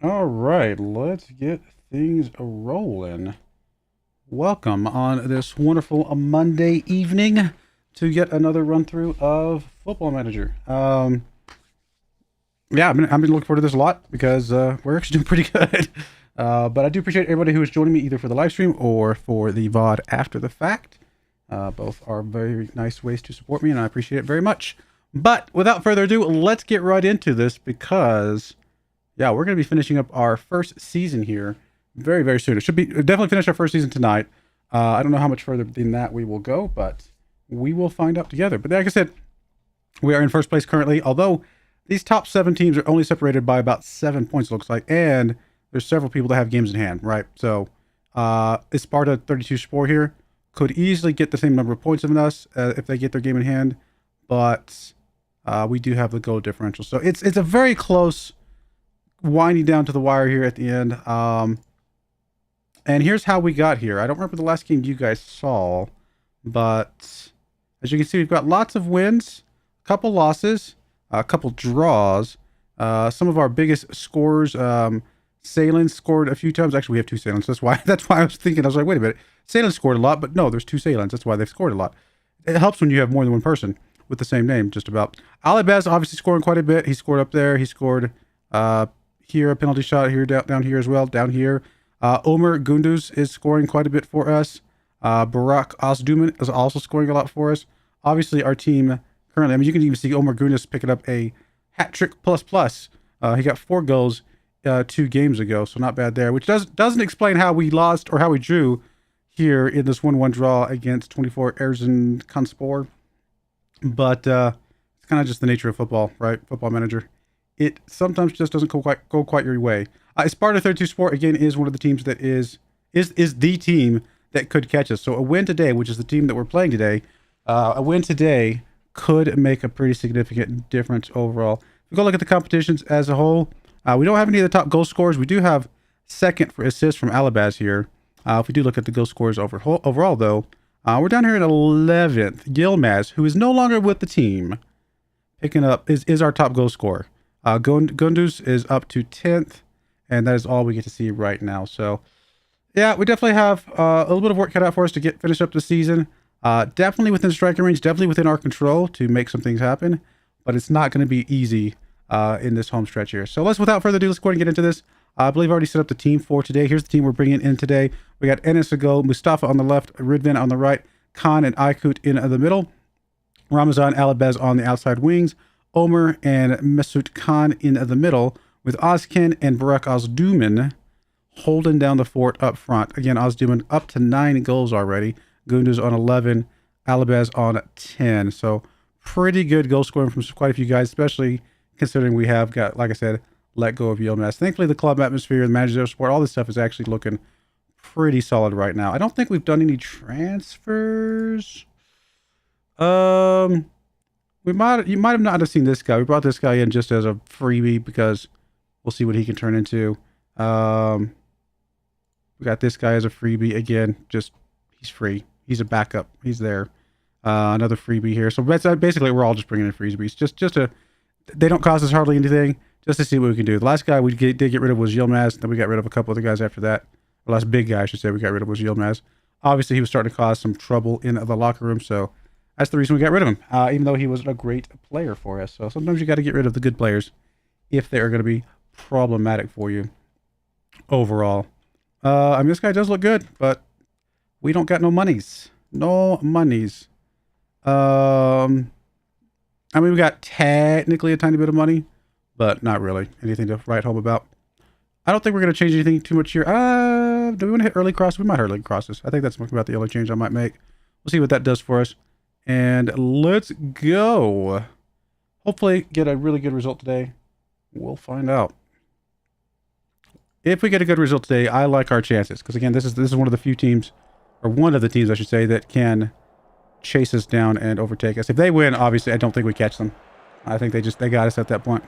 All right, let's get things rolling. Welcome on this wonderful Monday evening to yet another run through of Football Manager. Yeah, I've been looking forward to this a lot because we're actually doing pretty good. But I do appreciate everybody who is joining me either for the live stream or for the VOD after the fact. Both are very nice ways to support me, and I appreciate it very much. But without further ado, let's get right into this because yeah, we're going to be finishing up our first season here very, very soon. It should be definitely finish our first season tonight. I don't know how much further than that we will go, but we will find out together. But like I said, we are in first place currently, although these top 7 teams are only separated by about 7 points, it looks like, and there's several people that have games in hand, right? So, Sparta 32 Sport here could easily get the same number of points than us if they get their game in hand, but we do have the goal differential. So it's a very close winding down to the wire here at the end. And here's how we got here. I don't remember the last game you guys saw, but as you can see, we've got lots of wins, a couple losses, a couple draws. Some of our biggest scorers, Salen scored a few times. Actually, we have 2 Salens. That's why I was thinking. I was like, wait a minute. Salen scored a lot, but no, there's 2 Salens. That's why they've scored a lot. It helps when you have more than one person with the same name, just about. Alibaz obviously scoring quite a bit. He scored up there. He scored here, a penalty shot here, down here as well, down here. Omer Gunduz is scoring quite a bit for us. Barak Osduman is also scoring a lot for us. Obviously, our team currently, I mean, you can even see Omer Gunduz picking up a hat trick plus plus. He got 4 goals 2 games ago, so not bad there, which doesn't explain how we lost or how we drew here in this 1-1 draw against 24 Erzen Kanspor. But it's kind of just the nature of football, right? Football Manager. It sometimes just doesn't go quite your way. Sparta 32 Sport again is one of the teams that is the team that could catch us. So a win today, which is the team that we're playing today, a win today could make a pretty significant difference overall. If we go look at the competitions as a whole, we don't have any of the top goal scorers. We do have second for assists from Alabaz here. If we do look at the goal scorers overall, though, we're down here at 11th. Yilmaz, who is no longer with the team, picking up is our top goal scorer. Gunduz is up to 10th, and that is all we get to see right now. So, yeah, we definitely have a little bit of work cut out for us to finish up the season. Definitely within striking range, definitely within our control to make some things happen, but it's not going to be easy in this home stretch here. So without further ado, let's go ahead and get into this. I believe I already set up the team for today. Here's the team we're bringing in today. We got Enes Ago, Mustafa on the left, Ridvan on the right, Khan and Aykut in the middle, Ramazan Alabez on the outside wings, Omer and Mesut Khan in the middle, with Ozken and Barak Ozduman holding down the fort up front. Again, Ozduman up to 9 goals already. Gunduz on 11, Alabez on 10. So pretty good goal scoring from quite a few guys, especially considering we have got, like I said, let go of Yilmaz. Thankfully, the club atmosphere, the manager support, all this stuff is actually looking pretty solid right now. I don't think we've done any transfers. You might have not have seen this guy. We brought this guy in just as a freebie because we'll see what he can turn into. We got this guy as a freebie again. Just he's free. He's a backup. He's there. Another freebie here. So basically, we're all just bringing in freebies. Just to they don't cost us hardly anything. Just to see what we can do. The last guy we did get rid of was Yilmaz. Then we got rid of a couple other guys after that. The last big guy, I should say, we got rid of was Yilmaz. Obviously, he was starting to cause some trouble in the locker room, so that's the reason we got rid of him, even though he was a great player for us. So sometimes you got to get rid of the good players if they're going to be problematic for you overall. I mean, this guy does look good, but we don't got no monies. No monies. I mean, we got technically a tiny bit of money, but not really anything to write home about. I don't think we're going to change anything too much here. Do we want to hit early cross? We might hit early crosses. I think that's about the only change I might make. We'll see what that does for us. And let's go. Hopefully get a really good result today. We'll find out. If we get a good result today, I like our chances. Because again, this is one of the few teams, or one of the teams I should say, that can chase us down and overtake us. If they win, obviously, I don't think we catch them. I think they got us at that point.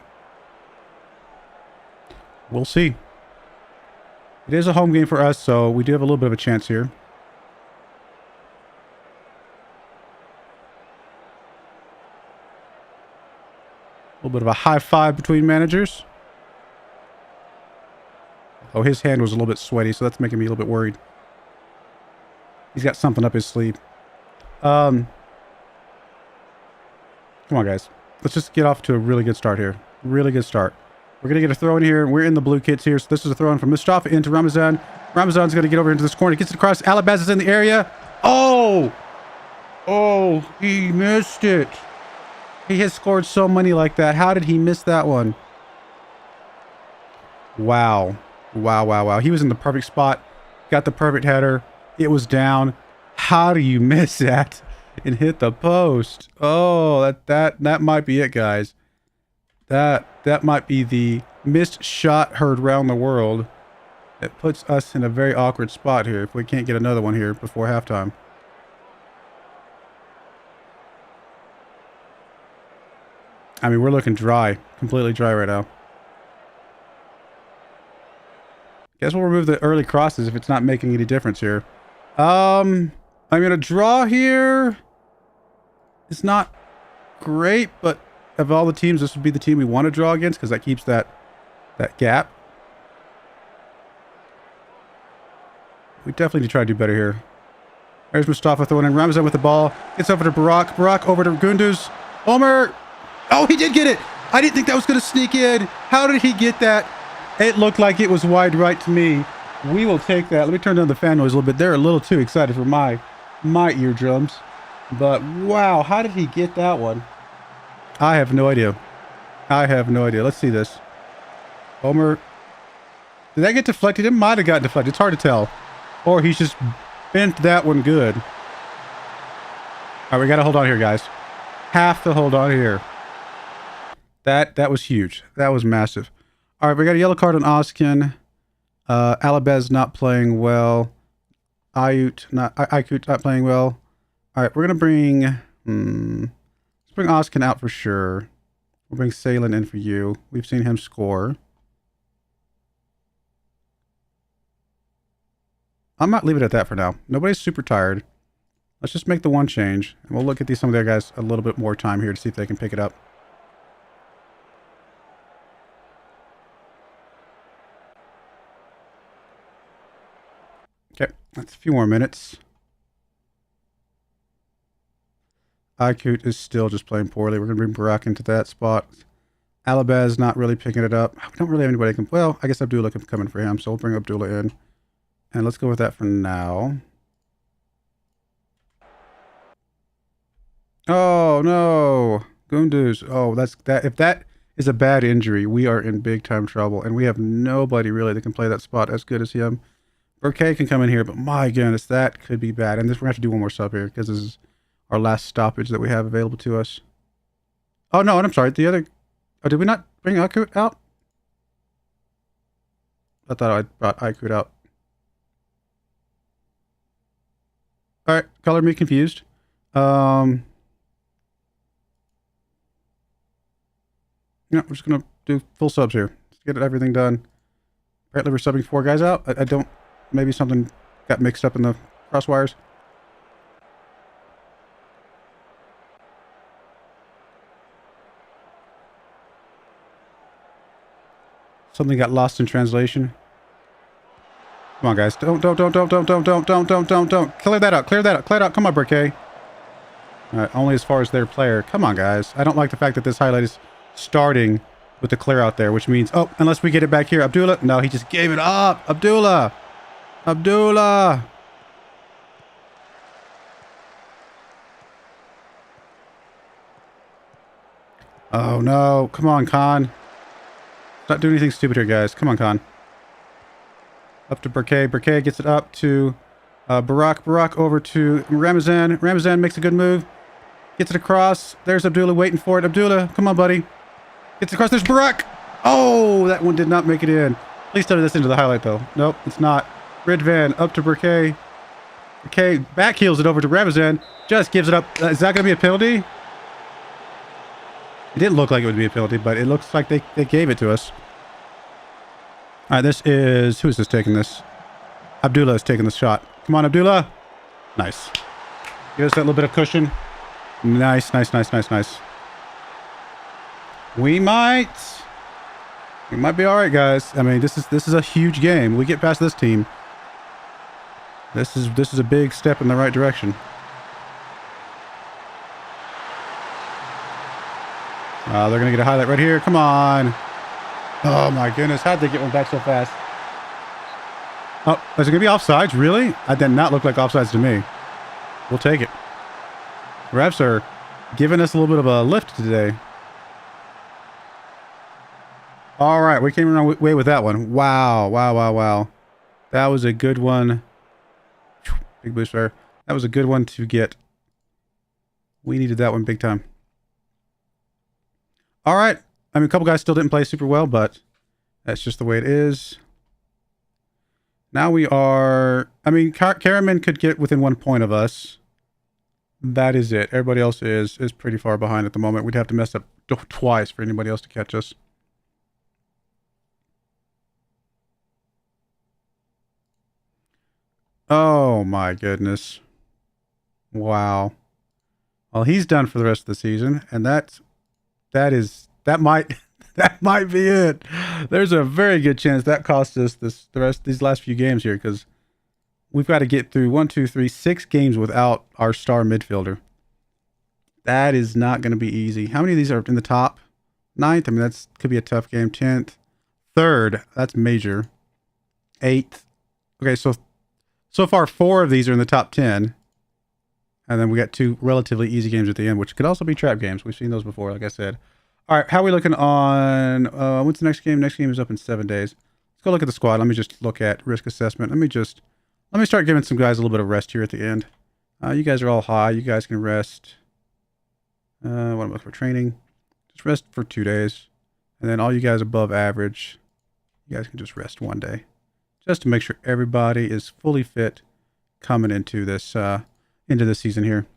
We'll see. It is a home game for us, so we do have a little bit of a chance here. A little bit of a high five between managers. Oh, his hand was a little bit sweaty, so that's making me a little bit worried. He's got something up his sleeve. Come on, guys. Let's just get off to a really good start here. Really good start. We're going to get a throw in here. We're in the blue kits here. So this is a throw in from Mustafa into Ramazan. Ramazan's going to get over into this corner. Gets it across. Alabaz is in the area. Oh! Oh, he missed it. He has scored so many like that. How did he miss that one? Wow. Wow, wow, wow. He was in the perfect spot. Got the perfect header. It was down. How do you miss that and hit the post? Oh, that might be it, guys. That might be the missed shot heard around the world. It puts us in a very awkward spot here if we can't get another one here before halftime. I mean, we're looking dry. Completely dry right now. Guess we'll remove the early crosses if it's not making any difference here. I'm going to draw here. It's not great, but of all the teams, this would be the team we want to draw against because that keeps that gap. We definitely need to try to do better here. There's Mustafa throwing in. Ramazan with the ball. Gets over to Barak. Barak over to Gunduz. Omer. Oh, he did get it. I didn't think that was going to sneak in. How did he get that? It looked like it was wide right to me. We will take that. Let me turn down the fan noise a little bit. They're a little too excited for my eardrums. But wow, how did he get that one? I have no idea. I have no idea. Let's see this. Omer. Did that get deflected? It might have got deflected. It's hard to tell. Or he's just bent that one good. All right, we got to hold on here, guys. Have to hold on here. That was huge. That was massive. All right, we got a yellow card on Oskin. Alabez not playing well. Ayut not playing well. All right, we're gonna bring. Let's bring Oskin out for sure. We'll bring Salen in for you. We've seen him score. I might leave it at that for now. Nobody's super tired. Let's just make the one change, and we'll look at some of the other guys a little bit more time here to see if they can pick it up. Okay, that's a few more minutes. Aykut is still just playing poorly. We're going to bring Barak into that spot. Alabaz not really picking it up. We don't really have anybody. Well, I guess Abdullah can come in for him, so we'll bring Abdullah in. And let's go with that for now. Oh, no. Gunduz. Oh, that's that. If that is a bad injury, we are in big time trouble. And we have nobody really that can play that spot as good as him. Burkay can come in here, but my goodness, that could be bad. And this, we're going to have to do one more sub here because this is our last stoppage that we have available to us. Oh, no, and I'm sorry. The other... Oh, did we not bring Aykut out? I thought I brought Aykut out. All right, color me confused. Yeah, we're just going to do full subs here. Let's get everything done. Apparently we're subbing 4 guys out. I don't... Maybe something got mixed up in the crosswires. Something got lost in translation. Come on, guys. Don't. Clear that out. Clear that out. Clear it out. Come on, Burkay. All right, only as far as their player. Come on, guys. I don't like the fact that this highlight is starting with the clear out there, which means, oh, unless we get it back here. Abdullah. No, he just gave it up. Abdullah. Abdullah. Oh, no. Come on, Khan. Not doing anything stupid here, guys. Come on, Khan. Up to Burkay. Burkay gets it up to Barak. Barak over to Ramazan. Ramazan makes a good move. Gets it across. There's Abdullah waiting for it. Abdullah, come on, buddy. Gets it across. There's Barak. Oh, that one did not make it in. Please tell me this into the highlight, though. Nope, it's not. Ridvan up to Burkay. Burkay back heels it over to Ramazan. Just gives it up. Is that going to be a penalty? It didn't look like it would be a penalty, but it looks like they gave it to us. All right, this is... Who is this taking this? Abdullah is taking the shot. Come on, Abdullah. Nice. Give us that little bit of cushion. Nice, nice, nice, nice, nice. We might We might be all right, guys. I mean, this is a huge game. We get past this team. This is a big step in the right direction. They're gonna get a highlight right here. Come on. Oh my goodness, how'd they get one back so fast? Oh, is it gonna be offsides? Really? That did not look like offsides to me. We'll take it. Refs are giving us a little bit of a lift today. All right, we came around way with that one. Wow, wow, wow, wow. That was a good one. Big boost there. That was a good one to get. We needed that one big time. All right. I mean, a couple guys still didn't play super well, but that's just the way it is. Now we are... I mean, Caraman could get within 1 point of us. That is it. Everybody else is pretty far behind at the moment. We'd have to mess up twice for anybody else to catch us. Oh my goodness. Wow. Well, he's done for the rest of the season, and that might that might be it. There's a very good chance that cost us these last few games here, because we've got to get through 1, 2, 3, 6 games without our star midfielder. That is not going to be easy. How many of these are in the top? 9th? I mean, that's could be a tough game. 10th, 3rd. That's major. 8th. Okay, so far 4 of these are in the top 10. And then we got 2 relatively easy games at the end, which could also be trap games. We've seen those before, like I said. All right, how are we looking on... what's the next game? Next game is up in 7 days. Let's go look at the squad. Let me just look at risk assessment. Let me start giving some guys a little bit of rest here at the end. You guys are all high. You guys can rest. What am I looking for? Training. Just rest for 2 days. And then all you guys above average, you guys can just rest 1 day. Just to make sure everybody is fully fit coming into this season here.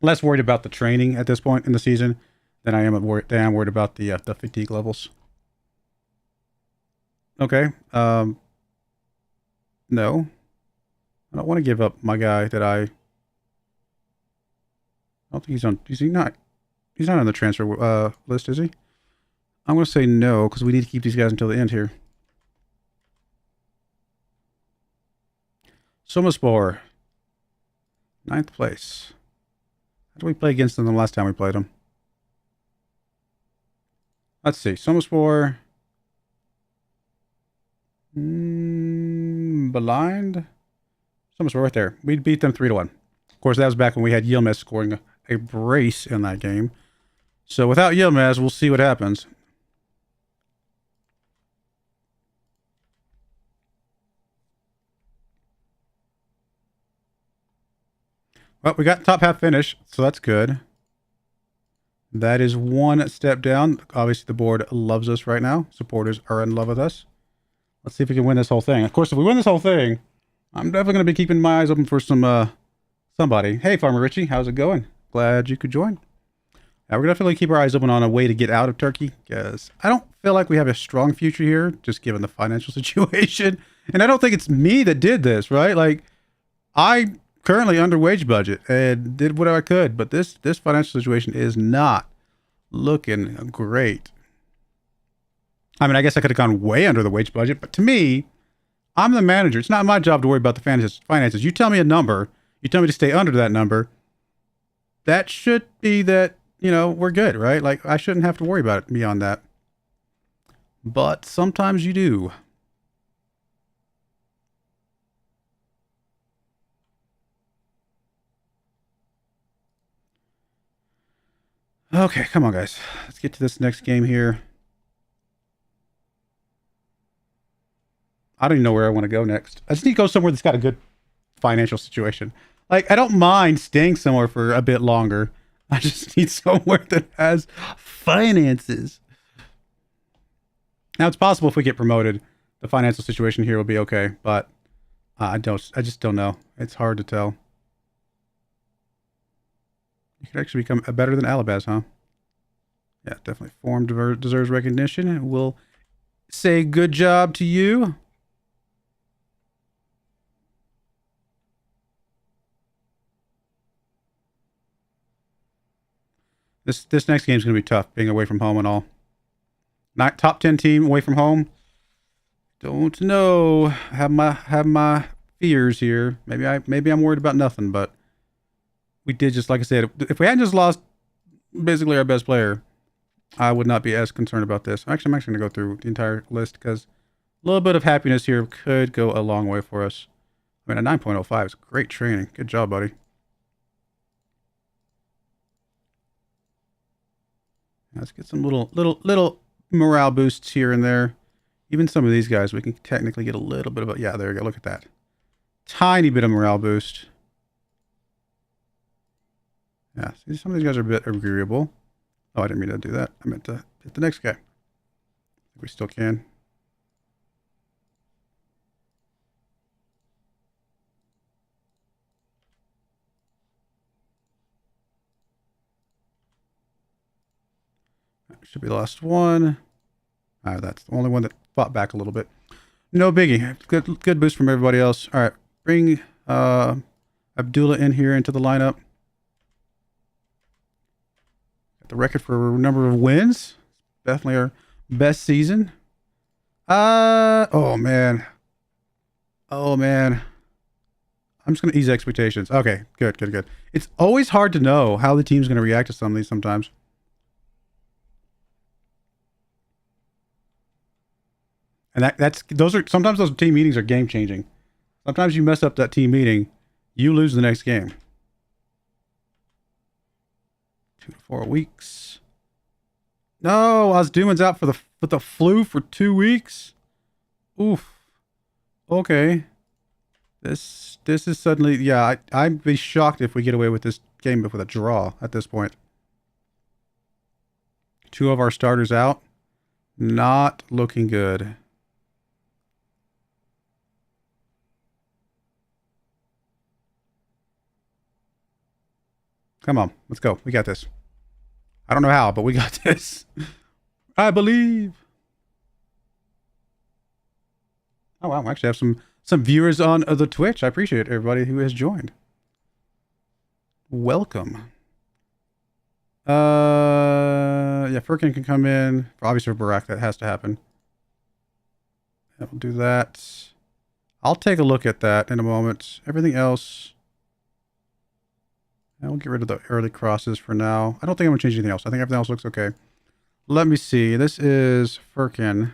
Less worried about the training at this point in the season than I am worried about the fatigue levels. Okay. No. I don't want to give up my guy that I don't think he's on. Is he not? He's not on the transfer list, is he? I'm going to say no, because we need to keep these guys until the end here. Somaspor. 9th place. How did we play against them the last time we played them? Let's see. Somaspor. Blind. Somaspor right there. We beat them 3-1. Of course, that was back when we had Yilmaz scoring a brace in that game. So without Yilmaz, we'll see what happens. Well, we got top half finish, so that's good. That is 1 step down. Obviously, the board loves us right now. Supporters are in love with us. Let's see if we can win this whole thing. Of course, if we win this whole thing, I'm definitely going to be keeping my eyes open for somebody. Hey, Farmer Richie, how's it going? Glad you could join. Now, we're going to definitely keep our eyes open on a way to get out of Turkey, because I don't feel like we have a strong future here, just given the financial situation. And I don't think it's me that did this, right? Like, I currently under wage budget and did what I could, but this financial situation is not looking great. I mean, I guess I could have gone way under the wage budget, but to me, I'm the manager. It's not my job to worry about the finances. You tell me a number, you tell me to stay under that number. That should be that, we're good, right? Like, I shouldn't have to worry about it beyond that. But sometimes you do. Okay, come on, guys. Let's get to this next game here. I don't even know where I want to go next. I just need to go somewhere that's got a good financial situation. Like, I don't mind staying somewhere for a bit longer. I just need somewhere that has finances. Now, it's possible if we get promoted, the financial situation here will be okay, but I just don't know. It's hard to tell. You could actually become better than Alabaz, huh? Yeah, definitely. Form deserves recognition, and we'll say good job to you. This next game is going to be tough, being away from home and all. Not top 10 team away from home. Don't know. Have my fears here. Maybe I'm worried about nothing, but we did just like I said. If we hadn't just lost basically our best player, I would not be as concerned about this. Actually, I'm actually going to go through the entire list because a little bit of happiness here could go a long way for us. I mean, a 9.05 is great training. Good job, buddy. Let's get some little morale boosts here and there. Even some of these guys, we can technically get a little bit of a... Yeah, there you go. Look at that. Tiny bit of morale boost. Yeah, see, some of these guys are a bit agreeable. Oh, I didn't mean to do that. I meant to hit the next guy. We still can. That should be the last one. That's the only one that fought back a little bit. No biggie. Good boost from everybody else. All right, bring Abdullah in here into the lineup. Got the record for number of wins. Definitely our best season. Oh man. I'm just gonna ease expectations. Okay, good. It's always hard to know how the team's gonna react to some of these sometimes. And sometimes those team meetings are game changing. Sometimes you mess up that team meeting, you lose the next game. 2 to 4 weeks. No, Osduman's out with the flu for 2 weeks. Oof. Okay. This is suddenly, yeah, I'd be shocked if we get away with this game with a draw at this point. 2 of our starters out. Not looking good. Come on, let's go. We got this. I don't know how, but we got this. I believe. Oh wow, we actually have some viewers on the Twitch. I appreciate everybody who has joined. Welcome. Yeah, Furkin can come in. Obviously for Barack, that has to happen. Yeah, we'll do that. I'll take a look at that in a moment. Everything else. We'll get rid of the early crosses for now. I don't think I'm going to change anything else. I think everything else looks okay. Let me see. This is Furkin.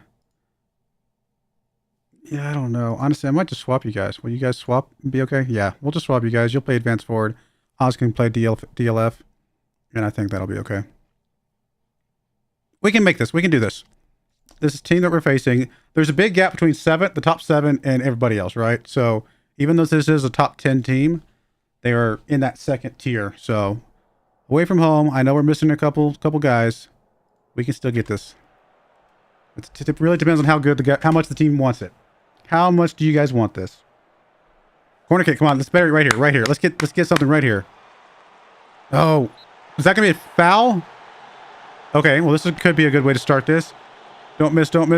Yeah, I don't know. Honestly, I might just swap you guys. Will you guys swap and be okay? Yeah, we'll just swap you guys. You'll play Advanced Forward. Oz can play DLF. And I think that'll be okay. We can make this. We can do this. This is the team that we're facing. There's a big gap between the top 7 and everybody else, right? So even though this is a top 10 team, they are in that second tier. So away from home, I know we're missing a couple guys. We can still get this. It really depends on how much the team wants it. How much do you guys want this? Corner kick, come on, let's bury it right here. Let's get something right here. Oh, is that gonna be a foul? Okay, well could be a good way to start this. Don't miss. I don't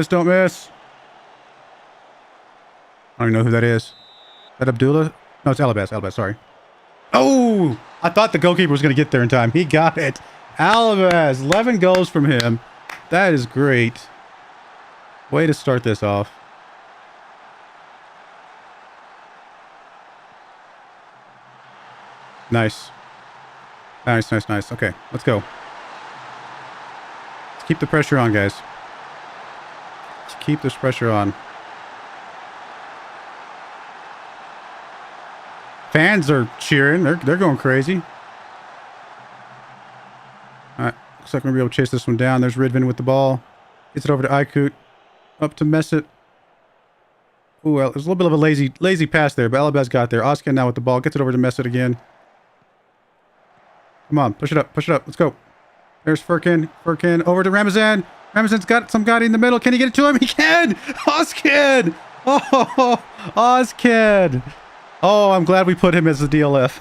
even know who that is. Is that Abdullah? No, it's Alabaz, sorry. Oh, I thought the goalkeeper was going to get there in time. He got it. Alabaz, 11 goals from him. That is great. Way to start this off. Nice. Nice. Okay, let's go. Let's keep the pressure on, guys. Let's keep this pressure on. Fans are cheering. They're going crazy. All right. Looks like we're going to be able to chase this one down. There's Ridvan with the ball. Gets it over to Aykut. Up to Mesut. Ooh, well, there's a little bit of a lazy pass there, but Alabaz got there. Oskan now with the ball. Gets it over to Mesut again. Come on. Push it up. Let's go. There's Furkin. Over to Ramazan. Ramazan's got some guy in the middle. Can he get it to him? He can! Oskan! Oh, Oskan! Oh, I'm glad we put him as the DLF.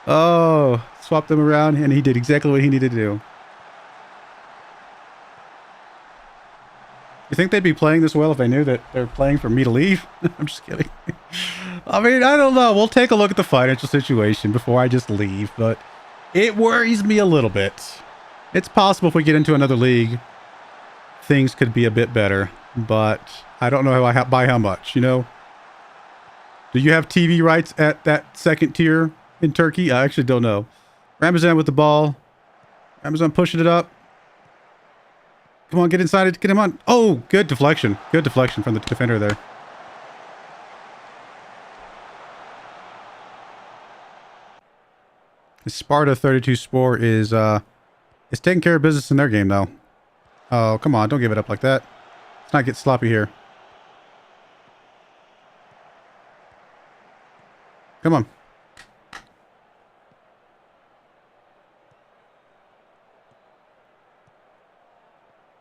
Oh, swapped them around, and he did exactly what he needed to do. You think they'd be playing this well if they knew that they're playing for me to leave? I'm just kidding. I mean, I don't know. We'll take a look at the financial situation before I just leave, but it worries me a little bit. It's possible if we get into another league things could be a bit better, but I don't know by how much, you know? Do you have TV rights at that second tier in Turkey? I actually don't know. Ramazan with the ball. Ramazan pushing it up. Come on, get inside it. Get him on. Oh, good deflection. Good deflection from the defender there. The Sparta 32 Spore is taking care of business in their game, though. Oh, come on. Don't give it up like that. Let's not get sloppy here. Come on.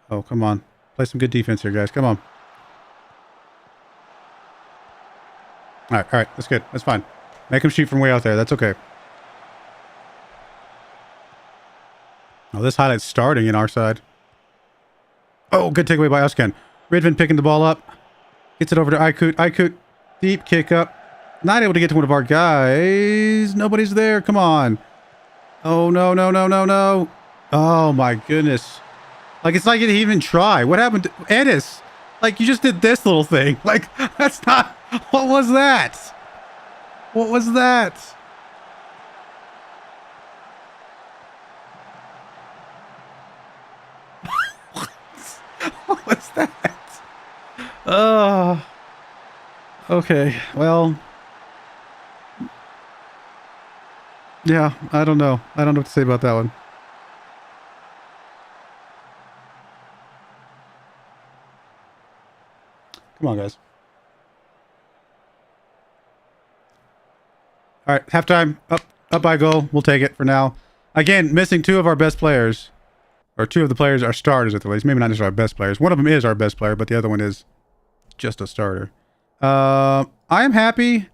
Oh, come on. Play some good defense here, guys. Come on. All right. That's good. That's fine. Make them shoot from way out there. That's okay. Oh, this highlight's starting in our side. Oh, good takeaway by Uskan. Ridvan picking the ball up. Gets it over to Aykut. Aykut, deep kick up. Not able to get to one of our guys. Nobody's there. Come on. Oh, no. Oh, my goodness. Like, it's like it didn't even try. What happened to Ennis? Like, you just did this little thing. Like, that's not... What was that? What was that? What was that? Okay. Well... Yeah, I don't know. I don't know what to say about that one. Come on, guys. All right, halftime. Up by a goal. We'll take it for now. Again, missing two of our best players. Or two of the players are starters at the least. Maybe not just our best players. One of them is our best player, but the other one is just a starter. I am happy. A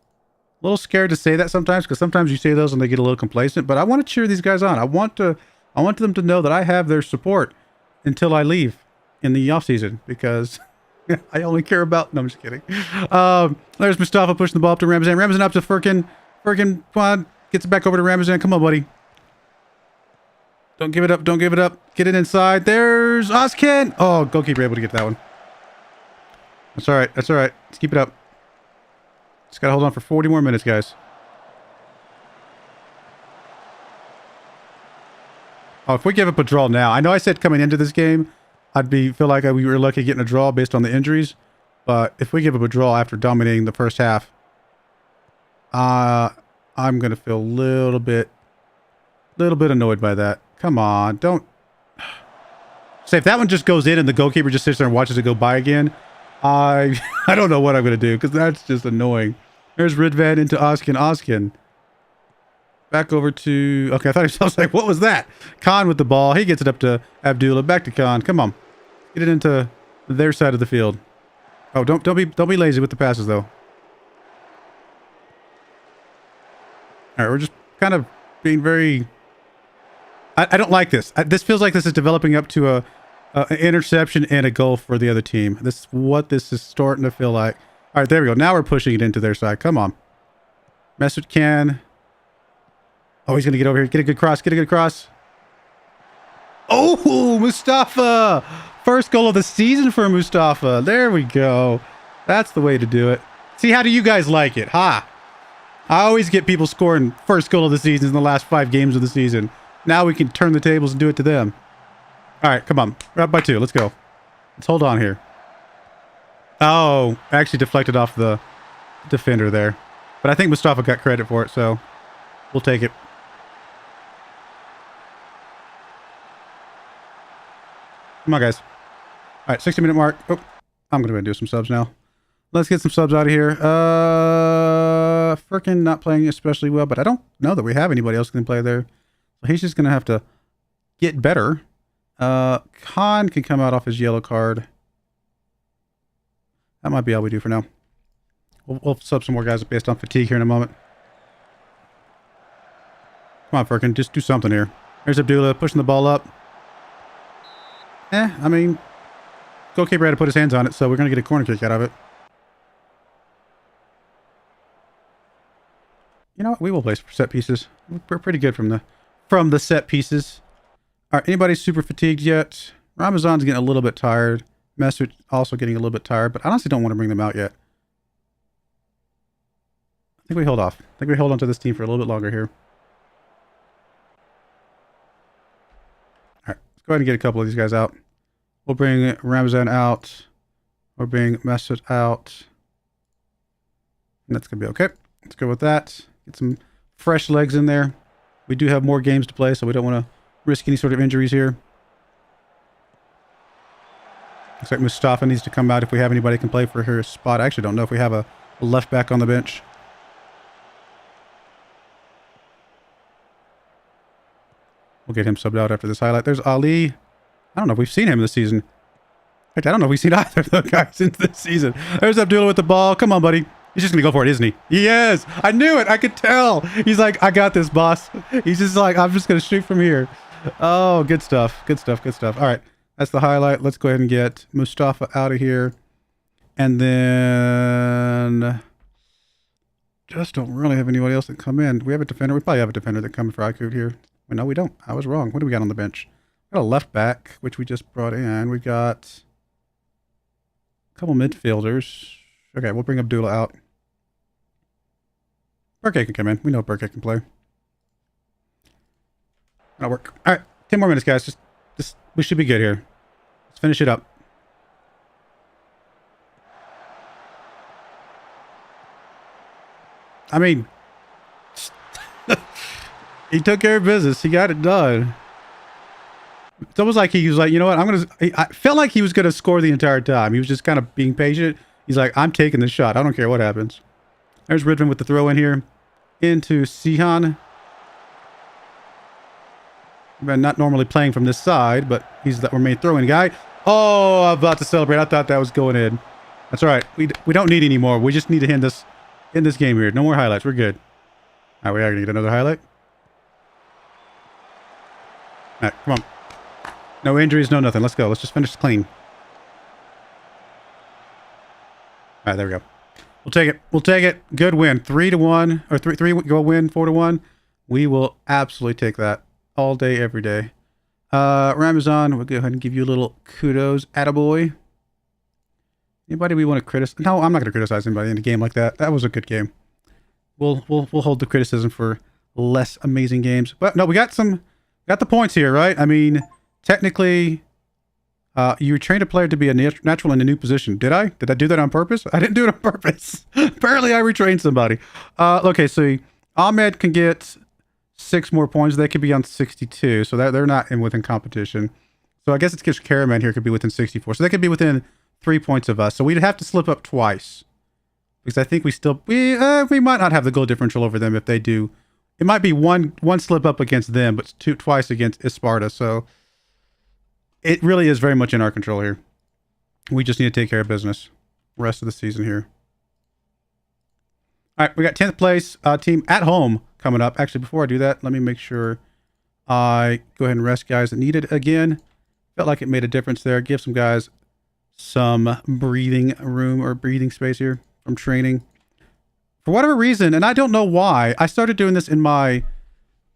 little scared to say that sometimes, because sometimes you say those and they get a little complacent. But I want to cheer these guys on. I want them to know that I have their support until I leave in the off season, because I only care about... No, I'm just kidding. There's Mustafa pushing the ball up to Ramazan. Ramazan up to Furkan. Furkan, come on. Gets it back over to Ramazan. Come on, buddy. Don't give it up. Don't give it up. Get it inside. There's Oskin. Oh, goalkeeper able to get that one. That's all right. That's all right. Let's keep it up. Just got to hold on for 40 more minutes, guys. Oh, if we give up a draw now. I know I said coming into this game, feel like we were lucky getting a draw based on the injuries. But if we give up a draw after dominating the first half, I'm going to feel a little bit annoyed by that. Come on, don't... Say, if that one just goes in and the goalkeeper just sits there and watches it go by again, I don't know what I'm going to do, because that's just annoying. There's Ridvan into Oskin. Oskin. Back over to... Okay, I was like, what was that? Khan with the ball. He gets it up to Abdullah. Back to Khan. Come on. Get it into their side of the field. Oh, don't be lazy with the passes, though. All right, we're just kind of being very... I don't like this. This feels like this is developing up to an interception and a goal for the other team. This is what this is starting to feel like. All right, there we go. Now we're pushing it into their side. Come on. Mesut can. Oh, he's going to get over here. Get a good cross. Get a good cross. Oh, Mustafa. First goal of the season for Mustafa. There we go. That's the way to do it. See, how do you guys like it? Ha. I always get people scoring first goal of the season in the last 5 games of the season. Now we can turn the tables and do it to them. All right, come on. We're up by 2. Let's go. Let's hold on here. Oh, I actually deflected off the defender there. But I think Mustafa got credit for it, so we'll take it. Come on, guys. All right, 60-minute mark. Oh, I'm going to do some subs now. Let's get some subs out of here. Furkan not playing especially well, but I don't know that we have anybody else who can play there. So he's just going to have to get better. Khan can come out off his yellow card. That might be all we do for now. We'll sub some more guys based on fatigue here in a moment. Come on, Furkan. Just do something here. There's Abdullah pushing the ball up. I mean, goalkeeper had to put his hands on it, so we're going to get a corner kick out of it. You know what? We will play set pieces. We're pretty good from the set pieces. All right, anybody super fatigued yet? Ramazan's getting a little bit tired. Mesut also getting a little bit tired, but I honestly don't want to bring them out yet. I think we hold off. I think we hold on to this team for a little bit longer here. All right, let's go ahead and get a couple of these guys out. We'll bring Ramazan out. We'll bring Mesut out. And that's going to be okay. Let's go with that. Get some fresh legs in there. We do have more games to play, so we don't want to risk any sort of injuries here. Looks like Mustafa needs to come out if we have anybody who can play for her spot. I actually don't know if we have a left back on the bench. We'll get him subbed out after this highlight. There's Ali. I don't know if we've seen him this season. In fact, I don't know if we've seen either of those guys in this season. There's Abdullah with the ball. Come on, buddy. He's just going to go for it, isn't he? He is. I knew it. I could tell. He's like, I got this, boss. He's just like, I'm just going to shoot from here. Oh, good stuff. Good stuff. Good stuff. All right. That's the highlight. Let's go ahead and get Mustafa out of here. And then just don't really have anybody else that come in. Do we have a defender? We probably have a defender that comes for Aykut here. Well, no, we don't. I was wrong. What do we got on the bench? We got a left back, which we just brought in. We got a couple midfielders. Okay, we'll bring Abdullah out. Burke can come in. We know Burke can play. That'll work. All right, 10 more minutes, guys. Just we should be good here. Let's finish it up. I mean, he took care of business. He got it done. It's almost like he was like, you know what? I felt like he was gonna score the entire time. He was just kind of being patient. He's like, I'm taking the shot. I don't care what happens. There's Ridvan with the throw in here into Sihan. Not normally playing from this side, but he's our main throwing guy. Oh, I'm about to celebrate. I thought that was going in. That's all right. We don't need any more. We just need to end this game here. No more highlights. We're good. All right, we are going to get another highlight. All right, come on. No injuries, no nothing. Let's go. Let's just finish clean. All right, there we go. We'll take it. We'll take it. Good win. 3-1 or 3 go win 4-1. We will absolutely take that all day, every day. Ramazan, we'll go ahead and give you a little kudos. Attaboy. Anybody we want to criticize? No, I'm not going to criticize anybody in a game like that. That was a good game. We'll hold the criticism for less amazing games. But no, we got the points here, right? I mean, technically, you trained a player to be a natural in a new position. Did I? Did I do that on purpose? I didn't do it on purpose. Apparently, I retrained somebody. Okay, so Ahmed can get 6 more points. They could be on 62, so they're not within competition. So I guess it's because Caraman here could be within 64. So they could be within 3 points of us. So we'd have to slip up twice. Because I think we might not have the goal differential over them if they do. It might be one slip up against them, but twice against Isparta. So it really is very much in our control here. We just need to take care of business rest of the season here. All right, we got 10th place team at home coming up. Actually, before I do that, let me make sure I go ahead and rest guys that need it again. Felt like it made a difference there. Give some guys some breathing room or breathing space here from training. For whatever reason, and I don't know why, I started doing this in my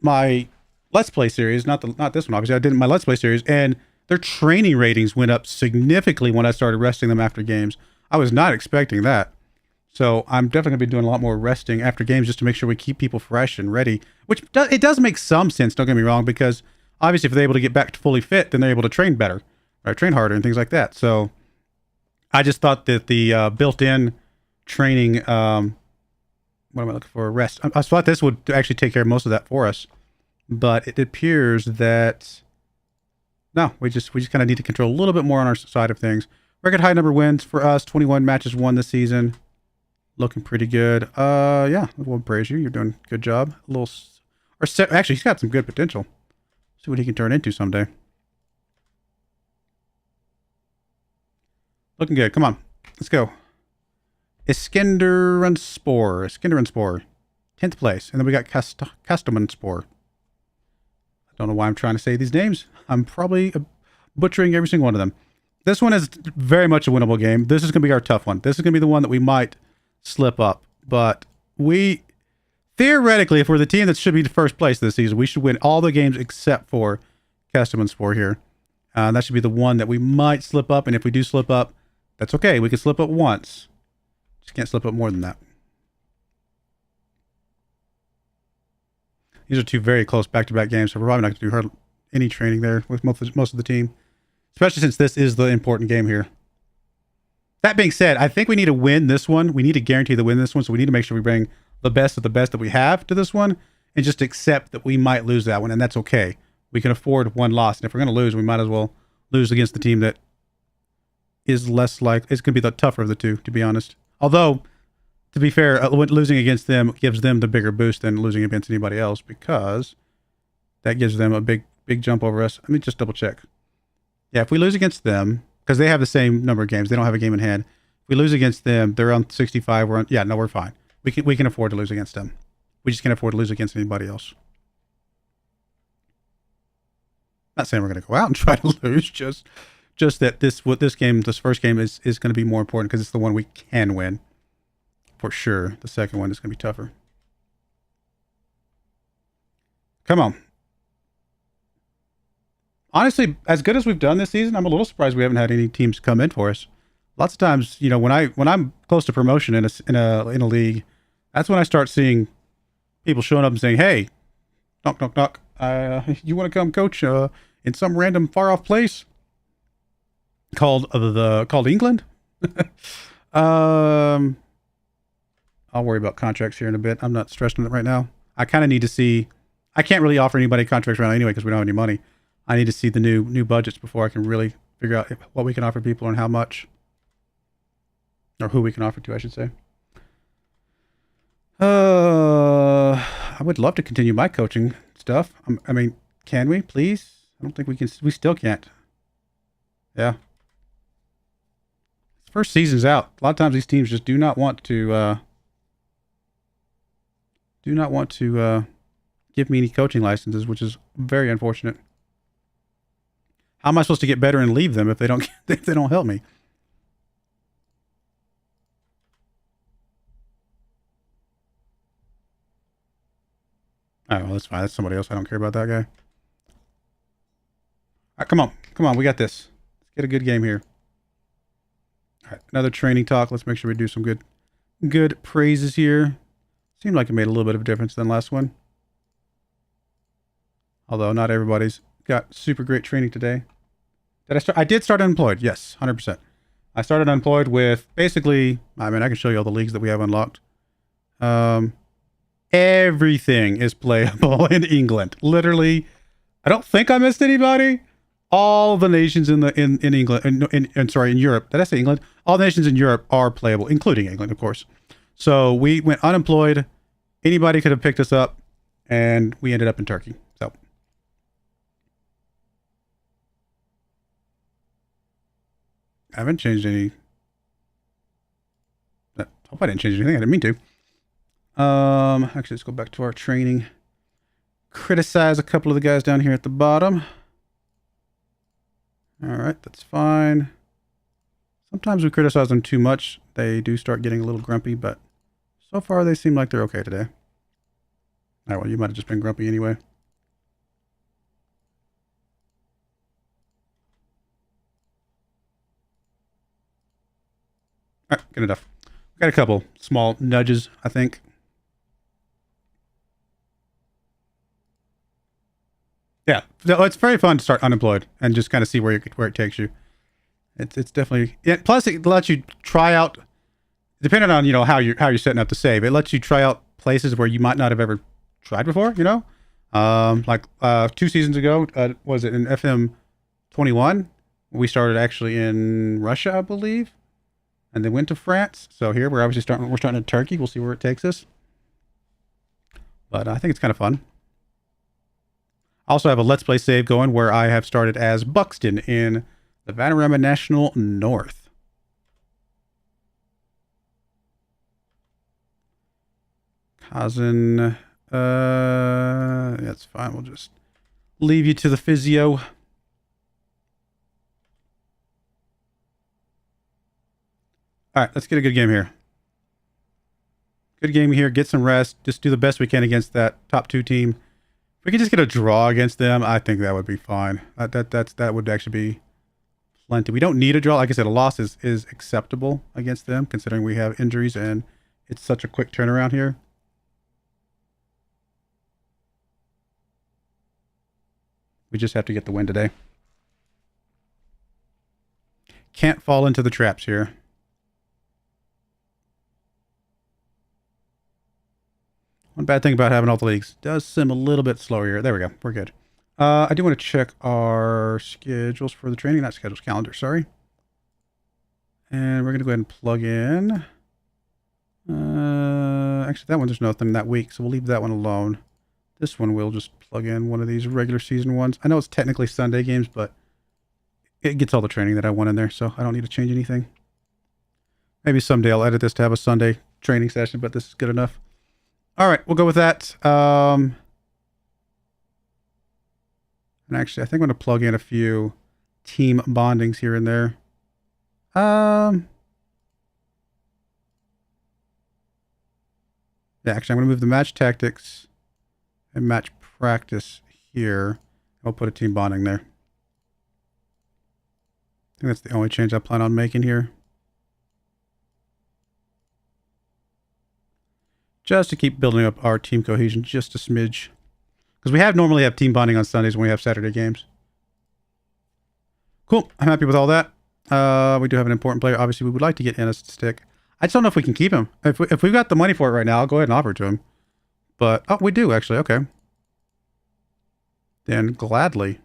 Let's Play series, not this one, obviously. I did it in my Let's Play series, and their training ratings went up significantly when I started resting them after games. I was not expecting that. So I'm definitely going to be doing a lot more resting after games just to make sure we keep people fresh and ready, which it does make some sense, don't get me wrong, because obviously if they're able to get back to fully fit, then they're able to train better, or train harder and things like that. So I just thought that the built-in training, what am I looking for? Rest. I thought this would actually take care of most of that for us, but it appears that no, we just kind of need to control a little bit more on our side of things. Record high number wins for us, 21 matches won this season. Looking pretty good. Yeah, we'll praise you. You're doing a good job. Actually, he's got some good potential. See what he can turn into someday. Looking good. Come on. Let's go. Iskenderunspor. 10th place. And then we got Customanspor. I don't know why I'm trying to say these names. I'm probably butchering every single one of them. This one is very much a winnable game. This is going to be our tough one. This is going to be the one that we might slip up. But we, theoretically, if we're the team that should be the first place this season, we should win all the games except for Customanspor here. That should be the one that we might slip up. And if we do slip up, that's okay. We can slip up once. Just can't slip up more than that. These are two very close back-to-back games, so we're probably not going to do any training there with most of the team, especially since this is the important game here. That being said, I think we need to win this one. We need to guarantee the win this one, so we need to make sure we bring the best of the best that we have to this one and just accept that we might lose that one, and that's okay. We can afford one loss, and if we're going to lose, we might as well lose against the team that is less like... It's going to be the tougher of the two, to be honest. Although... To be fair, losing against them gives them the bigger boost than losing against anybody else because that gives them a big jump over us. Let me just double check. Yeah, if we lose against them, because they have the same number of games, they don't have a game in hand. If we lose against them, they're on 65. We're fine. We can afford to lose against them. We just can't afford to lose against anybody else. Not saying we're going to go out and try to lose, just that this first game is going to be more important because it's the one we can win. For sure. The second one is going to be tougher. Come on. Honestly, as good as we've done this season, I'm a little surprised we haven't had any teams come in for us. Lots of times, you know, when I'm close to promotion in a league, that's when I start seeing people showing up and saying, "Hey, knock knock knock. You want to come coach in some random far off place called England?" I'll worry about contracts here in a bit. I'm not stressed on it right now. I kind of need to see... I can't really offer anybody contracts right now anyway because we don't have any money. I need to see the new budgets before I can really figure out what we can offer people and how much. Or who we can offer to, I should say. I would love to continue my coaching stuff. I mean, can we, please? I don't think we can. We still can't. Yeah. First season's out. A lot of times these teams just do not want to... give me any coaching licenses, which is very unfortunate. How am I supposed to get better and leave them if they don't help me? Oh, well, that's fine. That's somebody else. I don't care about that guy. All right, come on. We got this. Let's get a good game here. All right, another training talk. Let's make sure we do some good praises here. Seemed like it made a little bit of a difference than last one. Although not everybody's got super great training today. I did start unemployed. Yes, 100%. I started unemployed with basically, I mean, I can show you all the leagues that we have unlocked. Everything is playable in England. Literally, I don't think I missed anybody. All the nations in England, in Europe. Did I say England? All the nations in Europe are playable, including England, of course. So we went unemployed. Anybody could have picked us up, and we ended up in Turkey. So I haven't changed any. I hope I didn't change anything. I didn't mean to. Actually, let's go back to our training. Criticize a couple of the guys down here at the bottom. All right, that's fine. Sometimes we criticize them too much. They do start getting a little grumpy, but so far they seem like they're okay today. All right, well, you might have just been grumpy anyway. All right, good enough. Got a couple small nudges, I think. Yeah, it's very fun to start unemployed and just kind of see where it takes you. It's definitely, yeah. Plus, it lets you try out, depending on how you're setting up the save. It lets you try out places where you might not have ever tried before. Like 2 seasons ago, was it in FM 21? We started actually in Russia, I believe, and then went to France. So here we're obviously starting in Turkey. We'll see where it takes us. But I think it's kind of fun. I also have a Let's Play save going where I have started as Buxton in the Vanarama National North. Kazan, that's fine. We'll just leave you to the physio. All right, let's get a good game here. Good game here. Get some rest. Just do the best we can against that top 2 team. If We could just get a draw against them. I think that would be fine. That would actually be plenty. We don't need a draw. Like I said, a loss is acceptable against them, considering we have injuries and it's such a quick turnaround here. We just have to get the win today. Can't fall into the traps here. One bad thing about having all the leagues, does sim a little bit slower here. There we go. We're good. I do want to check our schedules for the training. Not schedules, calendar, sorry. And we're going to go ahead and plug in. Actually, that one, there's nothing that week, so we'll leave that one alone. This one, we'll just plug in one of these regular season ones. I know it's technically Sunday games, but it gets all the training that I want in there, so I don't need to change anything. Maybe someday I'll edit this to have a Sunday training session, but this is good enough. All right, we'll go with that. And actually, I think I'm going to plug in a few team bondings here and there. Yeah, actually, I'm going to move the match tactics and match practice here. I'll put a team bonding there. I think that's the only change I plan on making here. Just to keep building up our team cohesion just a smidge. Because we normally have team bonding on Sundays when we have Saturday games. Cool. I'm happy with all that. We do have an important player. Obviously, we would like to get Ennis to stick. I just don't know if we can keep him. If we've got the money for it right now, I'll go ahead and offer it to him. But, oh, we do actually. Okay. Then gladly.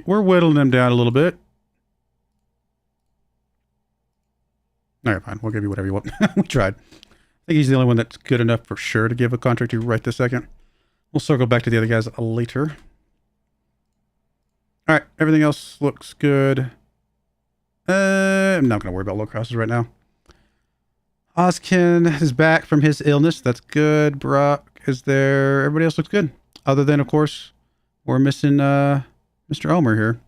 We're whittling him down a little bit. All right, fine. We'll give you whatever you want. We tried. I think he's the only one that's good enough for sure to give a contract to right this second. We'll circle back to the other guys later. All right, everything else looks good. I'm not going to worry about low crosses right now. Ozkin is back from his illness. That's good. Brock is there. Everybody else looks good. Other than, of course, we're missing Mr. Omer here.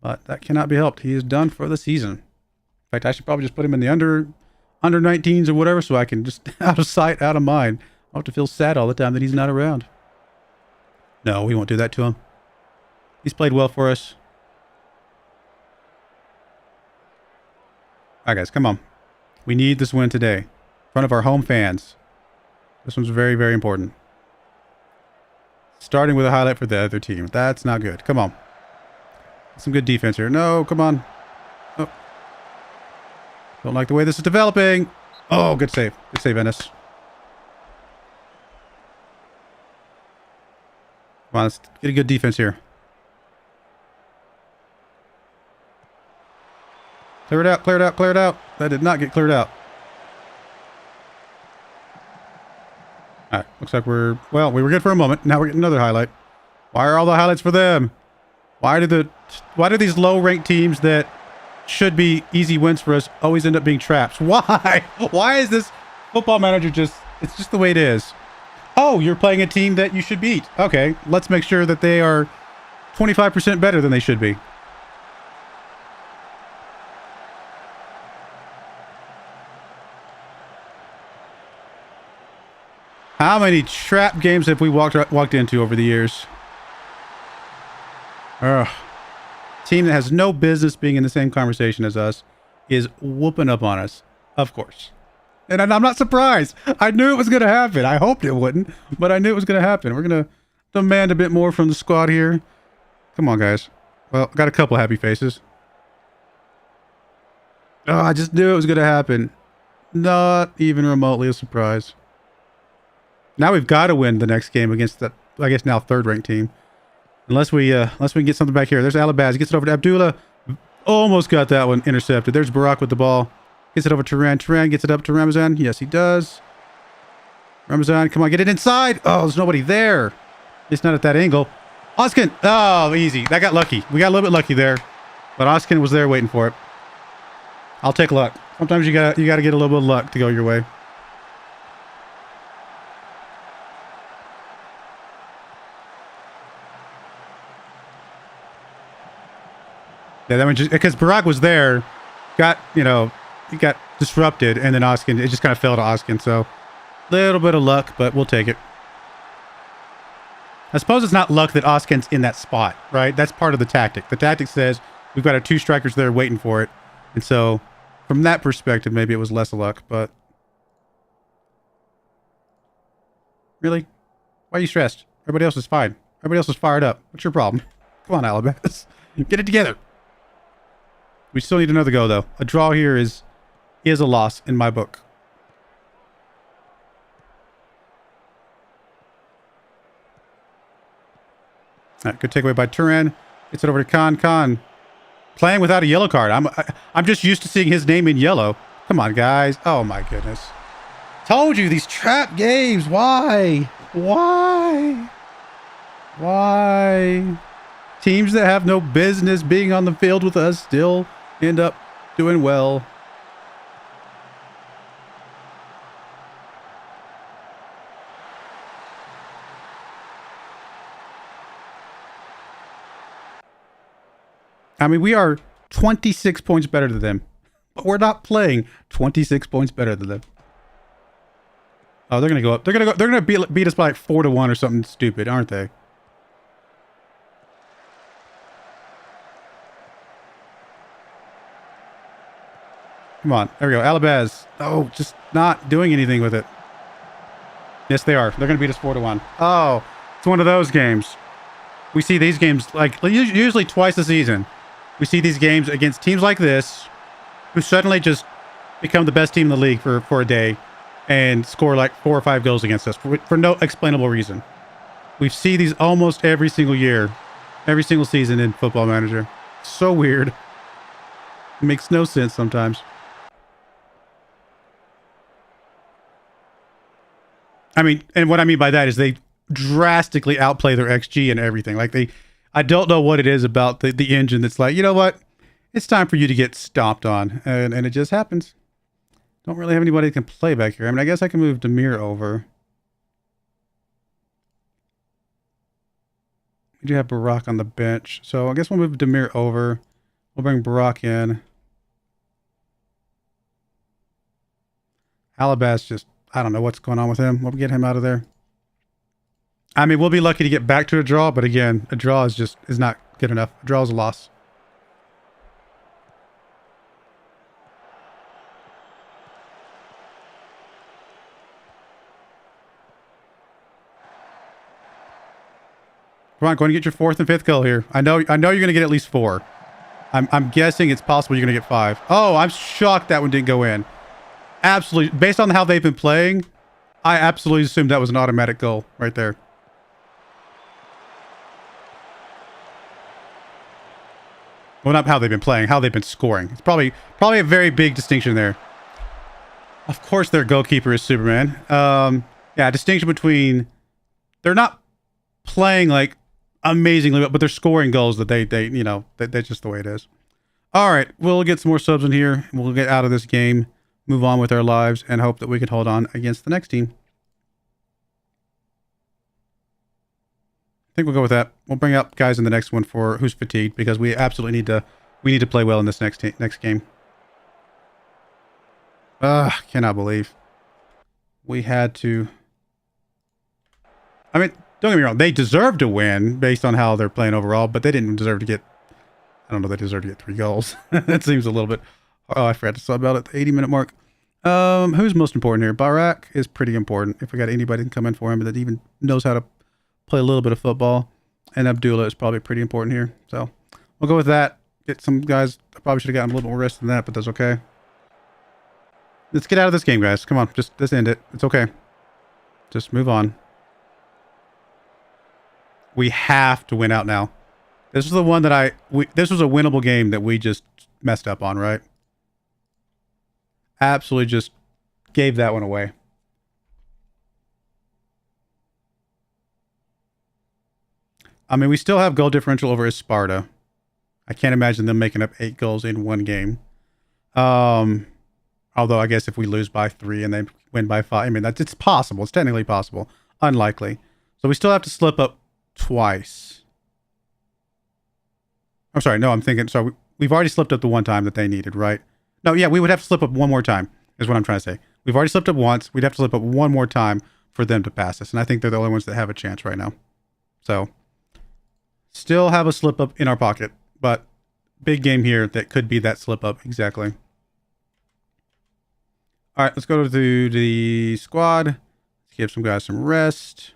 But that cannot be helped. He is done for the season. In fact, I should probably just put him in the under 19s or whatever so I can just out of sight, out of mind. I'll have to feel sad all the time that he's not around. No, we won't do that to him. He's played well for us. All right, guys, come on. We need this win today. In front of our home fans. This one's very, very important. Starting with a highlight for the other team. That's not good. Come on. Some good defense here. No, come on. Oh. Don't like the way this is developing. Oh, good save. Good save, Ennis. Come on, let's get a good defense here. Clear it out, clear it out, clear it out. That did not get cleared out. Alright, looks like we were good for a moment. Now we're getting another highlight. Why are all the highlights for them? Why do these low-ranked teams that should be easy wins for us always end up being traps? Why? Why is this football manager it's just the way it is? Oh, you're playing a team that you should beat. Okay, let's make sure that they are 25% better than they should be. How many trap games have we walked into over the years? Ugh. Team that has no business being in the same conversation as us is whooping up on us, of course. And I'm not surprised. I knew it was going to happen. I hoped it wouldn't, but I knew it was going to happen. We're going to demand a bit more from the squad here. Come on, guys. Well, got a couple happy faces. Oh, I just knew it was going to happen. Not even remotely a surprise. Now we've got to win the next game against that, I guess now third-ranked team. Unless we can get something back here. There's Alabaz. He gets it over to Abdullah. Almost got that one intercepted. There's Barak with the ball. Gets it over to Turan. Turan gets it up to Ramazan. Yes, he does. Ramazan, come on, get it inside. Oh, there's nobody there. It's not at that angle. Oskin. Oh, easy. That got lucky. We got a little bit lucky there. But Oskin was there waiting for it. I'll take luck. Sometimes you gotta get a little bit of luck to go your way. Yeah, that one just because Broyar was there, got he got disrupted, and then Oskin, it just kind of fell to Oskin. So little bit of luck, but we'll take it. I suppose it's not luck that Oskin's in that spot, right? That's part of the tactic. The tactic says we've got our 2 strikers there waiting for it, and so from that perspective, maybe it was less luck. But really, why are you stressed? Everybody else is fine. Everybody else is fired up. What's your problem? Come on, Alabama, get it together. We still need another go, though. A draw here is a loss in my book. All right, good takeaway by Turan. Gets it over to Khan. Khan playing without a yellow card. I'm just used to seeing his name in yellow. Come on, guys. Oh, my goodness. Told you, these trap games. Why? Why? Why? Teams that have no business being on the field with us still end up doing well. I mean, we are 26 points better than them, but we're not playing 26 points better than them. Oh, they're gonna go up. They're gonna beat us by like 4-1 or something stupid, aren't they? Come on, there we go. Alabaz. Oh, just not doing anything with it. Yes, they are. They're gonna beat us 4-1. Oh, it's one of those games. We see these games like usually twice a season. We see these games against teams like this, who suddenly just become the best team in the league for a day, and score like 4 or 5 goals against us for no explainable reason. We see these almost every single year, every single season in Football Manager. So weird. It makes no sense sometimes. I mean, and what I mean by that is they drastically outplay their XG and everything. Like I don't know what it is about the engine that's like, you know what? It's time for you to get stomped on. And it just happens. Don't really have anybody that can play back here. I mean, I guess I can move Demir over. We do have Barak on the bench. So I guess we'll move Demir over. We'll bring Barak in. Alabaz just, I don't know what's going on with him. We'll get him out of there. I mean, we'll be lucky to get back to a draw, but again, a draw is not good enough. A draw is a loss. Come on, go and get your 4th and 5th kill here. I know you're going to get at least 4. I'm guessing it's possible you're going to get 5. Oh, I'm shocked that one didn't go in. Absolutely. Based on how they've been playing, I absolutely assumed that was an automatic goal right there. Well, not how they've been playing, how they've been scoring. It's probably a very big distinction there. Of course, their goalkeeper is Superman. Yeah, distinction between they're not playing like amazingly, but they're scoring goals that that's just the way it is. All right, we'll get some more subs in here. We'll get out of this game, move on with our lives, and hope that we can hold on against the next team. I think we'll go with that. We'll bring up guys in the next one for who's fatigued, because we absolutely need to play well in this next game. Cannot believe we had to. I mean, don't get me wrong, they deserve to win based on how they're playing overall, but they didn't deserve to get, I don't know, they deserve to get 3 goals. That seems a little bit. Oh, I forgot to sub out at the 80-minute mark. Who's most important here? Barak is pretty important. If we got anybody that can come in for him that even knows how to play a little bit of football, and Abdullah is probably pretty important here. So we'll go with that. Get some guys. I probably should have gotten a little more rest than that, but that's okay. Let's get out of this game, guys. Come on, just end it. It's okay. Just move on. We have to win out now. This was the one that this was a winnable game that we just messed up on, right? Absolutely just gave that one away. I mean, we still have goal differential over Sparta. I can't imagine them making up 8 goals in one game. Although I guess if we lose by 3 and they win by 5, I mean, it's possible. It's technically possible. Unlikely. So we still have to slip up twice. I'm sorry. No, I'm thinking. So we've already slipped up the one time that they needed, right? No, yeah, we would have to slip up one more time, is what I'm trying to say. We've already slipped up once. We'd have to slip up one more time for them to pass us. And I think they're the only ones that have a chance right now. So still have a slip up in our pocket, but big game here that could be that slip up. Exactly. All right, let's go to the squad. Let's give some guys some rest.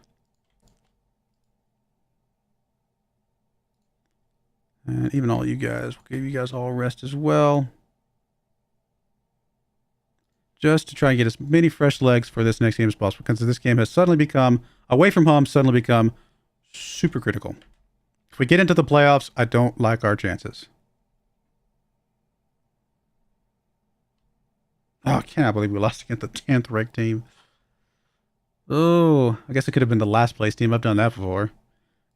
And even all you guys, we'll give you guys all rest as well. Just to try and get as many fresh legs for this next game as possible, because this game has suddenly become, away from home, suddenly become super critical. If we get into the playoffs, I don't like our chances. Oh, I cannot believe we lost against the 10th ranked team. Oh, I guess it could have been the last place team. I've done that before.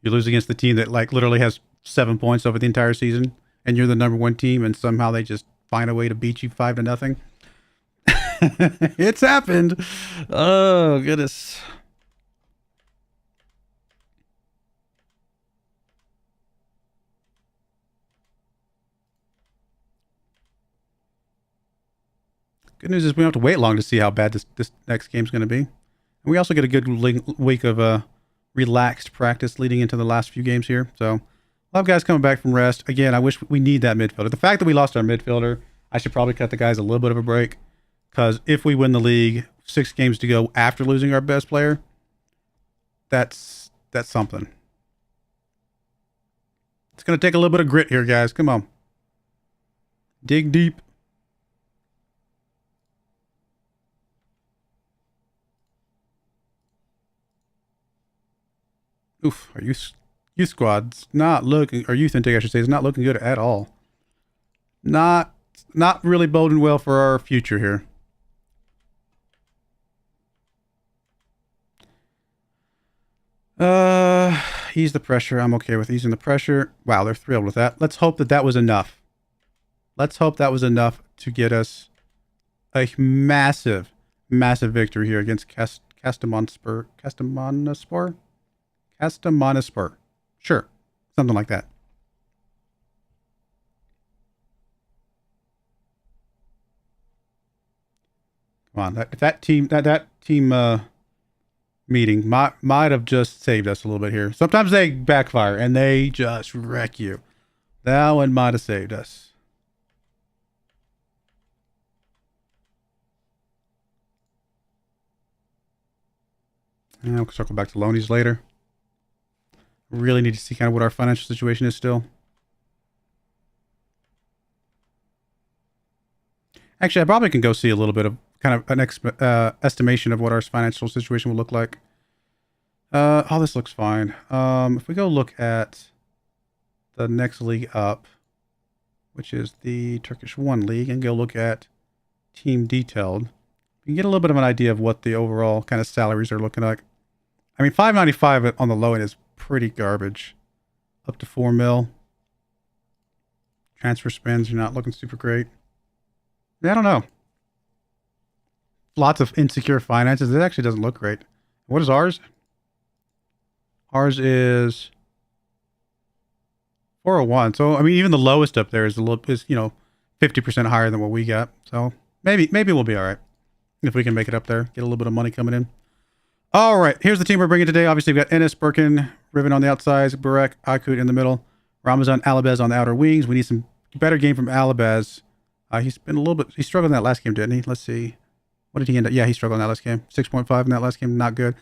You lose against the team that like literally has 7 points over the entire season, and you're the #1 team, and somehow they just find a way to beat you 5-0. It's happened. Oh, goodness. Good news is we don't have to wait long to see how bad this next game's going to be. And we also get a good week of relaxed practice leading into the last few games here. So, a lot of guys coming back from rest. Again, I wish we need that midfielder. The fact that we lost our midfielder, I should probably cut the guys a little bit of a break. Because if we win the league, 6 games to go after losing our best player, that's something. It's going to take a little bit of grit here, guys. Come on. Dig deep. Oof, our youth squad's not looking, or youth intake, I should say, is not looking good at all. Not really boding well for our future here. Ease the pressure. I'm okay with easing the pressure. Wow, they're thrilled with that. Let's hope that was enough. Let's hope that was enough to get us a massive victory here against Castamonaspor. Sure, something like that. Come on, that team meeting might have just saved us a little bit here. Sometimes they backfire and they just wreck you. That one might have saved us. And we'll circle back to loanies later. Really need to see kind of what our financial situation is still. Actually, I probably can go see a little bit of kind of an estimation of what our financial situation will look like. Oh, this looks fine. If we go look at the next league up, which is the Turkish 1 League, and go look at team detailed, you can get a little bit of an idea of what the overall kind of salaries are looking like. I mean, 595 on the low end is pretty garbage. Up to 4 mil. Transfer spends are not looking super great. I don't know. Lots of insecure finances. It actually doesn't look great. What is ours? Ours is 401. So I mean, even the lowest up there is 50% higher than what we got. So maybe we'll be all right if we can make it up there. Get a little bit of money coming in. All right, here's the team we're bringing today. Obviously, we've got Enes Birkin, Riven on the outsides, Burek, Akut in the middle, Ramazan Alabez on the outer wings. We need some better game from Alabez. He's been he struggled in that last game, didn't he? Let's see. What did he end up? Yeah, he struggled in that last game. 6.5 in that last game, not good.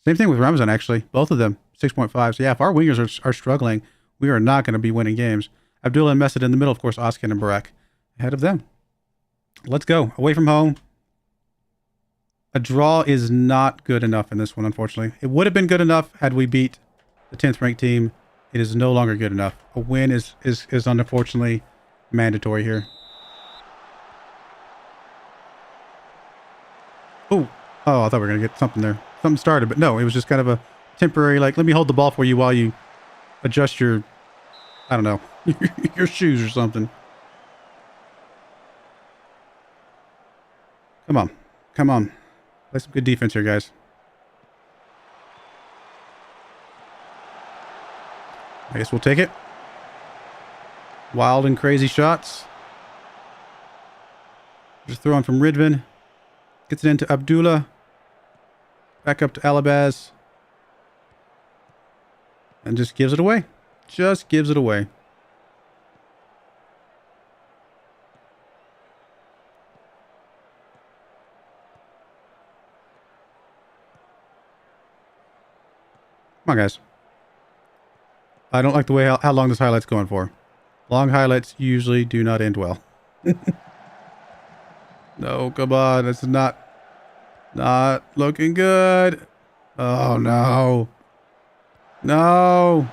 Same thing with Ramazan, actually. Both of them, 6.5. So yeah, if our wingers are struggling, we are not going to be winning games. Abdullah and Mesut in the middle, of course, Oskin and Burek ahead of them. Let's go. Away from home. A draw is not good enough in this one, unfortunately. It would have been good enough had we beat the 10th ranked team. It is no longer good enough. A win is unfortunately mandatory here. Oh, I thought we were going to get something there. Something started, but no, it was just kind of a temporary, like, let me hold the ball for you while you adjust your, I don't know, your shoes or something. Come on. Come on. Play some good defense here, guys. I guess we'll take it. Wild and crazy shots. Just throwing from Ridvan. Gets it into Abdullah. Back up to Alabaz. And just gives it away. Just gives it away. Come on, guys. I don't like the way how long this highlight's going for. Long highlights usually do not end well. No, come on. This is not looking good. Oh, no. No.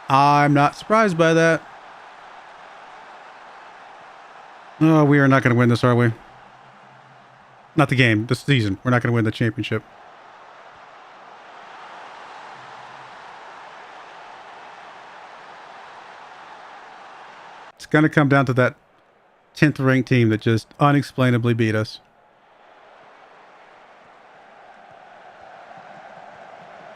I'm not surprised by that. Oh, we are not going to win this, are we? Not the game, this season. We're not going to win the championship. It's going to come down to that 10th ranked team that just unexplainably beat us.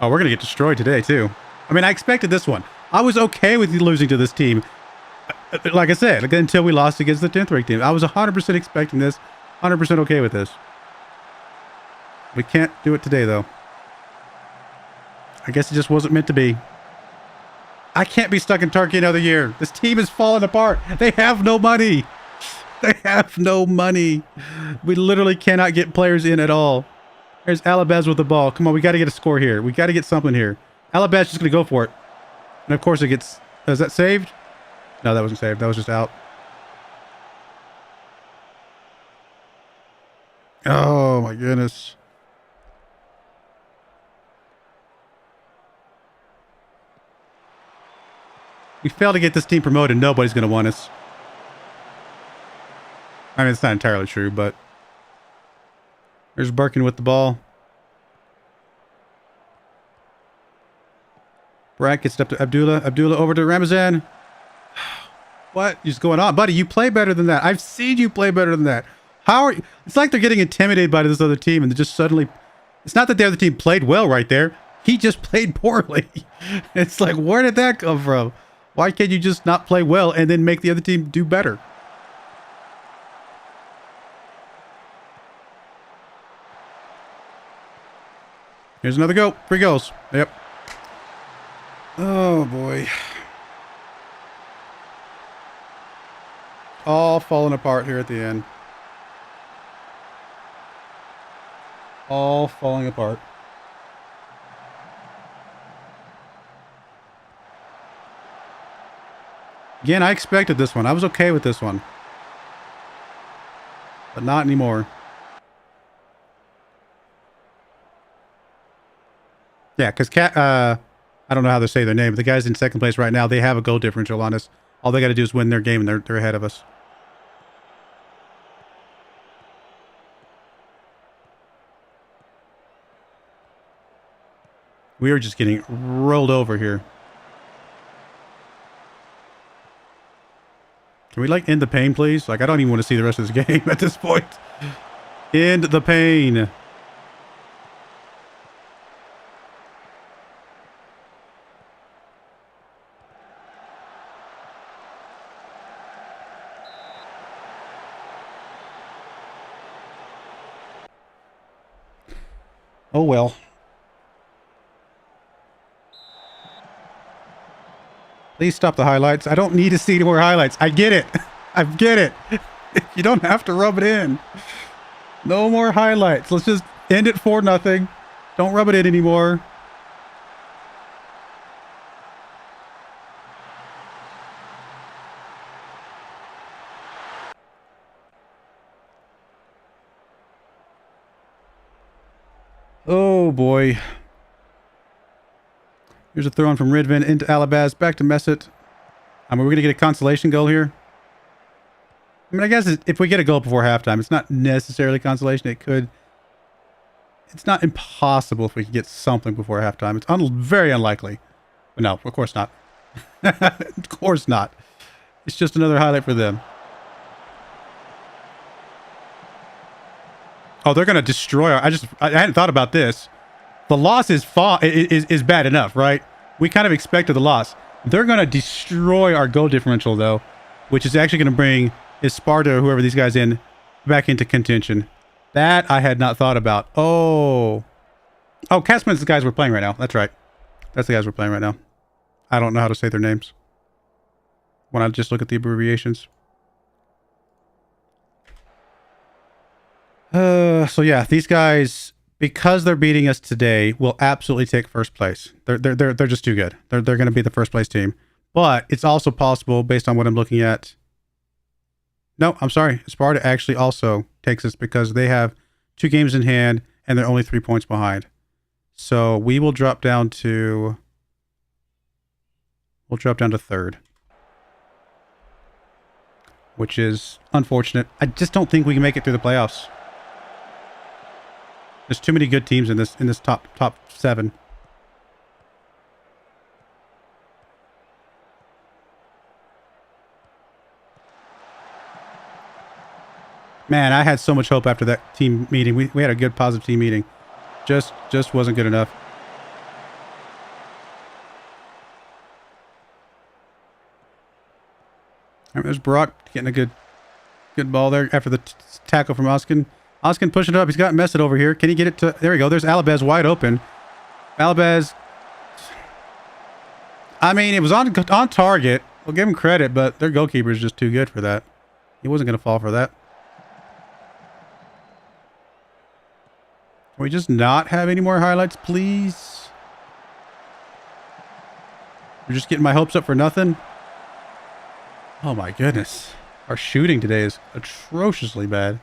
Oh, we're going to get destroyed today, too. I mean, I expected this one. I was okay with losing to this team. Like I said, until we lost against the 10th ranked team. I was 100% expecting this. 100% okay with this. We can't do it today, though. I guess it just wasn't meant to be. I can't be stuck in Turkey another year. This team is falling apart. They have no money. They have no money. We literally cannot get players in at all. There's Alabaz with the ball. Come on, we got to get a score here. We got to get something here. Alabaz just going to go for it. And of course it gets... Is that saved? No, that wasn't saved. That was just out. Oh, my goodness. We fail to get this team promoted, nobody's going to want us. I mean, it's not entirely true, but... There's Birkin with the ball. Brack gets it up to Abdullah. Abdullah over to Ramazan. What is going on? Buddy, you play better than that. I've seen you play better than that. How are you? It's like they're getting intimidated by this other team and they just suddenly... It's not that the other team played well right there. He just played poorly. It's like, where did that come from? Why can't you just not play well and then make the other team do better? Here's another go. 3 goals. Yep. Oh, boy. All falling apart here at the end. All falling apart. Again, I expected this one. I was okay with this one. But not anymore. Yeah, because I don't know how to say their name, but the guys in second place right now, they have a goal differential on us. All they got to do is win their game, and they're ahead of us. We are just getting rolled over here. Can we, like, end the pain, please? Like, I don't even want to see the rest of this game at this point. End the pain. Oh, well. Please stop the highlights. I don't need to see any more highlights. I get it. I get it. You don't have to rub it in. No more highlights. Let's just end it 4-0. Don't rub it in anymore. Oh, boy. Here's a throw in from Ridvan into Alabaz. Back to Mesut. I mean, we're going to get a consolation goal here. I mean, I guess if we get a goal before halftime, it's not necessarily consolation. It could... It's not impossible if we can get something before halftime. It's very unlikely. But no, of course not. Of course not. It's just another highlight for them. Oh, they're going to destroy our... I hadn't thought about this. The loss is bad enough, right? We kind of expected the loss. They're going to destroy our goal differential, though, which is actually going to bring Sparta, whoever these guys in, back into contention. That I had not thought about. Oh, Casman's the guys we're playing right now. That's right. That's the guys we're playing right now. I don't know how to say their names when I just look at the abbreviations. So yeah, these guys, because they're beating us today, will absolutely take first place. They're just too good. They're going to be the first place team. But it's also possible, based on what I'm looking at. No, I'm sorry. Sparta actually also takes us because they have 2 games in hand and they're only 3 points behind. So we will drop down to... We'll drop down to 3rd. Which is unfortunate. I just don't think we can make it through the playoffs. There's too many good teams in this top 7. Man, I had so much hope after that team meeting. We had a good positive team meeting. Just wasn't good enough. All right, there's Brock getting a good ball there after the tackle from Oskin. Oskin pushing it up. He's got Messet over here. Can he get it to... There we go. There's Alabez wide open. Alabez... I mean, it was on target. We'll give him credit, but their goalkeeper is just too good for that. He wasn't going to fall for that. Can we just not have any more highlights, please? You're just getting my hopes up for nothing? Oh my goodness. Our shooting today is atrociously bad.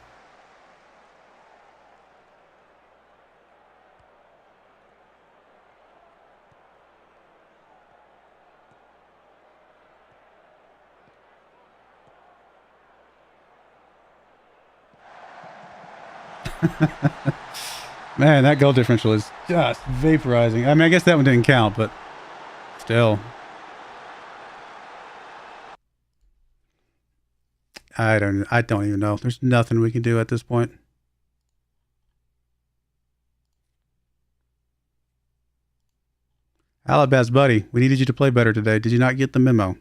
Man, that goal differential is just vaporizing. I mean, I guess that one didn't count, but still. I don't even know. There's nothing we can do at this point. Alabaz, buddy, we needed you to play better today. Did you not get the memo?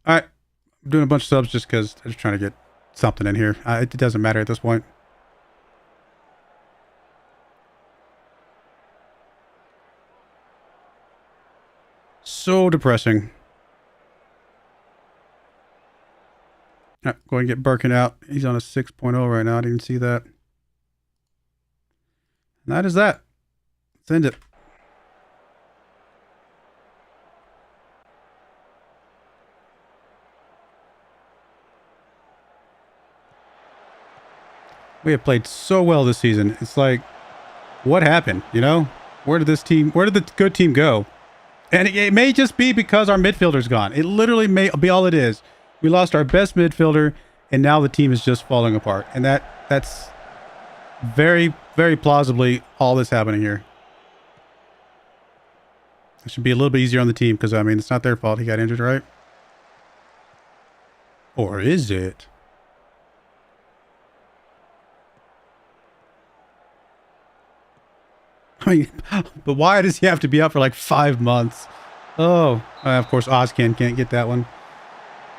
All right, I'm doing a bunch of subs just because I'm just trying to get something in here. It doesn't matter at this point. So depressing. All right, go ahead and get Birkin out. He's on a 6.0 right now. I didn't even see that. And that is that. Let's end it. We have played so well this season. It's like, what happened? You know, where did the good team go? And it may just be because our midfielder's gone. It literally may be all it is. We lost our best midfielder, and now the team is just falling apart. And that's very, very plausibly all that's happening here. It should be a little bit easier on the team because, I mean, it's not their fault he got injured, right? Or is it? I mean, but why does he have to be out for like 5 months? Oh, of course, Ozcan can't get that one.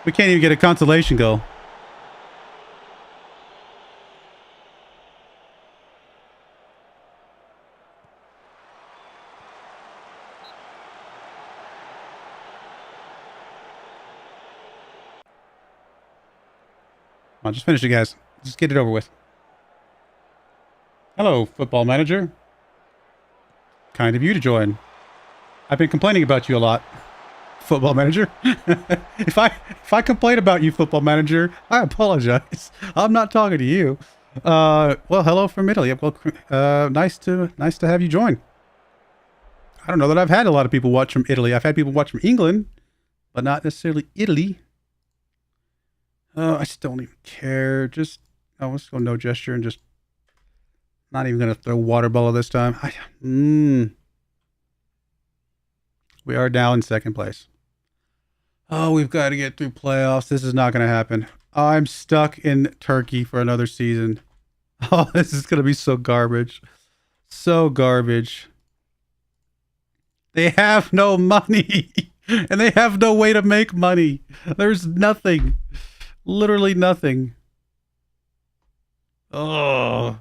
We can't even get a consolation goal. Come on, just finish it, guys. Just get it over with. Hello, Football Manager. Kind of you to join. I've been complaining about you a lot, Football Manager. If I complain about you, Football Manager, I apologize. I'm not talking to you. Well, hello from Italy. Well, nice to have you join. I don't know that I've had a lot of people watch from Italy. I've had people watch from England. but not necessarily Italy. Oh, I just don't even care. Just, oh, let's go no gesture and just not even going to throw water bottle this time. We are now in second place. Oh, we've got to get through playoffs. This is not going to happen. I'm stuck in Turkey for another season. Oh, this is going to be so garbage. So garbage. They have no money. And they have no way to make money. There's nothing. Literally nothing. Oh.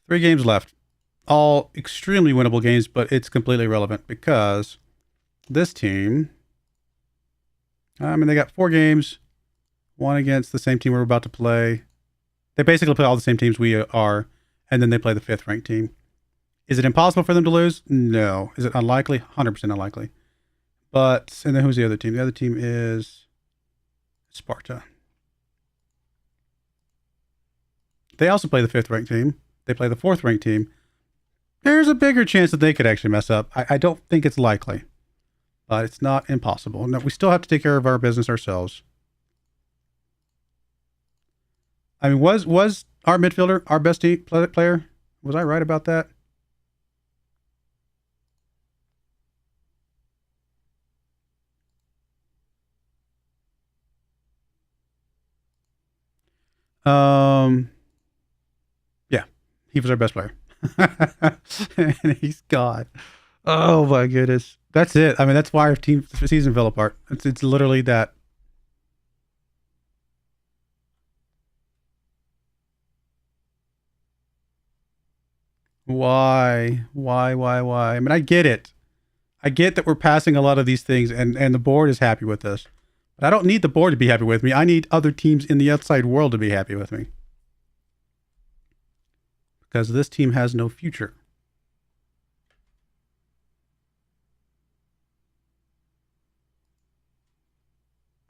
Three games left. All extremely winnable games, but it's completely irrelevant because this team, they got 4 games, one against the same team we're about to play. They basically play all the same teams we are, and then they play the 5th ranked team. Is it impossible for them to lose? No. Is it unlikely? 100% unlikely. But, and then who's the other team? The other team is Sparta. They also play the 5th ranked team. They play the 4th ranked team. There's a bigger chance that they could actually mess up. I don't think it's likely, but it's not impossible. No, we still have to take care of our business ourselves. I mean, was our midfielder our best player? Was I right about that? Yeah, he was our best player. And he's gone. Oh my goodness. That's it. I mean, that's why our team season fell apart. It's literally that. Why? Why? I mean, I get it. I get that we're passing a lot of these things and the board is happy with us. But I don't need the board to be happy with me. I need other teams in the outside world to be happy with me. Because this team has no future.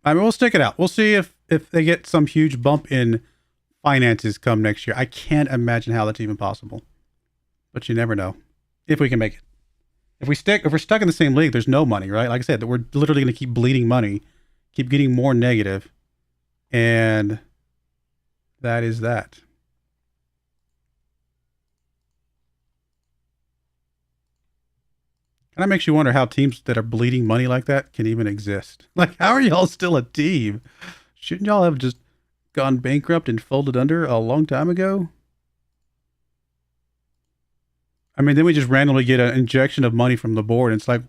I mean, we'll stick it out. We'll see if they get some huge bump in finances come next year. I can't imagine how that's even possible. But you never know. If we can make it. If we're stuck in the same league, there's no money, right? Like I said, that we're literally going to keep bleeding money, keep getting more negative, and that is that. And that makes you wonder how teams that are bleeding money like that can even exist. Like, how are y'all still a team? Shouldn't y'all have just gone bankrupt and folded under a long time ago? I mean, then we just randomly get an injection of money from the board, and it's like,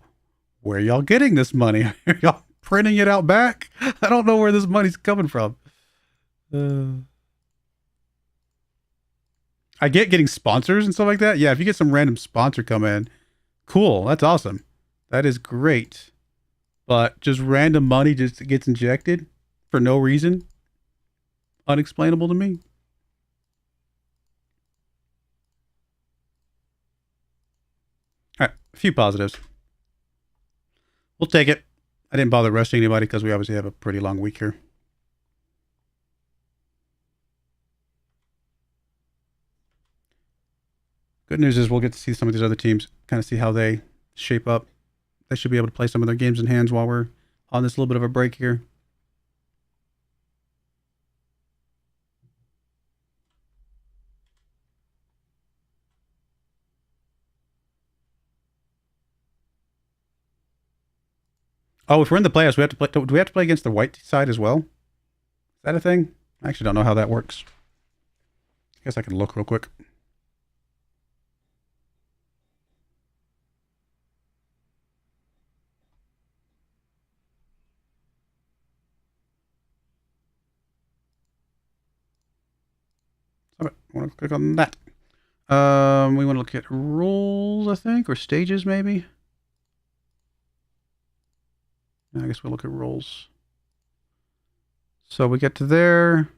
where are y'all getting this money? Are y'all printing it out back? I don't know where this money's coming from. I get getting sponsors and stuff like that. Yeah, if you get some random sponsor come in, cool. That's awesome. That is great. But just random money just gets injected for no reason. Unexplainable to me. All right, a few positives. We'll take it. I didn't bother rushing anybody because we obviously have a pretty long week here. Good news is we'll get to see some of these other teams, kind of see how they shape up. They should be able to play some of their games in hands while we're on this little bit of a break here. Oh, if we're in the playoffs, we have to play. Do we have to play against the white side as well? Is that a thing? I actually don't know how that works. I guess I can look real quick. I want to click on that. We want to look at roles, I think, or stages, maybe. I guess we'll look at roles. So we get to there.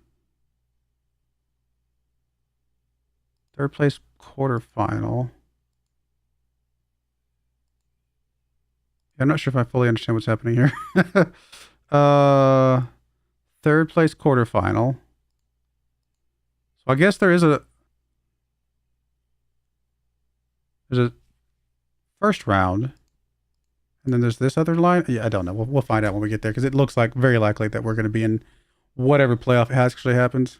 Third place quarterfinal. I'm not sure if I fully understand what's happening here. third place quarterfinal. So I guess there's a first round. And then there's this other line. Yeah, I don't know. We'll find out when we get there because it looks like very likely that we're going to be in whatever playoff actually happens.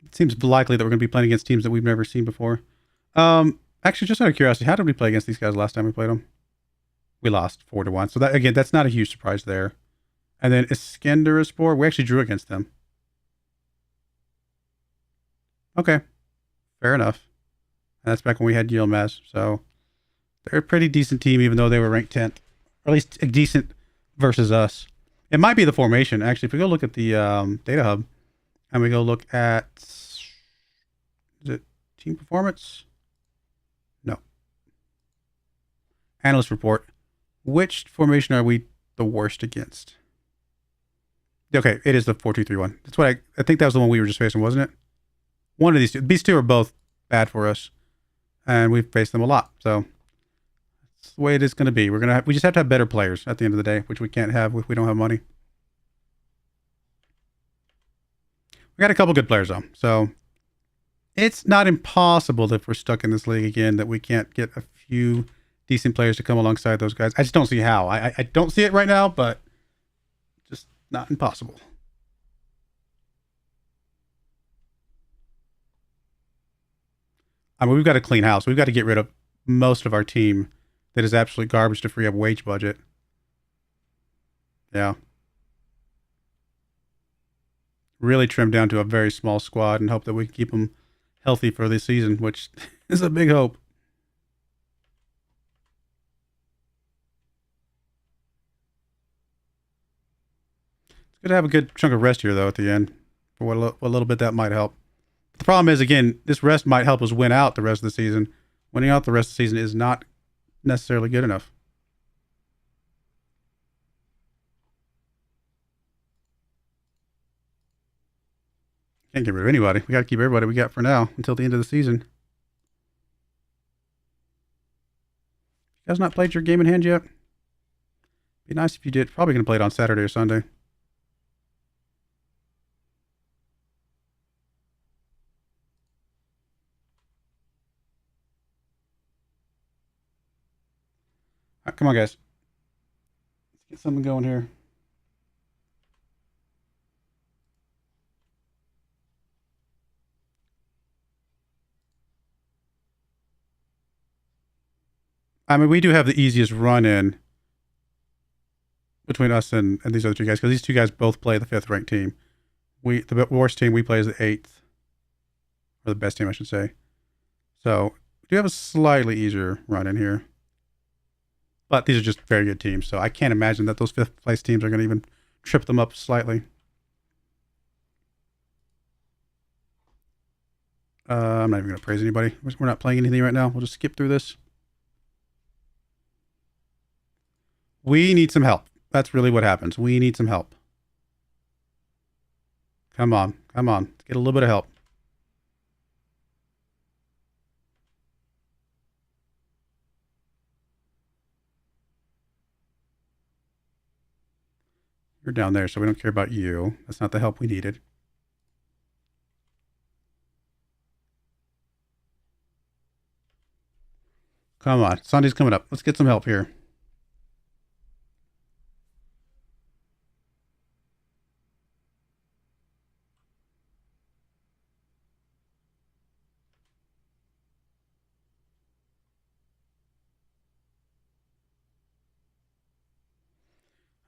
It seems likely that we're going to be playing against teams that we've never seen before. Actually, just out of curiosity, how did we play against these guys last time we played them? We lost 4-1. So that, again, that's not a huge surprise there. And then Iskanderaspor, we actually drew against them. Okay, fair enough. And that's back when we had Yilmaz. So they're a pretty decent team, even though they were ranked 10th. Or at least decent versus us. It might be the formation. Actually, if we go look at the data hub, and we go look at, is it team performance? No. Analyst report. Which formation are we the worst against? Okay, it is the 4-2-3-1. That's what I think that was the one we were just facing, wasn't it? One of these two. These two are both bad for us, and we've faced them a lot. So that's the way it is going to be. We just have to have better players at the end of the day, which we can't have if we don't have money. We got a couple good players though, so it's not impossible if we're stuck in this league again that we can't get a few decent players to come alongside those guys. I just don't see how. I don't see it right now, but just not impossible. I mean, we've got to clean house. We've got to get rid of most of our team that is absolute garbage to free up wage budget. Yeah. Really trim down to a very small squad and hope that we can keep them healthy for this season, which is a big hope. It's good to have a good chunk of rest here, though, at the end. For what little bit that might help. But the problem is, again, this rest might help us win out the rest of the season. Winning out the rest of the season is not necessarily good enough. Can't get rid of anybody. We got to keep everybody we got for now until the end of the season. You guys not played your game in hand yet? Be nice if you did. Probably going to play it on Saturday or Sunday. All right, come on, guys. Let's get something going here. I mean, we do have the easiest run-in between us and these other two guys, because these two guys both play the 5th ranked team. The worst team we play is the 8th. Or the best team, I should say. So, we do have a slightly easier run-in here. But these are just very good teams, so I can't imagine that those 5th place teams are going to even trip them up slightly. I'm not even going to praise anybody. We're not playing anything right now. We'll just skip through this. We need some help. That's really what happens. We need some help. Come on. Come on. Let's get a little bit of help. You're down there, so we don't care about you. That's not the help we needed. Come on. Sunday's coming up. Let's get some help here.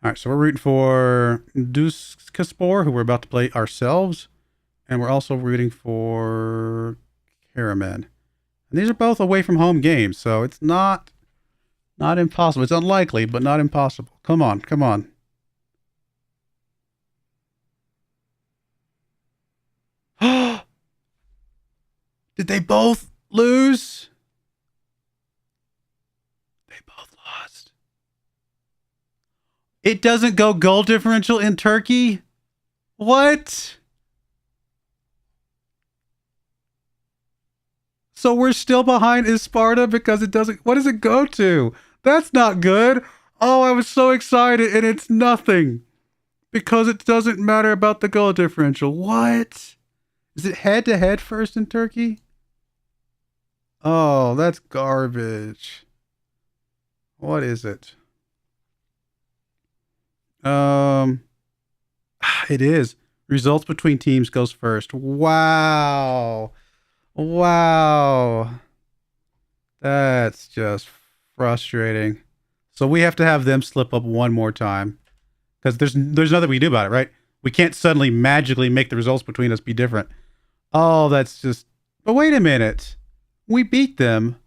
All right, so we're rooting for Duskaspor, who we're about to play ourselves. And we're also rooting for Caraman. And these are both away from home games, so it's not impossible. It's unlikely, but not impossible. Come on, come on. Did they both lose? They both lost. It doesn't go goal differential in Turkey? What? So we're still behind Isparta because it doesn't... What does it go to? That's not good. Oh, I was so excited, and it's nothing. Because it doesn't matter about the goal differential. What? Is it head-to-head first in Turkey? Oh, that's garbage. What is it? It is. Results between teams goes first. Wow. Wow. That's just frustrating. So we have to have them slip up one more time. Because there's nothing we can do about it, right? We can't suddenly magically make the results between us be different. Oh, that's just... But wait a minute. We beat them.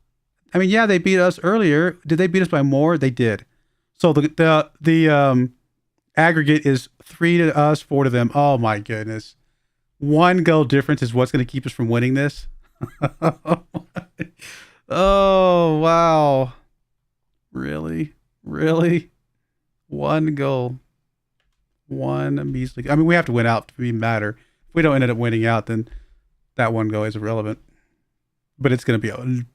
I mean, yeah, they beat us earlier. Did they beat us by more? They did. So the aggregate is 3 to us, 4 to them. Oh my goodness. 1 goal difference is what's going to keep us from winning this. Oh, wow. Really? Really? 1 goal. 1 measly. I mean, we have to win out to even matter. If we don't end up winning out, then that 1 goal is irrelevant. But it's going to be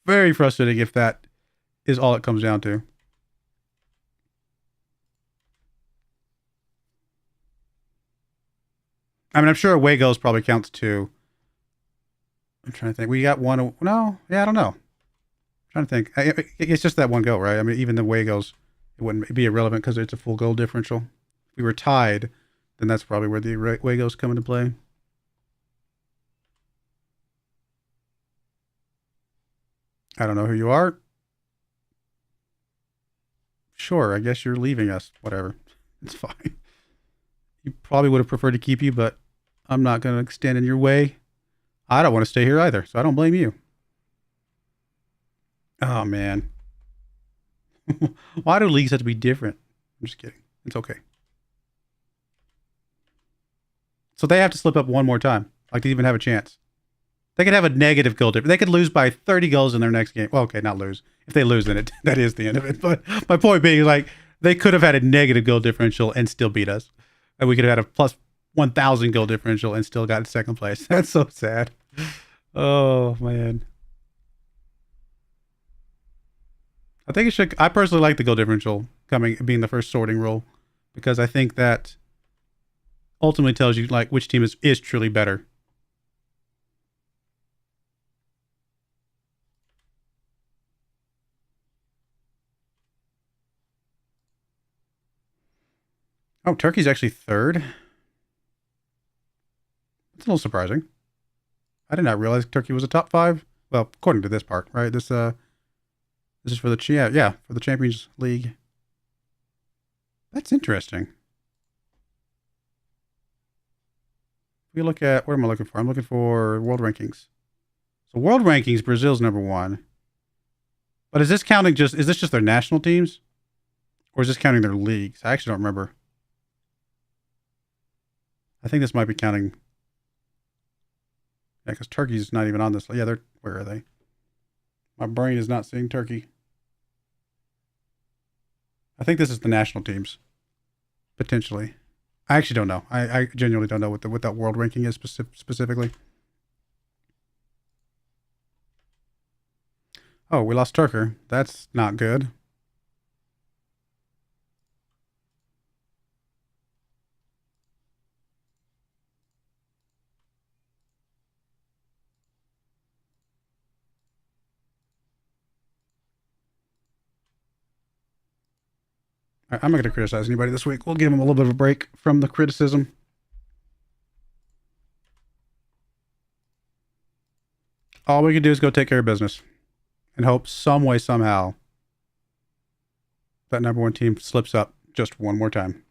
very frustrating if that is all it comes down to. I mean, I'm sure away goals probably counts too. I'm trying to think. We got 1. No, yeah, I don't know. I'm trying to think. It's just that 1 goal, right? I mean, even the away goals, it wouldn't be irrelevant because it's a full goal differential. If we were tied, then that's probably where the away goals come into play. I don't know who you are. Sure, I guess you're leaving us. Whatever. It's fine. You probably would have preferred to keep you, but I'm not going to stand in your way. I don't want to stay here either, so I don't blame you. Oh, man. Why do leagues have to be different? I'm just kidding. It's okay. So they have to slip up 1 more time. Like to even have a chance. They could have a negative goal difference. They could lose by 30 goals in their next game. Well, okay, not lose. If they lose, then that is the end of it. But my point being, like, they could have had a negative goal differential and still beat us. And we could have had a plus 1,000 goal differential and still got second place. That's so sad. Oh, man. I think it should... I personally like the goal differential being the first sorting rule. Because I think that ultimately tells you, like, which team is truly better. Oh, Turkey's actually 3rd. It's a little surprising. I did not realize Turkey was a top 5. Well, according to this part, right? This is for the for the Champions League. That's interesting. We look at, what am I looking for? I'm looking for world rankings. So world rankings, Brazil's number 1. But is this counting is this just their national teams? Or is this counting their leagues? I actually don't remember. I think this might be counting. Yeah, because Turkey's not even on this. Yeah, where are they? My brain is not seeing Turkey. I think this is the national teams. Potentially. I actually don't know. I genuinely don't know what that world ranking is specifically. Oh, we lost Turker. That's not good. I'm not going to criticize anybody this week. We'll give them a little bit of a break from the criticism. All we can do is go take care of business and hope some way, somehow, that number 1 team slips up just 1 more time.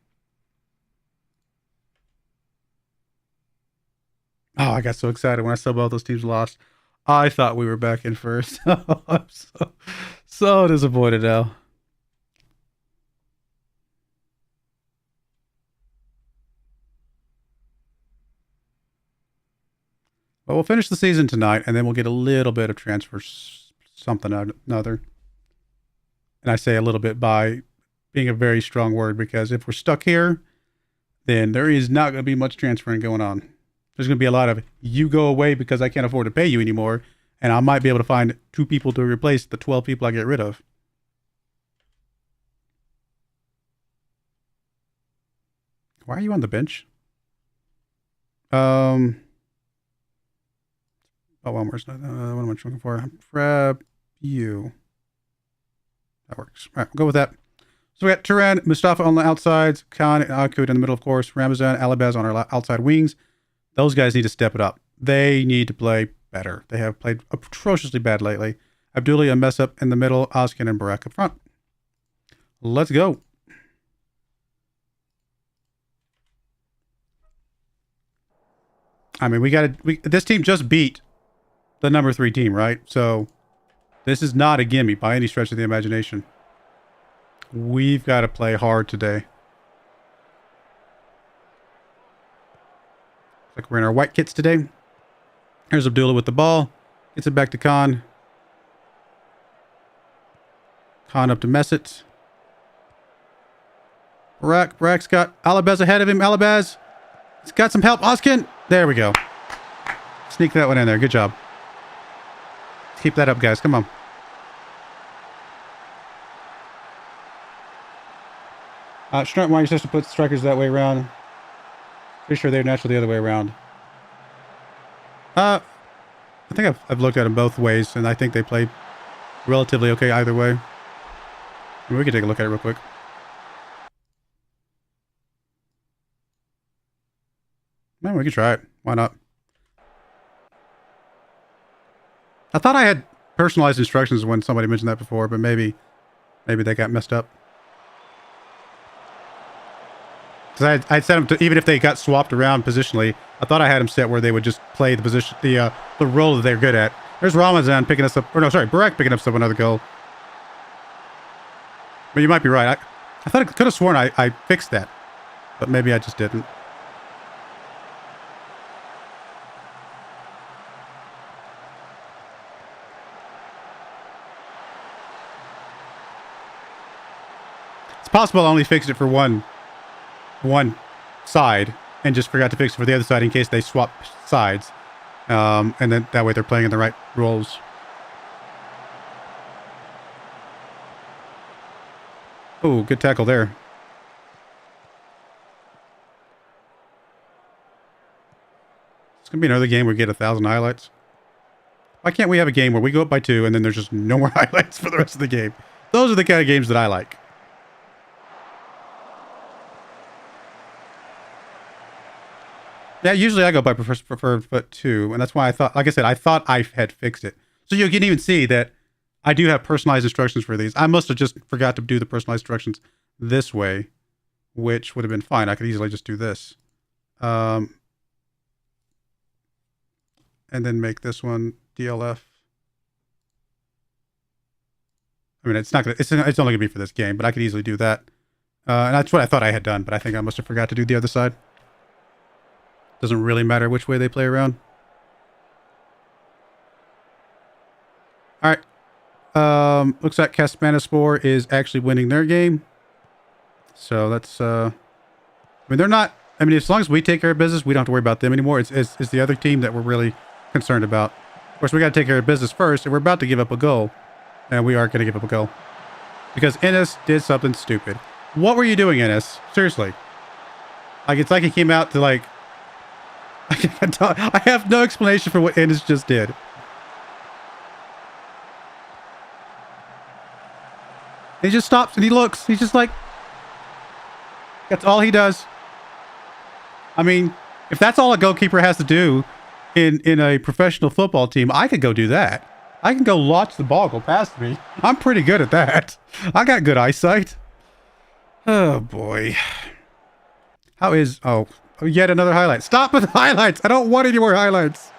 Oh, I got so excited when I saw both those teams lost. I thought we were back in first. I'm so disappointed now. But we'll finish the season tonight, and then we'll get a little bit of transfer something or another. And I say a little bit by being a very strong word, because if we're stuck here, then there is not going to be much transferring going on. There's going to be a lot of, you go away because I can't afford to pay you anymore, and I might be able to find 2 people to replace the 12 people I get rid of. Why are you on the bench? Oh, one more. What am I looking for? Prep you. That works. All right, we'll go with that. So we got Turan, Mustafa on the outsides, Khan and Akud in the middle, of course, Ramazan, Alibaz on our outside wings. Those guys need to step it up. They need to play better. They have played atrociously bad lately. Abdullah, a mess up in the middle, Oskin and Barak up front. Let's go. I mean, this team just beat the number 3 team, right? So this is not a gimme by any stretch of the imagination. We've got to play hard today. Like we're in our white kits today. Here's Abdullah with the ball. Gets it back to Khan. Khan up to Messit. Barak's got Alibaz ahead of him. Alibaz. He's got some help. Oskin. There we go. Sneak that one in there. Good job. Keep that up, guys. Come on. Strut, why you're supposed to put strikers that way around? Pretty sure they're naturally the other way around. I think I've looked at them both ways, and I think they play relatively okay either way. I mean, we can take a look at it real quick. Man, we can try it. Why not? I thought I had personalized instructions when somebody mentioned that before, but maybe they got messed up. Because I'd set them to, even if they got swapped around positionally, I thought I had them set where they would just play the position, the role that they're good at. There's Ramazan picking us up, or no, sorry, Barak picking up another goal. But you might be right. I thought I could have sworn I fixed that, but maybe I just didn't. It's possible I only fixed it for one side and just forgot to fix it for the other side in case they swap sides. And then that way they're playing in the right roles. Oh, good tackle there. It's going to be another game where we get 1,000 highlights. Why can't we have a game where we go up by 2 and then there's just no more highlights for the rest of the game? Those are the kind of games that I like. Yeah, usually I go by preferred foot 2, and that's why I thought, like I said, I thought I had fixed it. So you can even see that I do have personalized instructions for these. I must have just forgot to do the personalized instructions this way, which would have been fine. I could easily just do this. And then make this one DLF. I mean, it's not gonna, it's only gonna be for this game, but I could easily do that. And that's what I thought I had done, but I think I must have forgot to do the other side. Doesn't really matter which way they play around. All right. Looks like Caspanaspor is actually winning their game. So that's, I mean, they're not, I mean, as long as we take care of business, we don't have to worry about them anymore. It's the other team that we're really concerned about. Of course, we got to take care of business first, and we're about to give up a goal. And we are going to give up a goal. Because Ennis did something stupid. What were you doing, Ennis? Seriously. Like, it's like he came out to, like, I have no explanation for what Ennis just did. He just stops and he looks. He's just like, that's all he does. I mean, if that's all a goalkeeper has to do in a professional football team, I could go do that. I can go watch the ball go past me. I'm pretty good at that. I got good eyesight. Oh boy. How is, oh, yet another highlight. Stop with the highlights. I don't want any more highlights.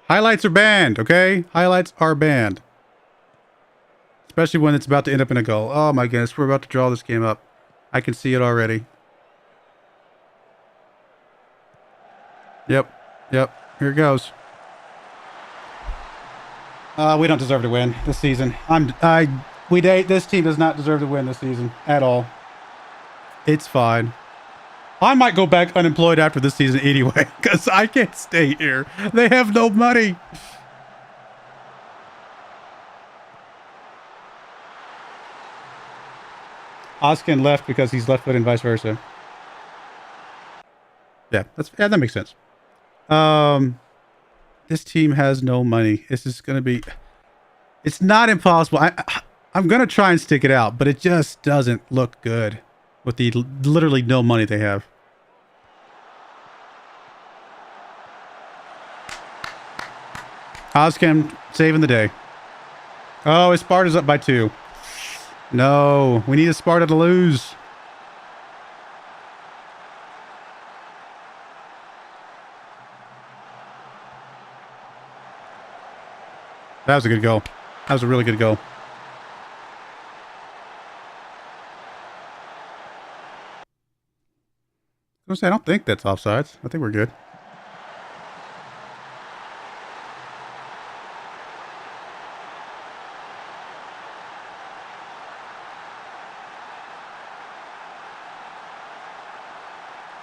Highlights are banned, okay? Highlights are banned. Especially when it's about to end up in a goal. Oh my goodness, we're about to draw this game up. I can see it already. Yep. Here it goes. We don't deserve to win this season. This team does not deserve to win this season at all. It's fine. I might go back unemployed after this season anyway, because I can't stay here. They have no money. Oskin left because he's left-footed and vice versa. Yeah, that makes sense. This team has no money. This is going to be... It's not impossible. I'm going to try and stick it out, but it just doesn't look good with the literally no money they have. Oskin saving the day. Oh, his Sparta's up by 2. No, we need a Sparta to lose. That was a good goal. That was a really good goal. I don't think that's offsides. I think we're good.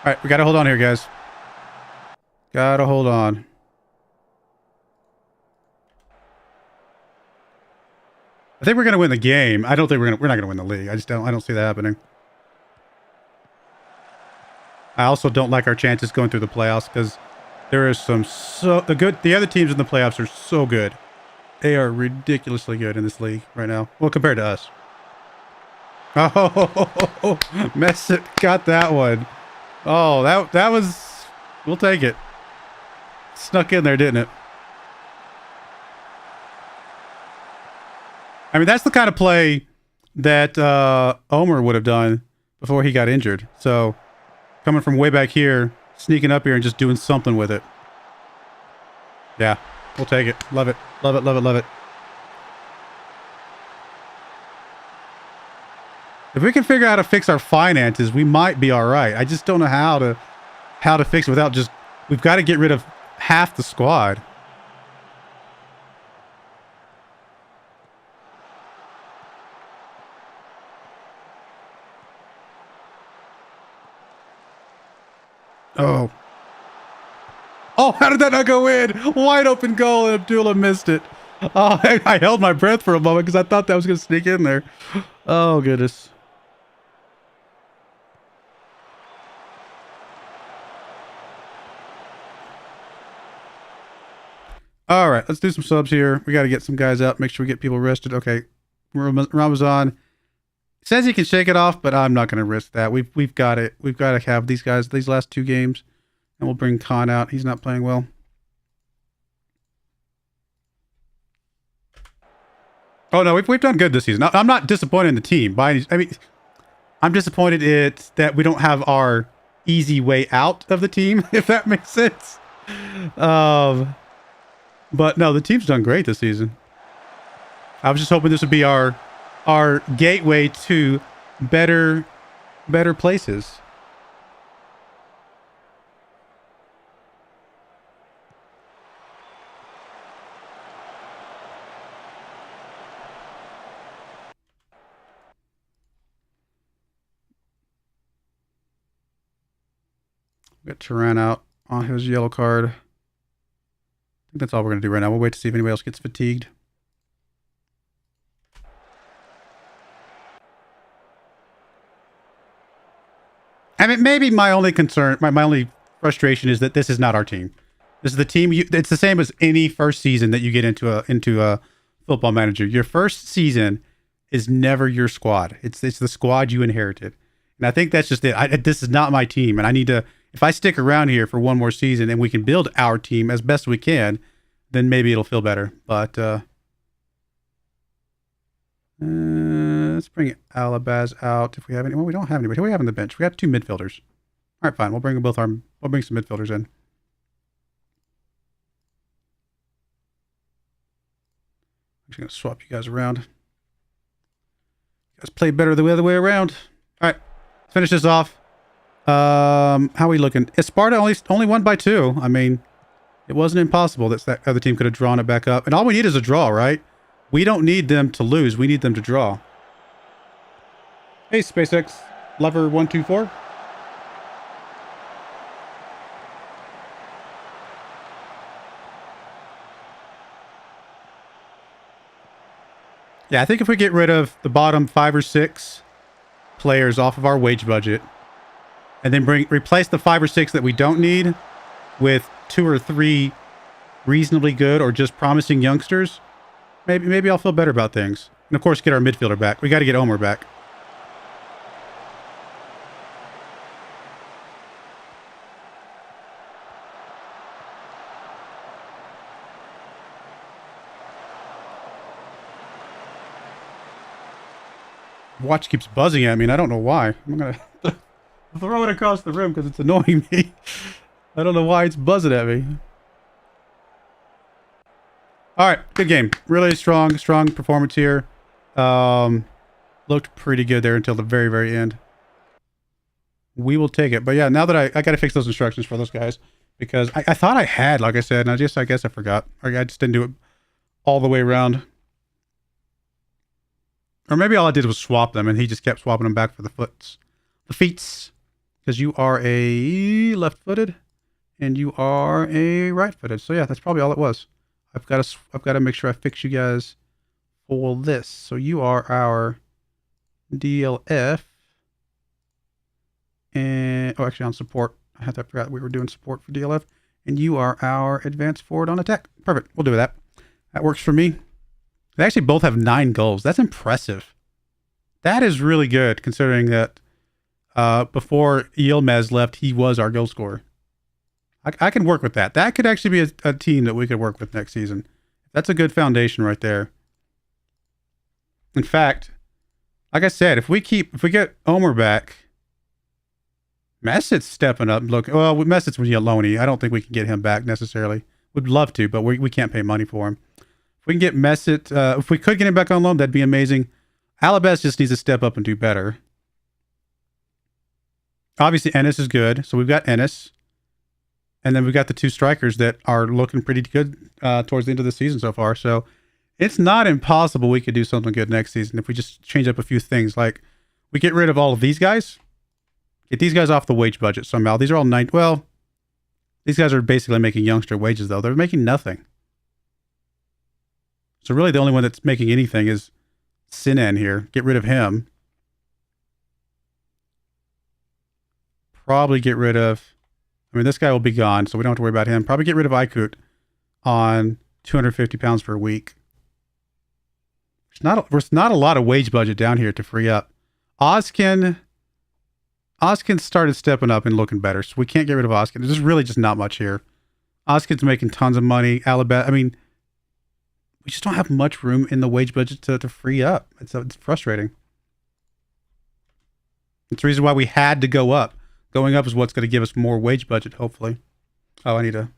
All right, we got to hold on here, guys. Got to hold on. I think we're going to win the game. I don't think we're not going to win the league. I don't see that happening. I also don't like our chances going through the playoffs because there is the other teams in the playoffs are so good. They are ridiculously good in this league right now. Well, compared to us. Oh, Messi got that one. Oh, that was... We'll take it. Snuck in there, didn't it? I mean, that's the kind of play that Omer would have done before he got injured. So, coming from way back here, sneaking up here and just doing something with it. Yeah, we'll take it. Love it. Love it, love it, love it. If we can figure out how to fix our finances, we might be all right. I just don't know how to fix it without just... We've got to get rid of half the squad. Oh. Oh, how did that not go in? Wide open goal and Abdullah missed it. Oh, I held my breath for a moment because I thought that was going to sneak in there. Oh, goodness. All right, let's do some subs here. We got to get some guys out, make sure we get people rested. Okay, Ramazan says he can shake it off, but I'm not going to risk that. We've got it. We've got to have these guys these last 2 games, and we'll bring Khan out. He's not playing well. Oh no, we've done good this season. I'm not disappointed in the team. I'm disappointed that we don't have our easy way out of the team, if that makes sense. But no, the team's done great this season. I was just hoping this would be our gateway to better places. We got Turan out on his yellow card. I think that's all we're going to do right now. We'll wait to see if anybody else gets fatigued. I mean, maybe my only concern, my only frustration is that this is not our team. This is the team. It's the same as any first season that you get into a Football Manager. Your first season is never your squad. It's the squad you inherited, and I think that's just it. This is not my team, and I need to. If I stick around here for one more season and we can build our team as best we can, then maybe it'll feel better. But let's bring Alabaz out if we have any. Well, we don't have anybody. Who do we have on the bench? We got 2 midfielders. All right, fine. We'll bring some midfielders in. I'm just gonna swap you guys around. You guys play better the other way around. All right, let's finish this off. How are we looking? Sparta only won by 2. I mean, it wasn't impossible that other team could have drawn it back up. And all we need is a draw, right? We don't need them to lose. We need them to draw. Hey, SpaceX Lover 124. Yeah, I think if we get rid of the bottom 5 or 6 players off of our wage budget, and then replace the 5 or 6 that we don't need with 2 or 3 reasonably good or just promising youngsters, maybe I'll feel better about things. And of course, get our midfielder back. We got to get Omer back. Watch keeps buzzing at me, and I don't know why. I'm gonna throw it across the room because it's annoying me. I don't know why it's buzzing at me. All right, good game. Really strong performance here. Looked pretty good there until the very end. We will take it. But yeah, now that I got to fix those instructions for those guys because I thought I had, like I said, and I guess I forgot. Or I just didn't do it all the way around. Or maybe all I did was swap them, and he just kept swapping them back for the feets. Because you are a left-footed, and you are a right-footed. So yeah, that's probably all it was. I've got to make sure I fix you guys for this. So you are our DLF, and actually on support. I forgot we were doing support for DLF, and you are our advanced forward on attack. Perfect. We'll do that. That works for me. They actually both have 9 goals. That's impressive. That is really good, considering that before Yilmaz left, he was our goal scorer. I can work with that. That could actually be a team that we could work with next season. That's a good foundation right there. In fact, like I said, if we get Omer back, Messet's stepping up. Look, well, Messet's with Yaloni. I don't think we can get him back necessarily. Would love to, but we can't pay money for him. If we can get Messet, if we could get him back on loan, that'd be amazing. Alabes just needs to step up and do better. Obviously, Ennis is good. So we've got Ennis. And then we've got the 2 strikers that are looking pretty good towards the end of the season so far. So it's not impossible we could do something good next season if we just change up a few things. Like, we get rid of all of these guys. Get these guys off the wage budget somehow. These are all well, these guys are basically making youngster wages, though. They're making nothing. So really the only one that's making anything is Sinan here. Get rid of him. Probably get rid of... I mean, this guy will be gone, so we don't have to worry about him. Probably get rid of Aikut on 250 pounds per week. There's not a lot of wage budget down here to free up. Oskin started stepping up and looking better, so we can't get rid of Oskin. There's really just not much here. Oskin's making tons of money. Alabama, I mean... We just don't have much room in the wage budget to free up. It's frustrating. It's the reason why we had to go up. Going up is what's going to give us more wage budget, hopefully. Oh, I need to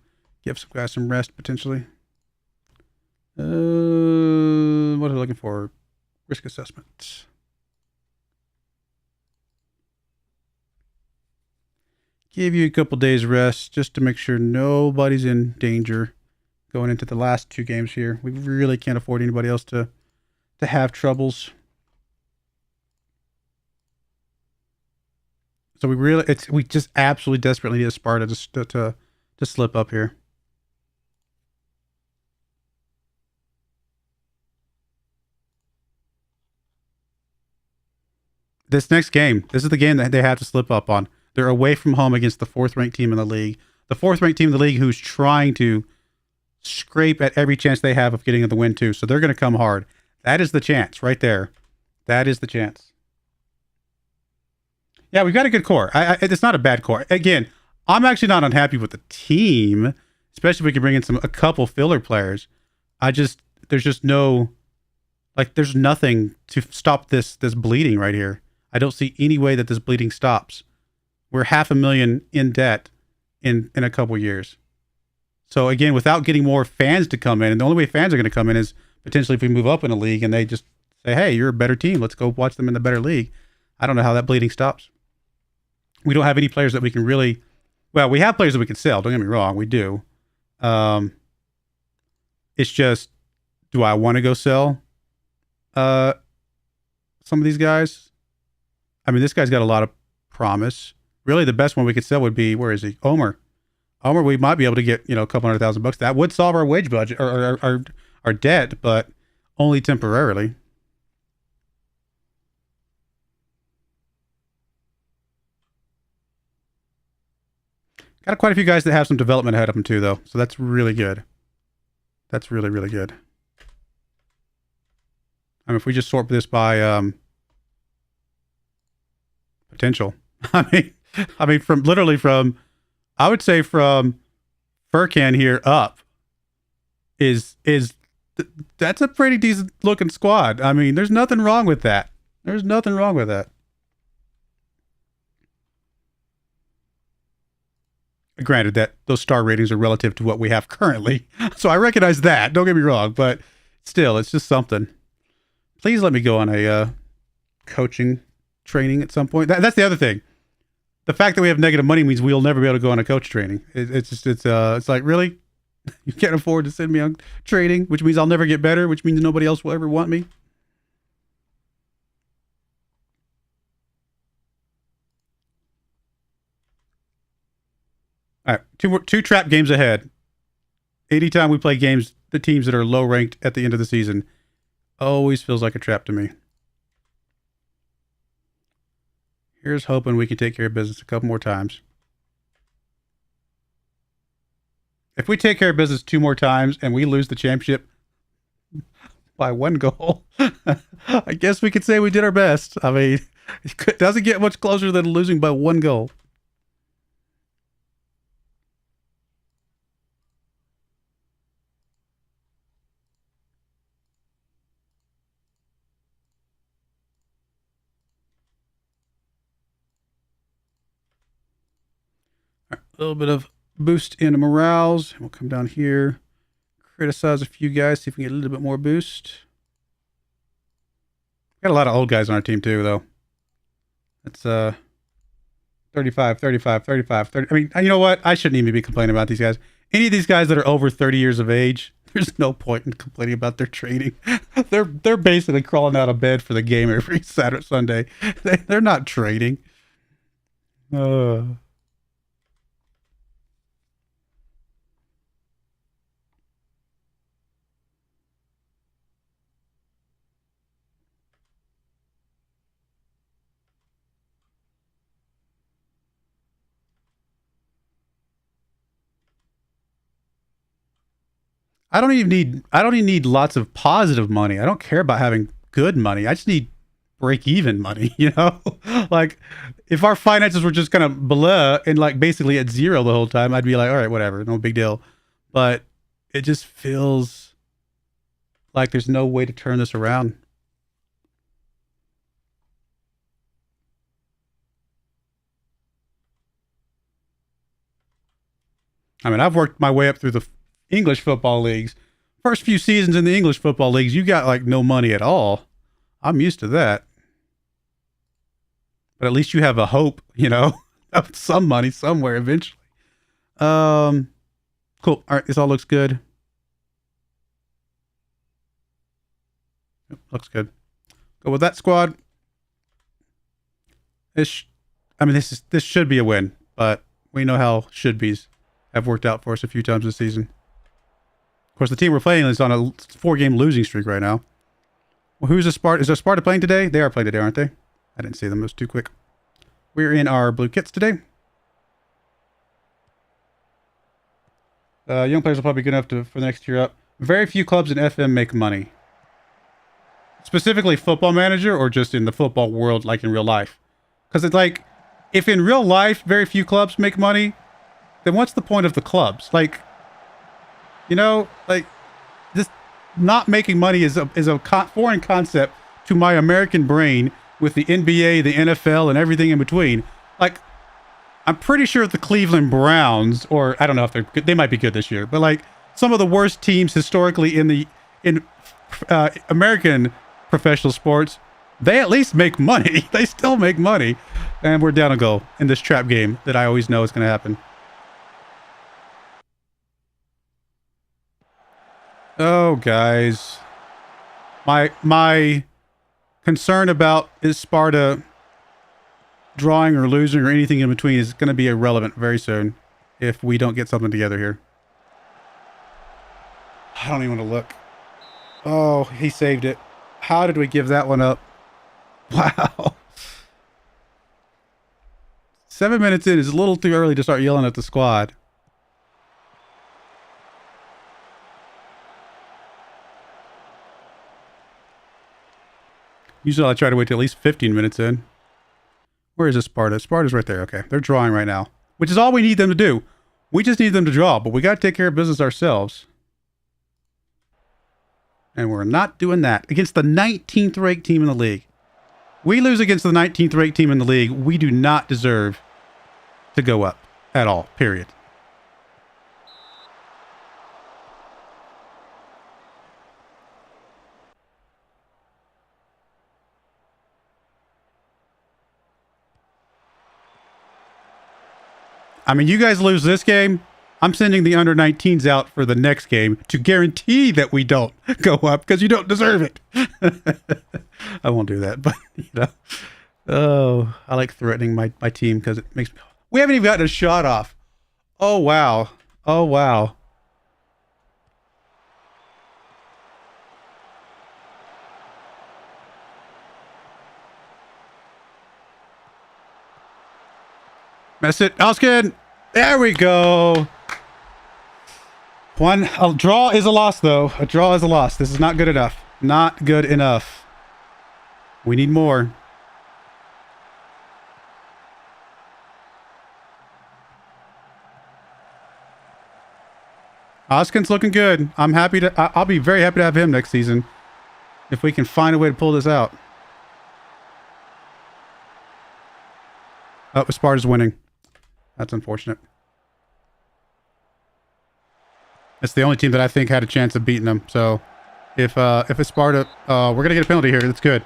give some guys some rest, potentially. What are we looking for? Risk assessment. Give you a couple days rest just to make sure nobody's in danger going into the last 2 games here. We really can't afford anybody else to have troubles. So we just absolutely desperately need a Sparta to slip up here. This next game, this is the game that they have to slip up on. They're away from home against the 4th ranked team in the league. The 4th ranked team in the league who's trying to scrape at every chance they have of getting the win too. So they're going to come hard. That is the chance right there. That is the chance. Yeah, we've got a good core. It's not a bad core. Again, I'm actually not unhappy with the team, especially if we can bring in a couple filler players. There's just no, there's nothing to stop this bleeding right here. I don't see any way that this bleeding stops. We're $500,000 in debt in a couple years. So again, without getting more fans to come in, and the only way fans are going to come in is potentially if we move up in a league and they just say, hey, you're a better team. Let's go watch them in the better league. I don't know how that bleeding stops. We don't have any players that we can really... Well, we have players that we can sell. Don't get me wrong. We do. It's just, do I want to go sell some of these guys? I mean, this guy's got a lot of promise. Really, the best one we could sell would be, where is he? Omer, we might be able to get, a couple $100,000. That would solve our wage budget or our debt, but only temporarily. Got quite a few guys that have some development ahead of them too, though. So that's really good. That's really, really good. I mean, if we just sort this by potential, I mean, from literally from, I would say from Furcan here up that's a pretty decent looking squad. I mean, there's nothing wrong with that. There's nothing wrong with that. Granted that those star ratings are relative to what we have currently. So I recognize that. Don't get me wrong, but still, it's just something. Please let me go on a coaching training at some point. That's the other thing. The fact that we have negative money means we'll never be able to go on a coach training. It's like, really? You can't afford to send me on training, which means I'll never get better, which means nobody else will ever want me. All right, two trap games ahead. Anytime we play games, the teams that are low ranked at the end of the season, always feels like a trap to me. Here's hoping we can take care of business a couple more times. If we take care of business 2 more times and we lose the championship by 1 goal, I guess we could say we did our best. I mean, it doesn't get much closer than losing by 1 goal. Right, a little bit of boost in morales. We'll come down here, criticize a few guys, see if we can get a little bit more boost. Got a lot of old guys on our team too, though. It's 35, 35, 35, 30. I mean, you know what? I shouldn't even be complaining about these guys. Any of these guys that are over 30 years of age, there's no point in complaining about their training. They're basically crawling out of bed for the game every Saturday, Sunday. They're not training. I don't even need lots of positive money. I don't care about having good money. I just need break even money, you know? Like if our finances were just kind of blah and like basically at zero the whole time, I'd be like, all right, whatever, no big deal. But it just feels like there's no way to turn this around. I mean, I've worked my way up through the English football leagues. First few seasons in the English football leagues, you got like no money at all. I'm used to that. But at least you have a hope, you know, of some money somewhere eventually. Cool. All right, this all looks good. Yep, looks good. Go with that squad. This should be a win, but we know how should-be's have worked out for us a few times this season. Of course, the team we're playing is on a 4-game losing streak right now. Well, who's the Sparta? Is there Sparta playing today? They are playing today, aren't they? I didn't see them. It was too quick. We're in our blue kits today. Young players will probably be good enough for the next year up. Very few clubs in FM make money. Specifically Football Manager or just in the football world, like in real life? Because it's like, if in real life very few clubs make money, then what's the point of the clubs? Like, you know, like this not making money is a foreign concept to my American brain with the NBA, the NFL, and everything in between. Like, I'm pretty sure the Cleveland Browns, or I don't know if they're good, they might be good this year, but like some of the worst teams historically in American professional sports, they at least make money. They still make money. And we're down a goal in this trap game that I always know is going to happen. Oh, guys. My concern about is Sparta drawing or losing or anything in between is going to be irrelevant very soon if we don't get something together here. I don't even want to look. Oh, he saved it. How did we give that one up? Wow. 7 minutes in is a little too early to start yelling at the squad. Usually I try to wait till at least 15 minutes in. Where is this Sparta? Sparta's right there. Okay, they're drawing right now, which is all we need them to do. We just need them to draw, but we got to take care of business ourselves. And we're not doing that against the 19th ranked team in the league. We lose against the 19th ranked team in the league. We do not deserve to go up at all, period. I mean, you guys lose this game, I'm sending the under 19s out for the next game to guarantee that we don't go up because you don't deserve it. I won't do that, but you know. Oh, I like threatening my team because it makes me... We haven't even gotten a shot off. Oh, wow. Oh, wow. Mess it. Oskin. There we go. A draw is a loss, though. A draw is a loss. This is not good enough. Not good enough. We need more. Oskin's looking good. I'm happy to... I'll be very happy to have him next season. If we can find a way to pull this out. Oh, Sparta's winning. That's unfortunate. It's the only team that I think had a chance of beating them. So, if it's Sparta, we're gonna get a penalty here. That's good.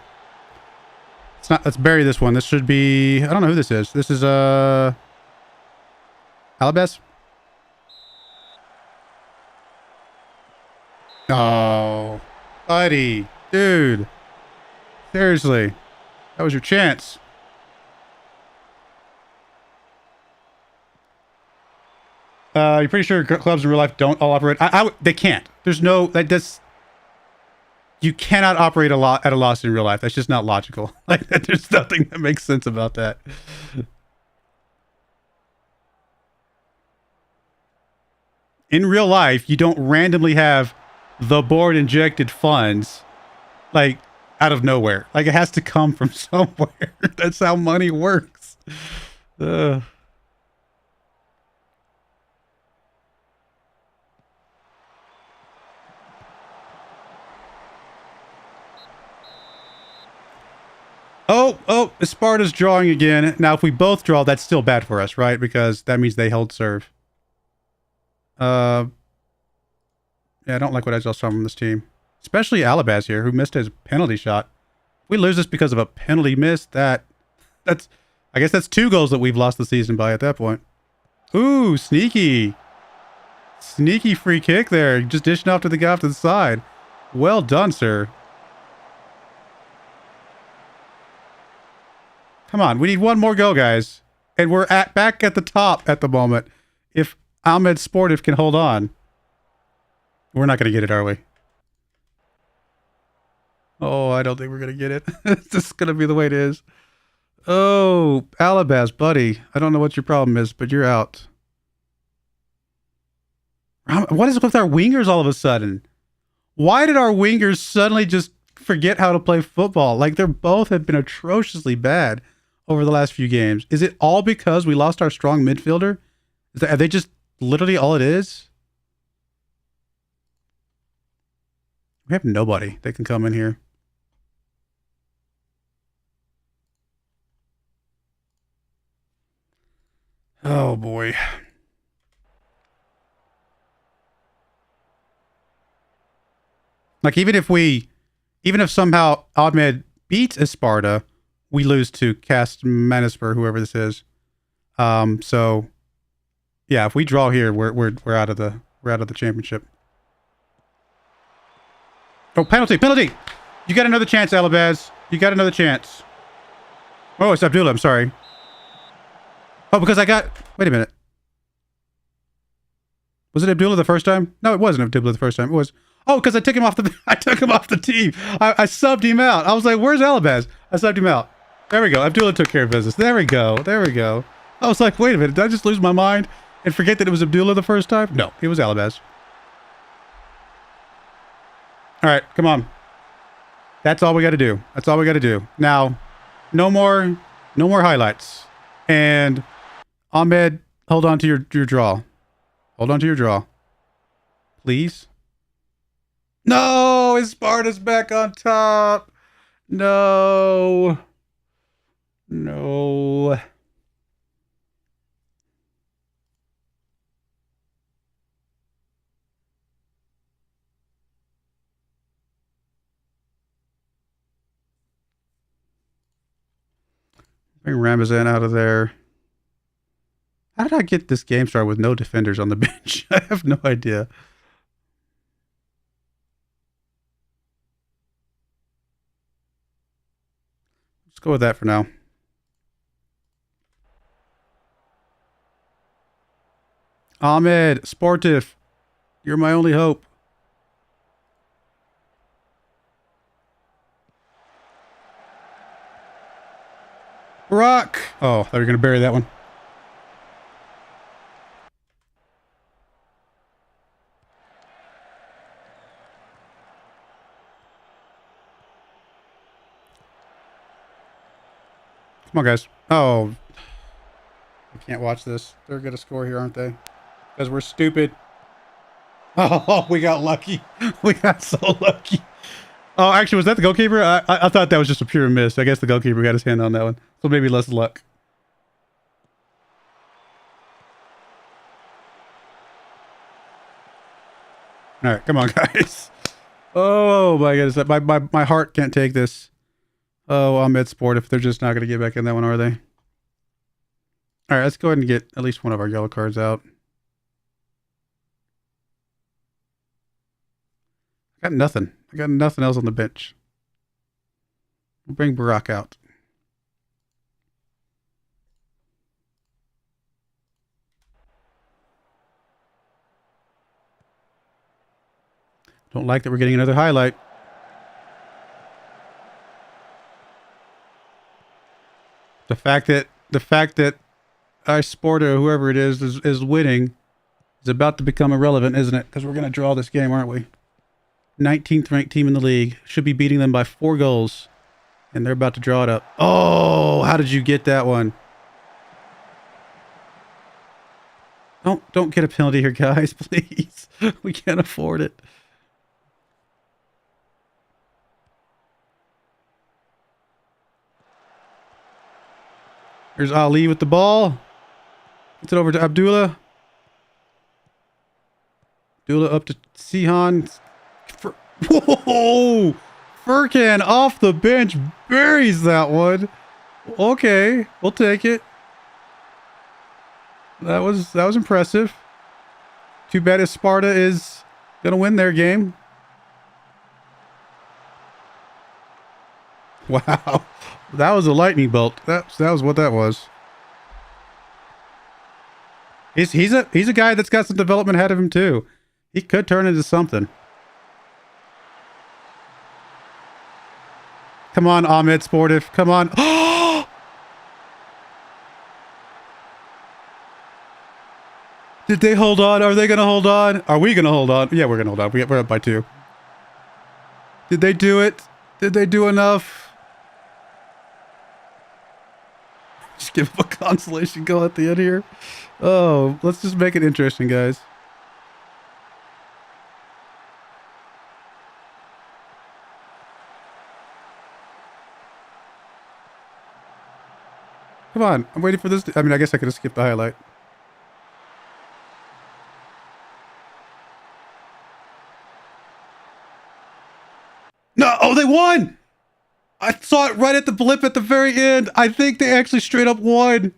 It's not. Let's bury this one. This should be. I don't know who this is. This is Alabes. Oh, buddy, dude. Seriously, that was your chance. You're pretty sure clubs in real life don't all operate? They can't. There's no... You cannot operate at a loss in real life. That's just not logical. Like, there's nothing that makes sense about that. In real life, you don't randomly have the board injected funds, like, out of nowhere. Like, it has to come from somewhere. That's how money works. Oh, Sparta's drawing again. Now, if we both draw, that's still bad for us, right? Because that means they hold serve. Yeah, I don't like what I just saw from this team. Especially Alabaz here, who missed his penalty shot. If we lose this because of a penalty miss, that's... I guess that's 2 goals that we've lost the season by at that point. Ooh, sneaky. Sneaky free kick there. Just dishing off to the guy off to the side. Well done, sir. Come on, we need one more go, guys. And we're back at the top at the moment. If Ahmed Sportive can hold on. We're not going to get it, are we? Oh, I don't think we're going to get it. It's just going to be the way it is. Oh, Alabaz, buddy. I don't know what your problem is, but you're out. What is with our wingers all of a sudden? Why did our wingers suddenly just forget how to play football? Like, they both have been atrociously bad over the last few games. Is it all because we lost our strong midfielder? Are they just literally all it is? We have nobody that can come in here. Oh boy. Like, even if somehow Ahmed beats Esparta, we lose to Cast Manispur, whoever this is. So yeah, if we draw here, we're out of the championship. Oh, penalty! You got another chance, Alabaz. You got another chance. Oh, it's Abdullah. I'm sorry. Oh, because wait a minute. Was it Abdullah the first time? No, it wasn't Abdullah the first time. It was. Oh, because I took him off the team. I subbed him out. I was like, where's Alabaz? I subbed him out. There we go. Abdullah took care of business. There we go. I was like, wait a minute, did I just lose my mind and forget that it was Abdullah the first time? No, it was Alabaz. All right, come on. That's all we got to do. That's all we got to do. Now, no more highlights. And Ahmed, hold on to your draw. Hold on to your draw. Please. No, Sparta's back on top. No. No. Bring Ramazan out of there. How did I get this game started with no defenders on the bench? I have no idea. Let's go with that for now. Ahmed, Sportif, you're my only hope. Rock. Oh, I thought you were going to bury that one. Come on, guys. Oh. I can't watch this. They're going to score here, aren't they? Because we're stupid. Oh, we got lucky. We got so lucky. Oh, actually, was that the goalkeeper? I thought that was just a pure miss. I guess the goalkeeper got his hand on that one. So maybe less luck. All right, come on, guys. Oh, my goodness. My heart can't take this. Oh, Ahmed Sport, if they're just not going to get back in that one, are they? All right, let's go ahead and get at least one of our yellow cards out. I got nothing. I got nothing else on the bench. We'll bring Barack out. Don't like that we're getting another highlight. The fact that iSport or whoever it is winning is about to become irrelevant, isn't it? Because we're going to draw this game, aren't we? 19th ranked team in the league. Should be beating them by 4 goals. And they're about to draw it up. Oh, how did you get that one? Don't get a penalty here, guys, please. We can't afford it. Here's Ali with the ball. Gets it over to Abdullah. Abdullah up to Sihan. Whoa! Furkan off the bench buries that one. Okay, we'll take it. That was impressive. Too bad if Sparta is gonna win their game. Wow, that was a lightning bolt. That was what that was. He's a guy that's got some development ahead of him too. He could turn into something. Come on, Ahmed Sportif. Come on. Did they hold on? Are they going to hold on? Are we going to hold on? Yeah, we're going to hold on. We're up by 2. Did they do it? Did they do enough? Just give them a consolation goal at the end here. Oh, let's just make it interesting, guys. Come on, I'm waiting for this. I mean, I guess I could have skipped the highlight. No, oh, they won! I saw it right at the blip at the very end. I think they actually straight up won.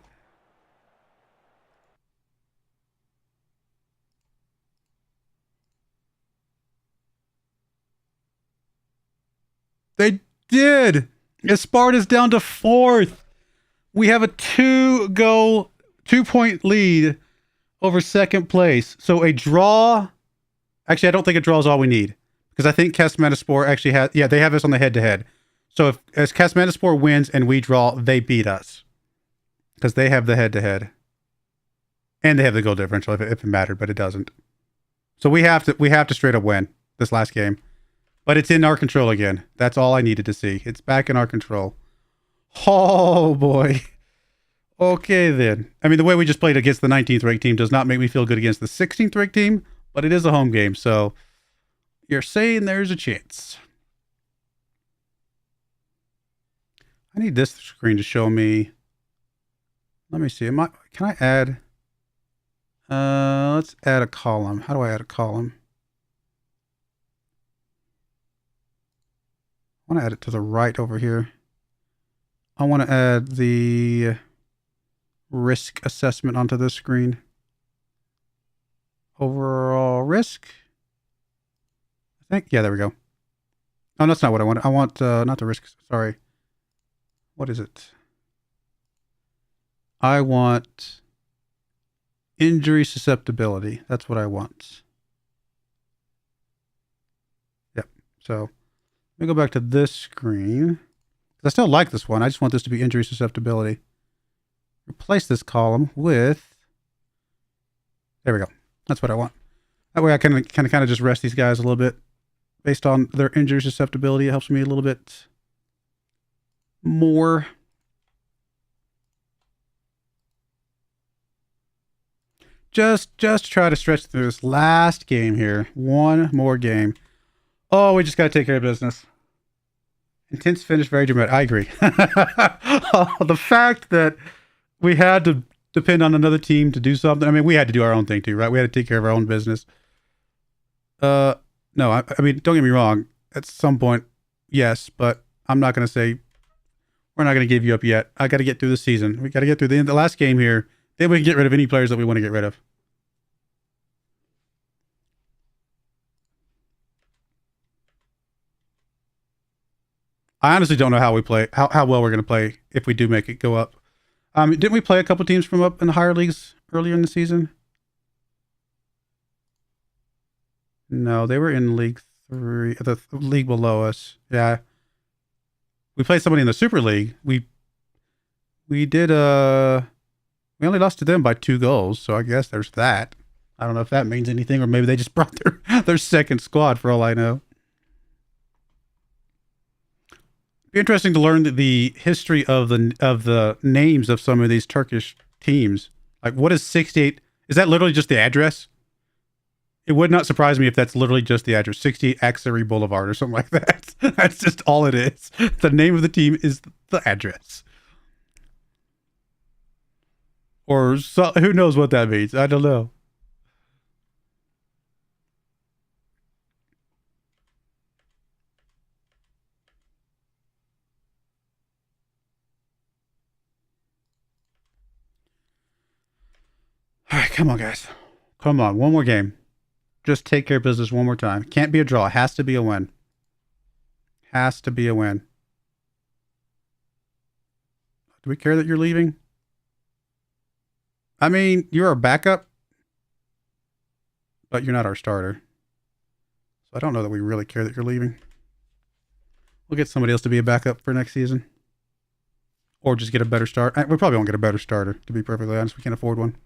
They did. Sparta's down to 4th. We have a 2-point lead over 2nd place. So a draw. Actually, I don't think a draw is all we need. Because I think Kasmanaspor actually has... Yeah, they have us on the head-to-head. So if as Kasmanaspor wins and we draw, they beat us. because they have the head-to-head. And they have the goal differential if it mattered, but it doesn't. So we have to straight up win this last game. But it's in our control again. That's all I needed to see. It's back in our control. Oh, boy. Okay, then. I mean, the way we just played against the 19th ranked team does not make me feel good against the 16th ranked team, but it is a home game, so you're saying there's a chance. I need this screen to show me. Let me see. Can I add? Let's add a column. How do I add a column? I want to add it to the right over here. I want to add the risk assessment onto this screen. Overall risk. I think, yeah, there we go. Oh, that's not what I want. I want, not the risk, sorry. What is it? I want injury susceptibility. That's what I want. Yep. So let me go back to this screen. I still like this one. I just want this to be injury susceptibility. Replace this column with, there we go. That's what I want. That way I can kind of just rest these guys a little bit based on their injury susceptibility. It helps me a little bit more. Just try to stretch through this last game here. One more game. Oh, we just got to take care of business. Intense finish, very dramatic. I agree. The fact that we had to depend on another team to do something. I mean, we had to do our own thing too, right? We had to take care of our own business. No, I mean, don't get me wrong. At some point, yes, but I'm not going to say we're not going to give you up yet. I got to get through the season. We got to get through the last game here. Then we can get rid of any players that we want to get rid of. I honestly don't know how we play, how well we're going to play if we do make it go up. Didn't we play a couple teams from up in the higher leagues earlier in the season? No, they were in League 3, the league below us. Yeah. We played somebody in the Super League. We did, we only lost to them by 2 goals, so I guess there's that. I don't know if that means anything, or maybe they just brought their second squad for all I know. Be interesting to learn the history of the names of some of these Turkish teams. Like, what is 68? Is that literally just the address? It would not surprise me if that's literally just the address, 68 Aksari Boulevard or something like that. That's just all it is. The name of the team is the address. Or so, who knows what that means? I don't know. All right, come on, guys. Come on, one more game. Just take care of business one more time. Can't be a draw. It has to be a win. Has to be a win. Do we care that you're leaving? I mean, you're our backup, but you're not our starter. So I don't know that we really care that you're leaving. We'll get somebody else to be a backup for next season. Or just get a better start. We probably won't get a better starter, to be perfectly honest. We can't afford one.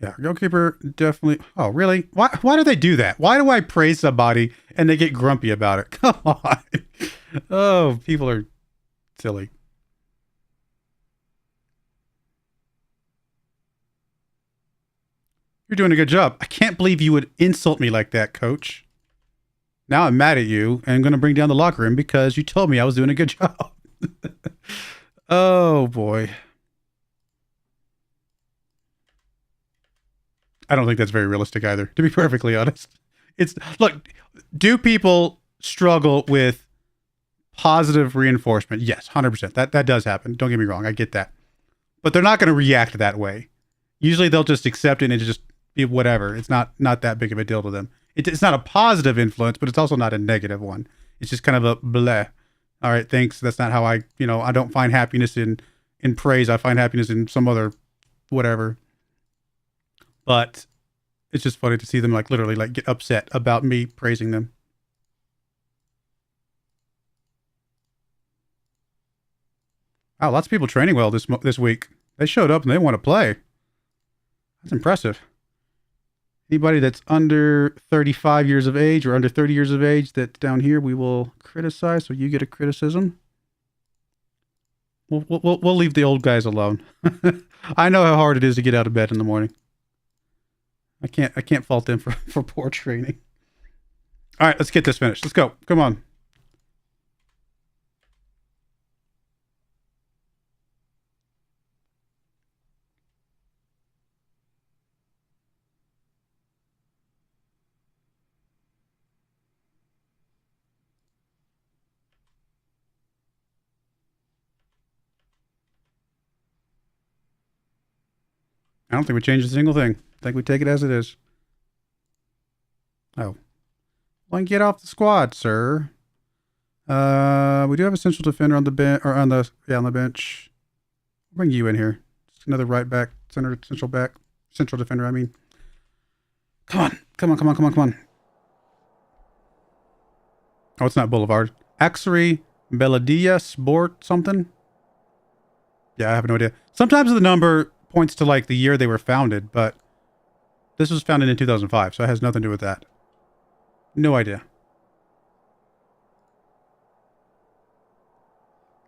Yeah, goalkeeper definitely. Oh, really? Why do they do that? Why do I praise somebody and they get grumpy about it? Come on. Oh, people are silly. You're doing a good job. I can't believe you would insult me like that, coach. Now I'm mad at you and I'm going to bring down the locker room because you told me I was doing a good job. Oh, boy. I don't think that's very realistic either, to be perfectly honest. Look, do people struggle with positive reinforcement? Yes, 100%. That does happen. Don't get me wrong. I get that. But they're not going to react that way. Usually they'll just accept it and just be whatever. It's not that big of a deal to them. It's not a positive influence, but it's also not a negative one. It's just kind of a bleh. All right, thanks. That's not how I don't find happiness in praise. I find happiness in some other whatever. But it's just funny to see them like literally like get upset about me praising them. Wow, lots of people training well this week. They showed up and they want to play. That's impressive. Anybody that's under 35 years of age or under 30 years of age that's down here, we will criticize. So you get a criticism. We'll leave the old guys alone. I know how hard it is to get out of bed in the morning. I can't fault them for poor training. All right, let's get this finished. Let's go. Come on. I don't think we changed a single thing. I think we take it as it is. Oh. Well, get off the squad, sir. We do have a central defender on the bench, or on the bench. I'll bring you in here. Just another right back, central defender, I mean. Come on. Oh, it's not Boulevard. Axery Beladia Sport something? Yeah, I have no idea. Sometimes the number points to like the year they were founded, but this was founded in 2005, so it has nothing to do with that. No idea.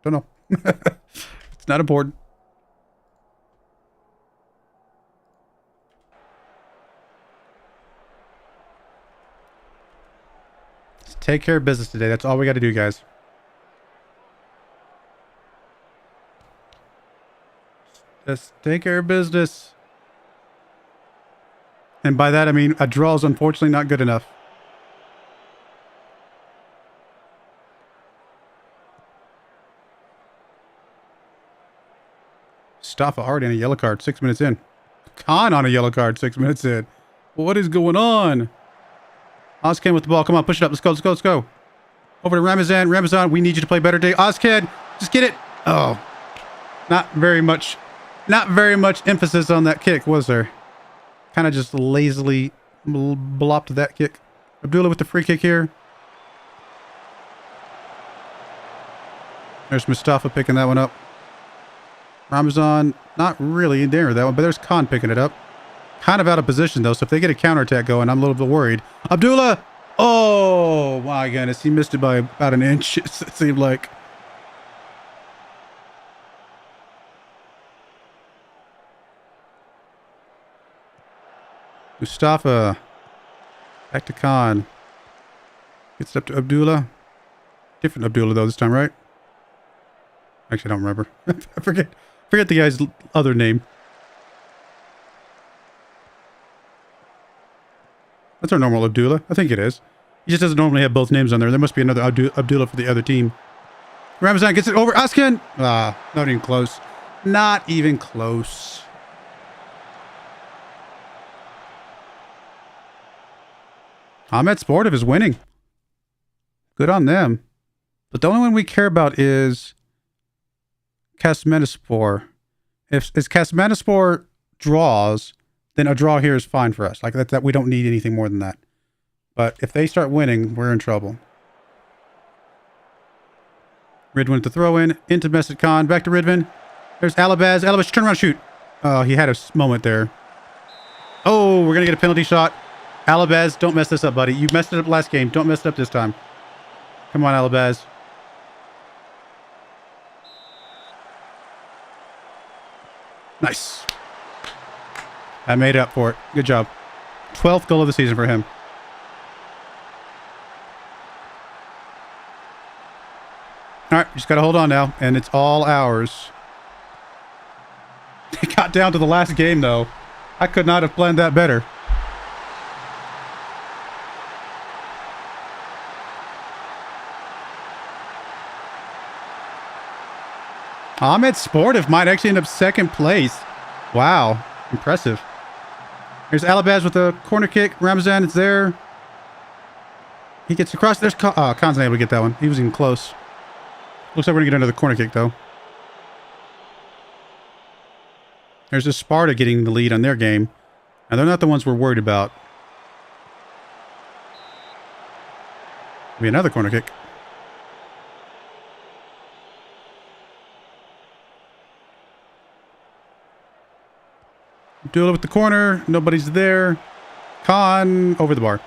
Don't know. It's not important. Let's take care of business today. That's all we got to do, guys. Just take care of business. And by that, I mean a draw is unfortunately not good enough. Staffa already on a yellow card 6 minutes in. Khan on a yellow card 6 minutes in. What is going on? Ozcan with the ball. Come on, push it up. Let's go. Over to Ramazan. Ramazan, we need you to play better today. Ozcan, just get it. Oh, not very much emphasis on that kick, was there? Kind of just lazily blopped that kick. Abdullah with the free kick here. There's Mustafa picking that one up. Ramazan, not really in there with that one, but there's Khan picking it up. Kind of out of position, though, so if they get a counterattack going, I'm a little bit worried. Abdullah! Oh, my goodness. He missed it by about an inch, it seemed like. Mustafa. Back to Khan. Gets it up to Abdullah. Different Abdullah, though, this time, right? Actually, I don't remember. I forget the guy's other name. That's our normal Abdullah. I think it is. He just doesn't normally have both names on there. There must be another Abdullah for the other team. Ramazan gets it over. Askin! Ah, not even close. Not even close. Ahmed Sportive is winning. Good on them. But the only one we care about is Kasmenispor. If Kasmenispor draws, then a draw here is fine for us. Like that we don't need anything more than that. But if they start winning, we're in trouble. Ridvan with the throw in into Mesut Khan. Back to Ridvan. There's Alabaz. Alabaz, turn around, shoot. Oh, he had a moment there. Oh, we're gonna get a penalty shot. Alabaz, don't mess this up, buddy. You messed it up last game. Don't mess it up this time. Come on, Alabaz. Nice. I made up for it. Good job. 12th goal of the season for him. All right, just got to hold on now, and it's all ours. It got down to the last game, though. I could not have planned that better. Ahmed Sportive might actually end up second place. Wow. Impressive. Here's Alabaz with a corner kick. Ramazan is there. He gets across. There's Khan's not able to get that one. He was even close. Looks like we're going to get another corner kick, though. There's a Sparta getting the lead on their game. And they're not the ones we're worried about. Be another corner kick. Duel with the corner. Nobody's there. Khan over the bar.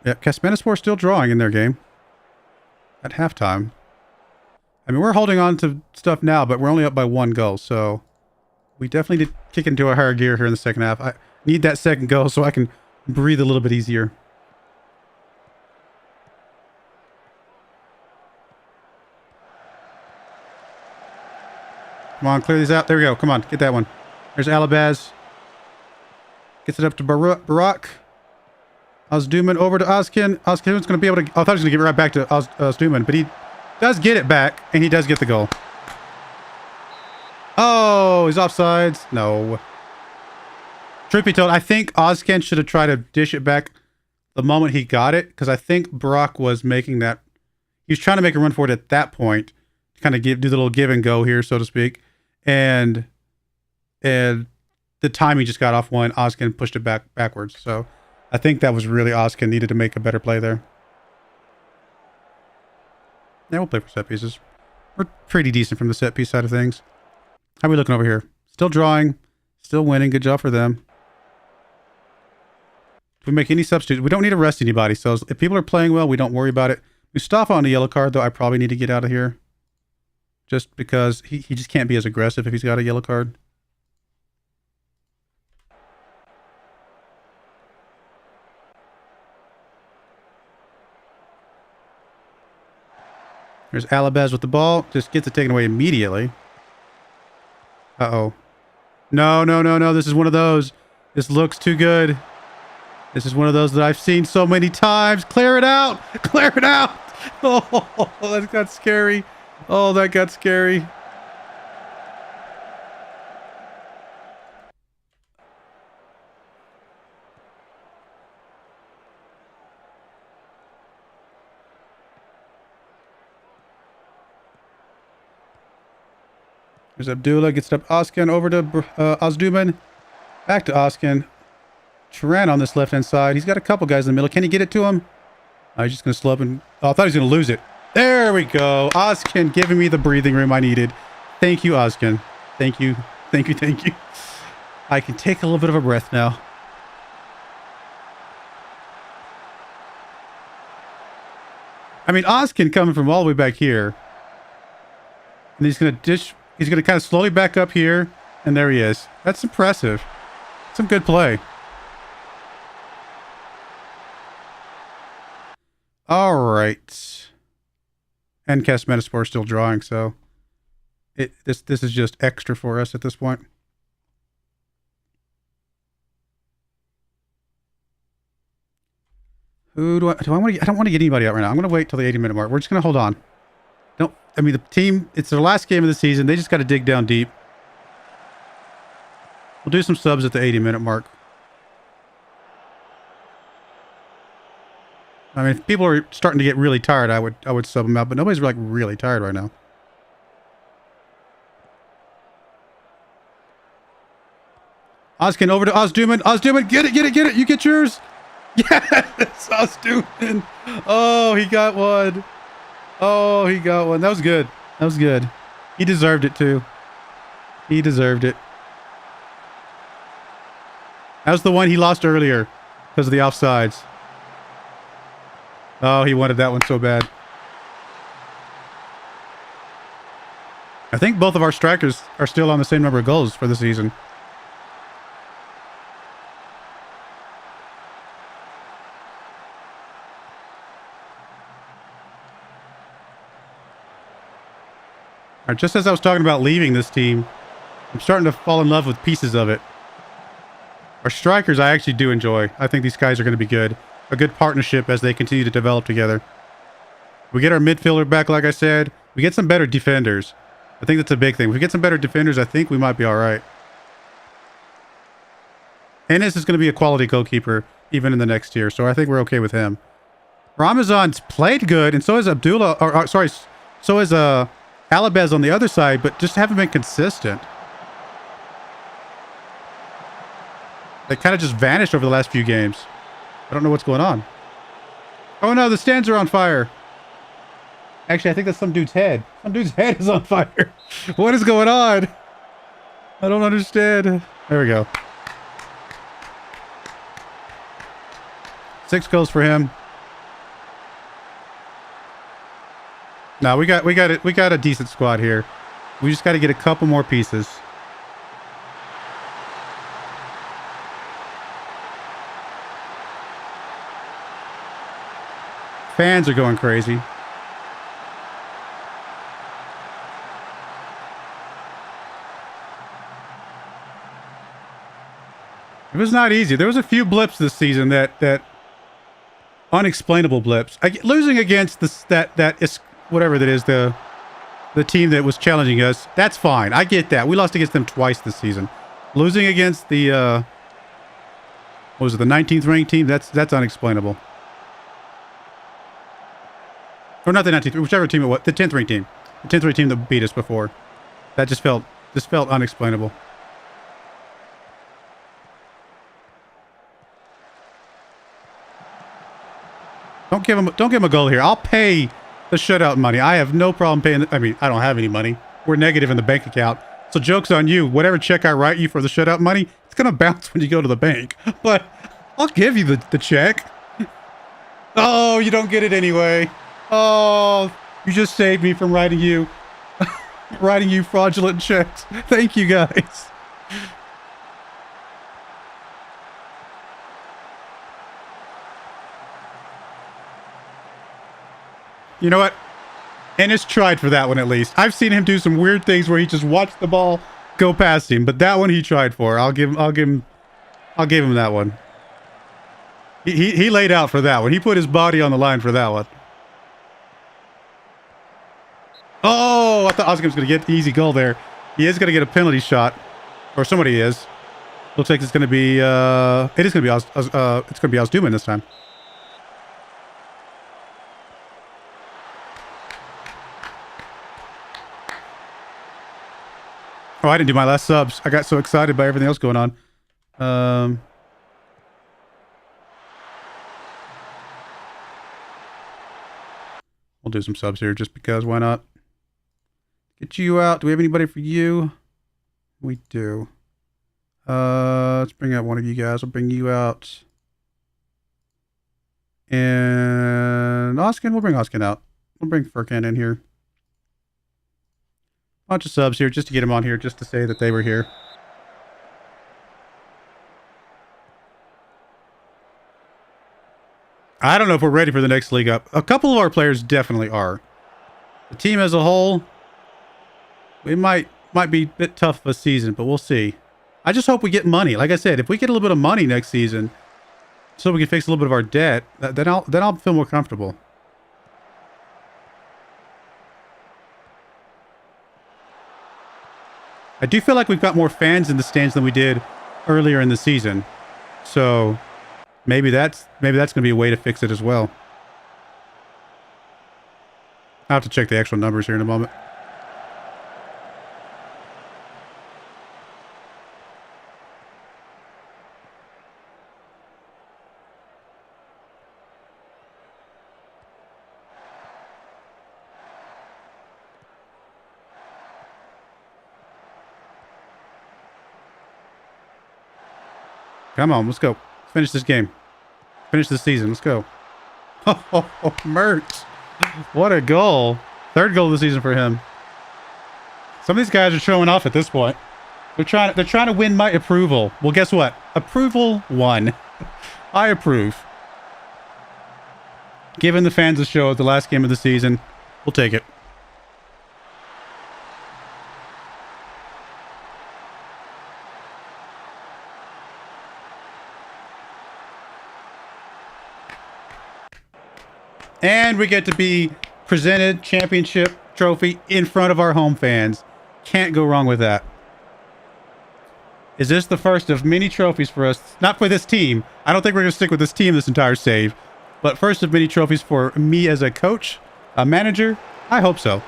Yeah, Motorsport still drawing in their game at halftime. I mean, we're holding on to stuff now, but we're only up by 1 goal, so we definitely need to kick into a higher gear here in the second half. I need that second goal so I can breathe a little bit easier. Come on, clear these out. There we go. Come on, get that one. There's Alabaz. Gets it up to Barak. Ozduman over to Ozkin. Ozkin's going to be able to... I thought he was going to give it right back to Ozduman, but he does get it back, and he does get the goal. Oh, he's offsides. No. Truth be told, I think Ozkin should have tried to dish it back the moment he got it, because I think Barak was making that... He was trying to make a run for it at that point, to kind of do the little give and go here, so to speak. And the timing just got off when Ozkin pushed it backwards, so... I think that was really Ozkin needed to make a better play there. Yeah, we'll play for set pieces. We're pretty decent from the set piece side of things. How are we looking over here? Still drawing. Still winning. Good job for them. If we make any substitutes, we don't need to rest anybody. So if people are playing well, we don't worry about it. Mustafa on the yellow card, though, I probably need to get out of here. Just because he just can't be as aggressive if he's got a yellow card. There's Alabaz with the ball. Just gets it taken away immediately. Uh-oh. No. This is one of those. This looks too good. This is one of those that I've seen so many times. Clear it out. Clear it out. Oh, that got scary. Oh, that got scary. There's Abdullah, gets it up Ozkin, over to Ozduman. Back to Ozkin. Turan on this left-hand side. He's got a couple guys in the middle. Can he get it to him? He's just going to slow up and... Oh, I thought he was going to lose it. There we go. Ozkin giving me the breathing room I needed. Thank you, Ozkin. Thank you. Thank you. I can take a little bit of a breath now. I mean, Ozkin coming from all the way back here. And he's going to dish... He's going to kind of slowly back up here. And there he is. That's impressive. Some good play. All right. And Motorsport is still drawing, so this is just extra for us at this point. Who do I want to? I don't want to get anybody out right now. I'm going to wait till the 80-minute mark. We're just going to hold on. I mean, the team, it's their last game of the season. They just got to dig down deep. We'll do some subs at the 80-minute mark. I mean, if people are starting to get really tired, I would sub them out, but nobody's like really tired right now. Ozkin over to Ozduman. Ozduman, get it. You get yours. Yes, Ozduman. Oh, he got one. That was good. He deserved it too. He deserved it. That was the one he lost earlier because of the offsides. Oh, he wanted that one so bad. I think both of our strikers are still on the same number of goals for the season. Just as I was talking about leaving this team, I'm starting to fall in love with pieces of it. Our strikers I actually do enjoy. I think these guys are going to be good. A good partnership as they continue to develop together. We get our midfielder back, like I said. We get some better defenders. I think that's a big thing. If we get some better defenders, I think we might be all right. Ennis is going to be a quality goalkeeper even in the next year, so I think we're okay with him. Ramazan's played good, and so has Abdullah, or sorry, so has Alabez on the other side, but just haven't been consistent. They kind of just vanished over the last few games. I don't know what's going on. Oh no, the stands are on fire. Actually, I think that's some dude's head. Some dude's head is on fire. What is going on? I don't understand. There we go. 6 goals for him. No, we got a decent squad here. We just got to get a couple more pieces. Fans are going crazy. It was not easy. There was a few blips this season that unexplainable blips. Losing against that is whatever that is, the team that was challenging us. That's fine. I get that. We lost against them twice this season. Losing against the what was it, the 19th ranked team? That's unexplainable. Or not the 19th, whichever team it was, the 10th ranked team. The 10th ranked team that beat us before. That just felt unexplainable. Don't give him a goal here. I'll pay the shutout money. I have no problem paying. I mean, I don't have any money. We're negative in the bank account. So joke's on you. Whatever check I write you for the shutout money, it's going to bounce when you go to the bank. But I'll give you the check. Oh, you don't get it anyway. Oh, you just saved me from writing you fraudulent checks. Thank you, guys. You know what? Ennis tried for that one at least. I've seen him do some weird things where he just watched the ball go past him, but that one he tried for. I'll give him that one. He laid out for that one. He put his body on the line for that one. Oh, I thought Oscar was going to get the easy goal there. He is going to get a penalty shot, or somebody is. Looks like it's going to be. It is going to be. It's going to be Osduman this time. Oh, I didn't do my last subs. I got so excited by everything else going on. We'll do some subs here just because. Why not? Get you out. Do we have anybody for you? We do. Let's bring out one of you guys. I'll bring you out. And Oskin, we'll bring Oskin out. We'll bring Furkan in here. Bunch of subs here just to get him on here, just to say that they were here. I don't know if we're ready for the next league up. A couple of our players definitely are. The team as a whole, we might be a bit tough of a season, but we'll see. I just hope we get money. Like I said, if we get a little bit of money next season, so we can fix a little bit of our debt, then I'll feel more comfortable. I do feel like we've got more fans in the stands than we did earlier in the season, so maybe that's going to be a way to fix it as well. I'll have to check the actual numbers here in a moment. Come on, let's go. Let's finish this game. Finish this season. Let's go. Oh, Mertz. What a goal. 3rd goal of the season for him. Some of these guys are showing off at this point. They're trying to win my approval. Well, guess what? Approval won. I approve. Giving the fans a show at the last game of the season. We'll take it. And we get to be presented championship trophy in front of our home fans. Can't go wrong with that. Is this the first of many trophies for us? Not for this team. I don't think we're going to stick with this team this entire save. But first of many trophies for me as a coach, a manager. I hope so.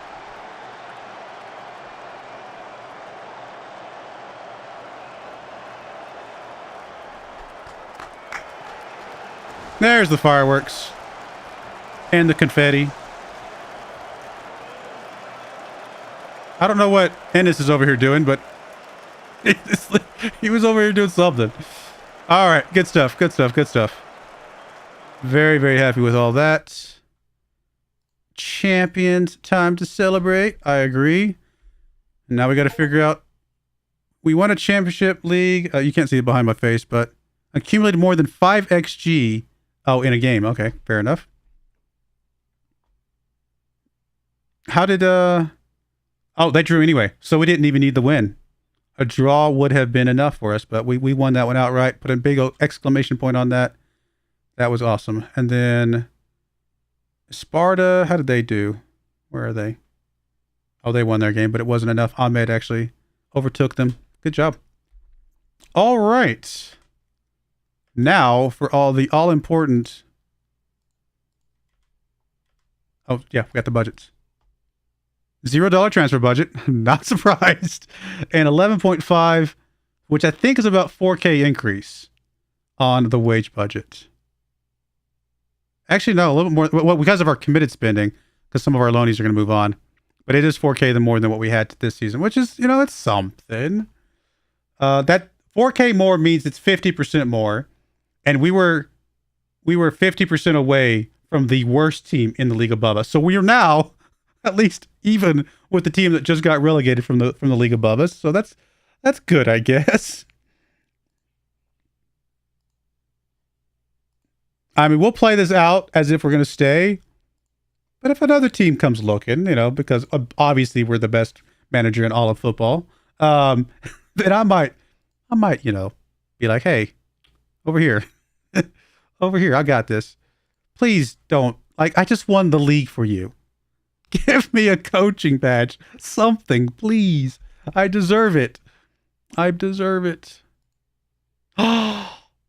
There's the fireworks. And the confetti. I don't know what Ennis is over here doing, but he was over here doing something. All right, good stuff, good stuff, good stuff. Very, very happy with all that. Champions, time to celebrate. I agree. Now we got to figure out. We won a championship league. You can't see it behind my face, but accumulated more than 5 XG. Oh, in a game. Okay, fair enough. How did Oh, they drew anyway, so we didn't even need the win. A draw would have been enough for us, but we won that one outright. Put a big exclamation point on that. That was awesome. And then Sparta, how did they do? Where are they? Oh, they won their game, but it wasn't enough. Ahmed actually overtook them. Good job. All right. Now for all the all-important... Oh, yeah, we got the budgets. $0 transfer budget. Not surprised. And 11.5, which I think is about 4K increase on the wage budget. Actually, no, a little bit more. Well, because of our committed spending, because some of our loanies are going to move on. But it is 4K more than what we had this season, which is, you know, it's something. That 4K more means it's 50% more. And we were 50% away from the worst team in the league above us. So we are now at least even with the team that just got relegated from the league above us. So that's good, I guess. I mean, we'll play this out as if we're going to stay. But if another team comes looking, you know, because obviously we're the best manager in all of football, then I might, you know, be like, hey, over here, over here, I got this. Please don't, like, I just won the league for you. Give me a coaching badge, something, please. I deserve it. I deserve it.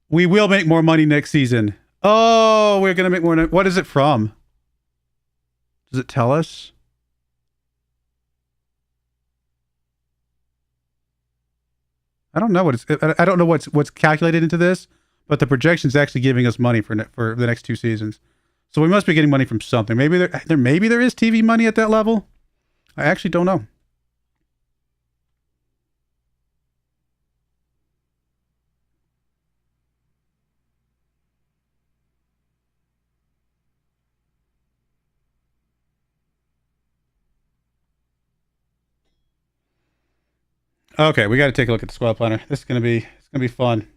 We will make more money next season. Oh, we're going to make more. What is it from? Does it tell us? I don't know what I don't know what's calculated into this, but the projection is actually giving us money for the next 2 seasons. So we must be getting money from something. Maybe there is TV money at that level. I actually don't know. Okay, we got to take a look at the squad planner. This is gonna be fun.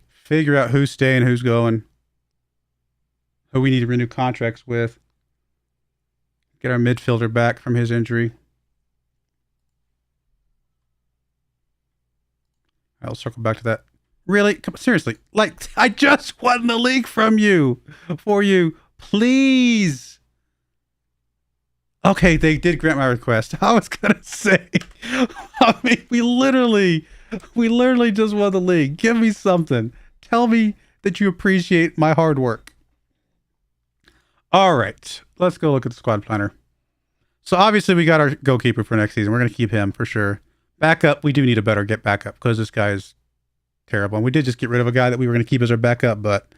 Figure out who's staying, who's going, who we need to renew contracts with. Get our midfielder back from his injury. I'll circle back to that. Really? Come, seriously? Like, I just won the league from you, for you. Please. Okay, they did grant my request. I was gonna say, I mean, we literally just won the league. Give me something. Tell me that you appreciate my hard work. All right, let's go look at the squad planner. So obviously we got our goalkeeper for next season. We're gonna keep him for sure. Backup, we do need a better backup because this guy is terrible. And we did just get rid of a guy that we were gonna keep as our backup, but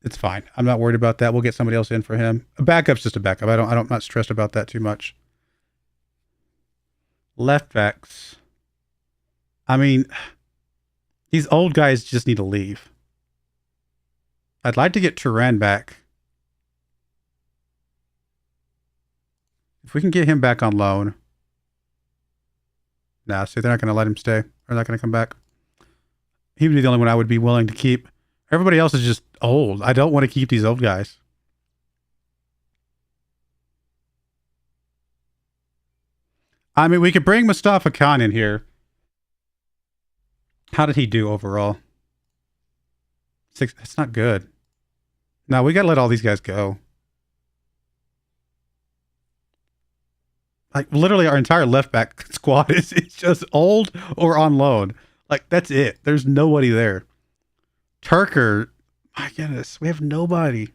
it's fine. I'm not worried about that. We'll get somebody else in for him. A backup's just a backup. I'm not stressed about that too much. Left backs. I mean, these old guys just need to leave. I'd like to get Turan back. If we can get him back on loan. Nah, see, they're not going to let him stay. They're not going to come back. He would be the only one I would be willing to keep. Everybody else is just old. I don't want to keep these old guys. I mean, we could bring Mustafa Khan in here. How did he do overall? 6. That's not good. No, we got to let all these guys go. Like, literally our entire left back squad is just old or on loan. Like, that's it. There's nobody there. Turker, My goodness, we have nobody.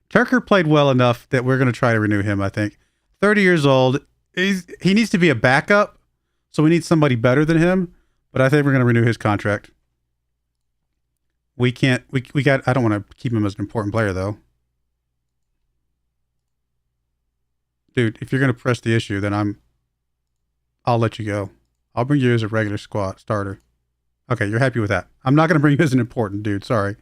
Turker played well enough that we're going to try to renew him, I think. 30 years old. He needs to be a backup, so we need somebody better than him, but I think we're going to renew his contract. We can't, we got, I don't want to keep him as an important player, though. Dude, if you're going to press the issue, then I'll let you go. I'll bring you as a regular squad starter. Okay, you're happy with that. I'm not going to bring you as an important dude, sorry.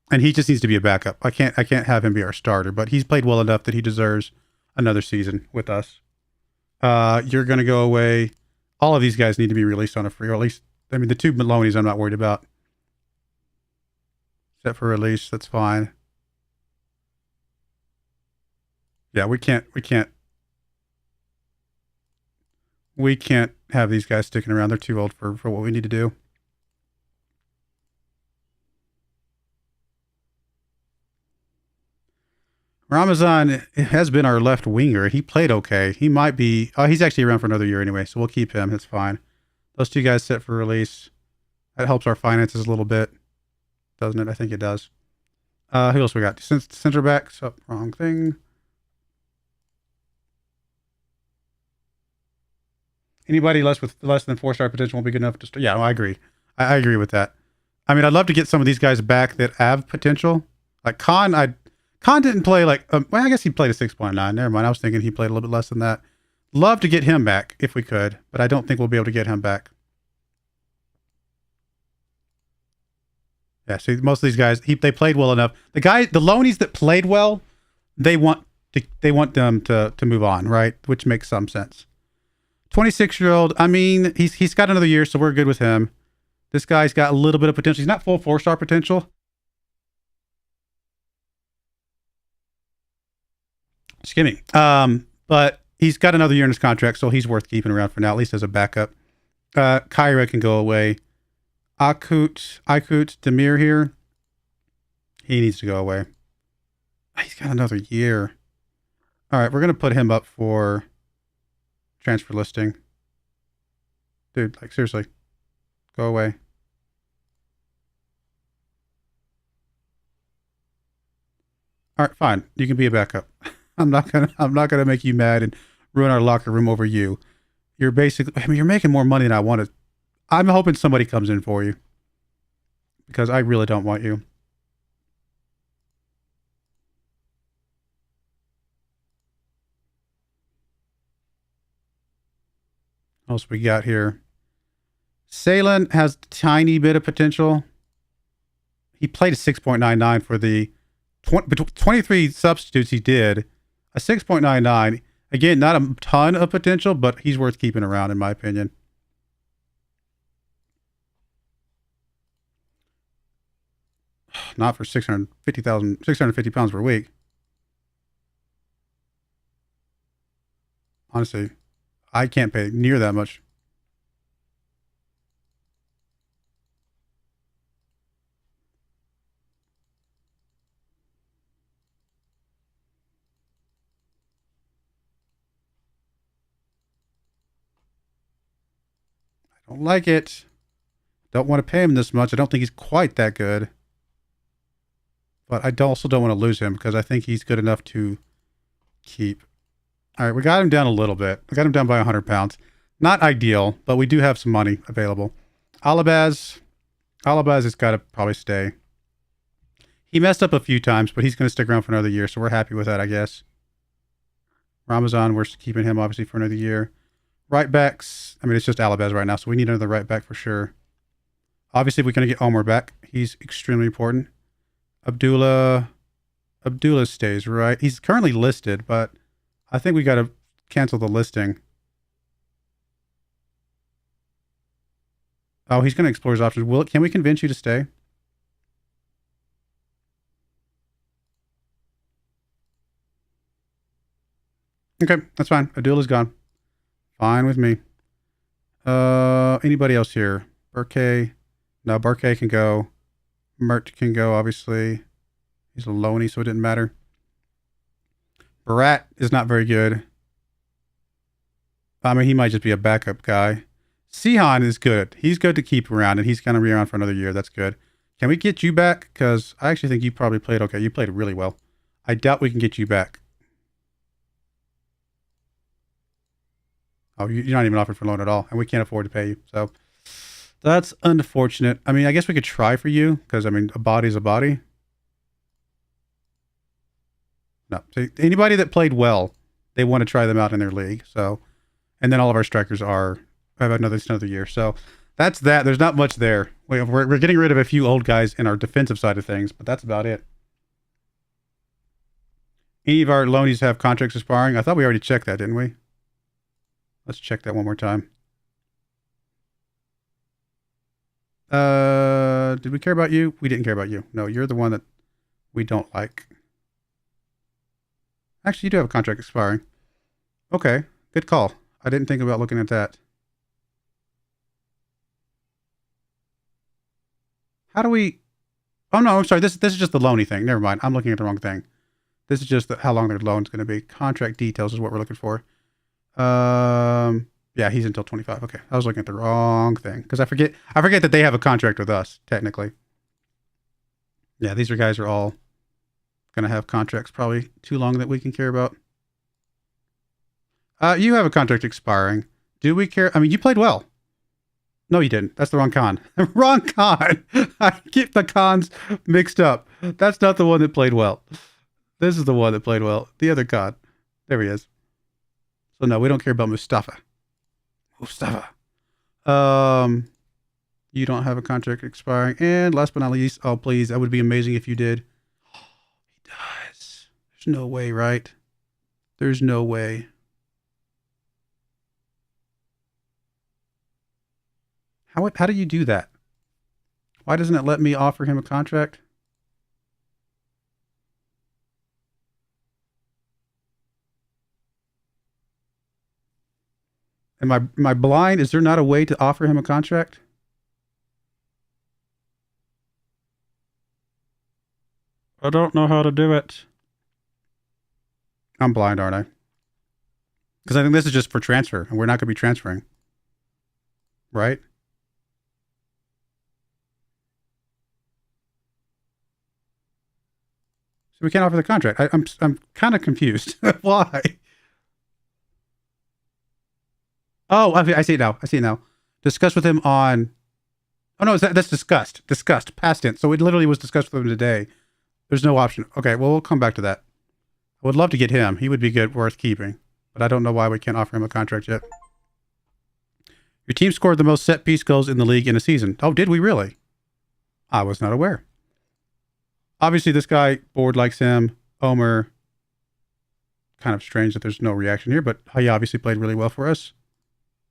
And he just needs to be a backup. I can't have him be our starter, but he's played well enough that he deserves another season with us. You're going to go away. All of these guys need to be released on a free, or at least, I mean, the two Maloney's I'm not worried about. Set for release, that's fine. Yeah, we can't have these guys sticking around. They're too old for what we need to do. Ramazan has been our left winger. He played okay. He might be... Oh, he's actually around for another year anyway, so we'll keep him. It's fine. Those two guys set for release. That helps our finances a little bit. Doesn't it? I think it does. Who else we got? Center backs. Oh, wrong thing. Anybody with less than 4-star potential won't be good enough to start. Yeah, I agree. I agree with that. I mean, I'd love to get some of these guys back that have potential. Like Khan didn't play like, well, I guess he played a 6.9. Never mind. I was thinking he played a little bit less than that. Love to get him back if we could, but I don't think we'll be able to get him back. Yeah, see, most of these guys, they played well enough. The loanies that played well, they want them to move on, right? Which makes some sense. 26-year-old, I mean, he's got another year, so we're good with him. This guy's got a little bit of potential. He's not full 4-star potential. Excuse me. But he's got another year in his contract, so he's worth keeping around for now, at least as a backup. Kyra can go away. Akut Demir here. He needs to go away. He's got another year. All right, we're going to put him up for transfer listing. Dude, like seriously. Go away. All right, fine. You can be a backup. I'm not gonna make you mad and ruin our locker room over you. You're basically, I mean, you're making more money than I wanted. I'm hoping somebody comes in for you because I really don't want you. What else we got here? Salen has a tiny bit of potential. He played a 6.99 for the 23 substitutes he did. A 6.99. Again, not a ton of potential, but he's worth keeping around in my opinion. Not for 650 pounds per week. Honestly, I can't pay near that much. I don't like it. Don't want to pay him this much. I don't think he's quite that good. But I also don't want to lose him because I think he's good enough to keep. All right, we got him down a little bit. We got him down by 100 pounds. Not ideal, but we do have some money available. Alabaz has got to probably stay. He messed up a few times, but he's going to stick around for another year, so we're happy with that, I guess. Ramazan, we're keeping him obviously for another year. Right backs, I mean, it's just Alabaz right now, so we need another right back for sure. Obviously, we're going to get Omar back. He's extremely important. Abdullah stays, right? He's currently listed, but I think we got to cancel the listing. Oh, he's going to explore his options. Can we convince you to stay? Okay, that's fine. Abdullah's gone. Fine with me. Anybody else here? Burke? No, Burke can go. Mert can go, obviously. He's a loanee, so it didn't matter. Barat is not very good. I mean, he might just be a backup guy. Sihan is good. He's good to keep around, and he's going to be around for another year. That's good. Can we get you back? Because I actually think you probably played okay. You played really well. I doubt we can get you back. Oh, you're not even offered for loan at all, and we can't afford to pay you. So that's unfortunate. I mean, I guess we could try for you, because, I mean, a body's a body. No. So anybody that played well, they want to try them out in their league. So, and then all of our strikers have another year. So that's that. There's not much there. We're getting rid of a few old guys in our defensive side of things, but that's about it. Any of our loanies have contracts expiring? I thought we already checked that, didn't we? Let's check that one more time. Did we care about you? We didn't care about you. No, you're the one that we don't like. Actually, you do have a contract expiring. Okay, good call. I didn't think about looking at that. How do we... Oh, no, I'm sorry. This is just the loany thing. Never mind. I'm looking at the wrong thing. This is just how long their loan's going to be. Contract details is what we're looking for. Yeah, he's until 25. Okay, I was looking at the wrong thing because I forget that they have a contract with us technically. Yeah, these guys are all gonna have contracts probably too long that we can care about. You have a contract expiring. Do we care? I mean, you played well. No, you didn't. That's the wrong con. Wrong con. I keep the cons mixed up. That's not the one that played well. This is the one that played well. The other con. There he is. So no, we don't care about Mustafa. You don't have a contract expiring. And last but not least, oh please, that would be amazing if you did. Oh, he does. There's no way, right? There's no way. How do you do that? Why doesn't it let me offer him a contract? Am I blind? Is there not a way to offer him a contract? I don't know how to do it. I'm blind, aren't I? Because I think this is just for transfer, and we're not going to be transferring. Right? So we can't offer the contract. I'm kind of confused. Why? Oh, I see it now. Discuss with him on... Oh, no, that's discussed. Discussed. Past tense. So it literally was discussed with him today. There's no option. Okay, well, we'll come back to that. I would love to get him. He would be good, worth keeping. But I don't know why we can't offer him a contract yet. Your team scored the most set-piece goals in the league in a season. Oh, did we really? I was not aware. Obviously, this guy, board likes him. Omer. Kind of strange that there's no reaction here, but he obviously played really well for us.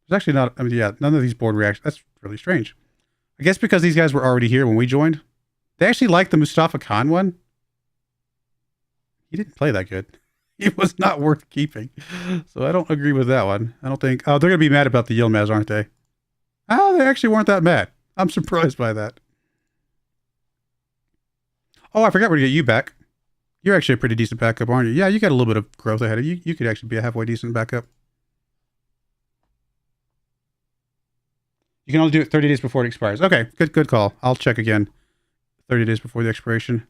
There's actually not, I mean, yeah, none of these board reactions. That's really strange. I guess because these guys were already here when we joined. They actually liked the Mustafa Khan one. He didn't play that good. He was not worth keeping. So I don't agree with that one. I don't think, oh, they're going to be mad about the Yilmaz, aren't they? Oh, they actually weren't that mad. I'm surprised by that. Oh, I forgot we're going to get you back. You're actually a pretty decent backup, aren't you? Yeah, you got a little bit of growth ahead of you. You could actually be a halfway decent backup. You can only do it 30 days before it expires. Okay, good call. I'll check again 30 days before the expiration.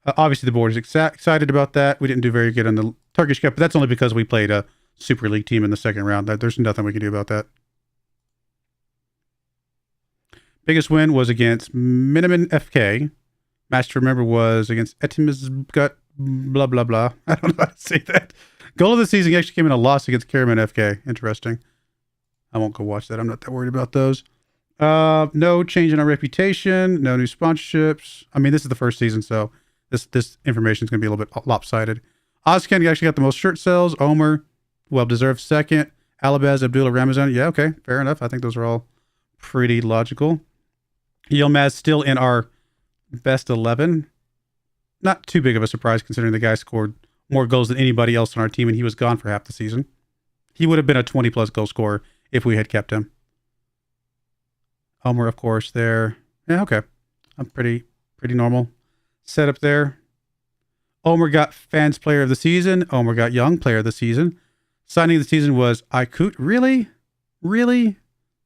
Obviously, the board is excited about that. We didn't do very good on the Turkish Cup, but that's only because we played a Super League team in the second round. There's nothing we can do about that. Biggest win was against Miniman FK. Match to remember was against Etimizgut, blah, blah, blah. I don't know how to say that. Goal of the season actually came in a loss against Karaman FK. Interesting. I won't go watch that. I'm not that worried about those. No change in our reputation. No new sponsorships. I mean, this is the first season, so this information is going to be a little bit lopsided. Ozken actually got the most shirt sales. Omer, well-deserved second. Alabaz, Abdullah Ramazan. Yeah, okay. Fair enough. I think those are all pretty logical. Yilmaz still in our best 11. Not too big of a surprise considering the guy scored more goals than anybody else on our team and he was gone for half the season. He would have been a 20-plus goal scorer if we had kept him. Homer, of course, there. Yeah, okay. I'm pretty normal setup there. Omer got Fans Player of the Season. Omer got Young Player of the Season. Signing of the season was Aikut. Really? Really?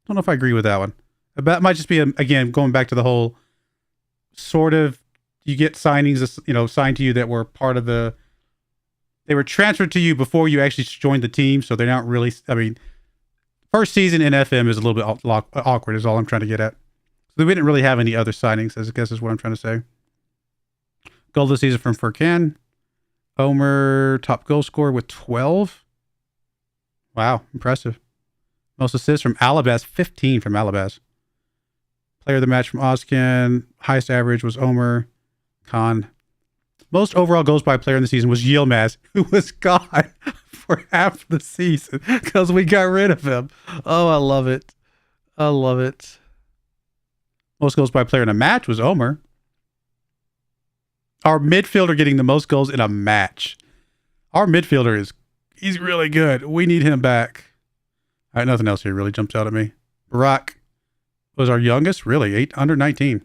Don't know if I agree with that one. That might just be, again, going back to the whole sort of, you get signings, signed to you that were part of they were transferred to you before you actually joined the team. So they're not really, first season in FM is a little bit awkward is all I'm trying to get at. So we didn't really have any other signings, I guess is what I'm trying to say. Goal of the season from Furkan. Omer, top goal scorer with 12. Wow, impressive. Most assists from Alabaz, 15 from Alabaz. Player of the match from Oskin. Highest average was Omer Khan. Most overall goals by player in the season was Yilmaz, who was gone for half the season because we got rid of him. Oh, I love it. I love it. Most goals by player in a match was Omer. Our midfielder getting the most goals in a match. Our midfielder he's really good. We need him back. All right, nothing else here really jumps out at me. Barack was our youngest, really, under 19.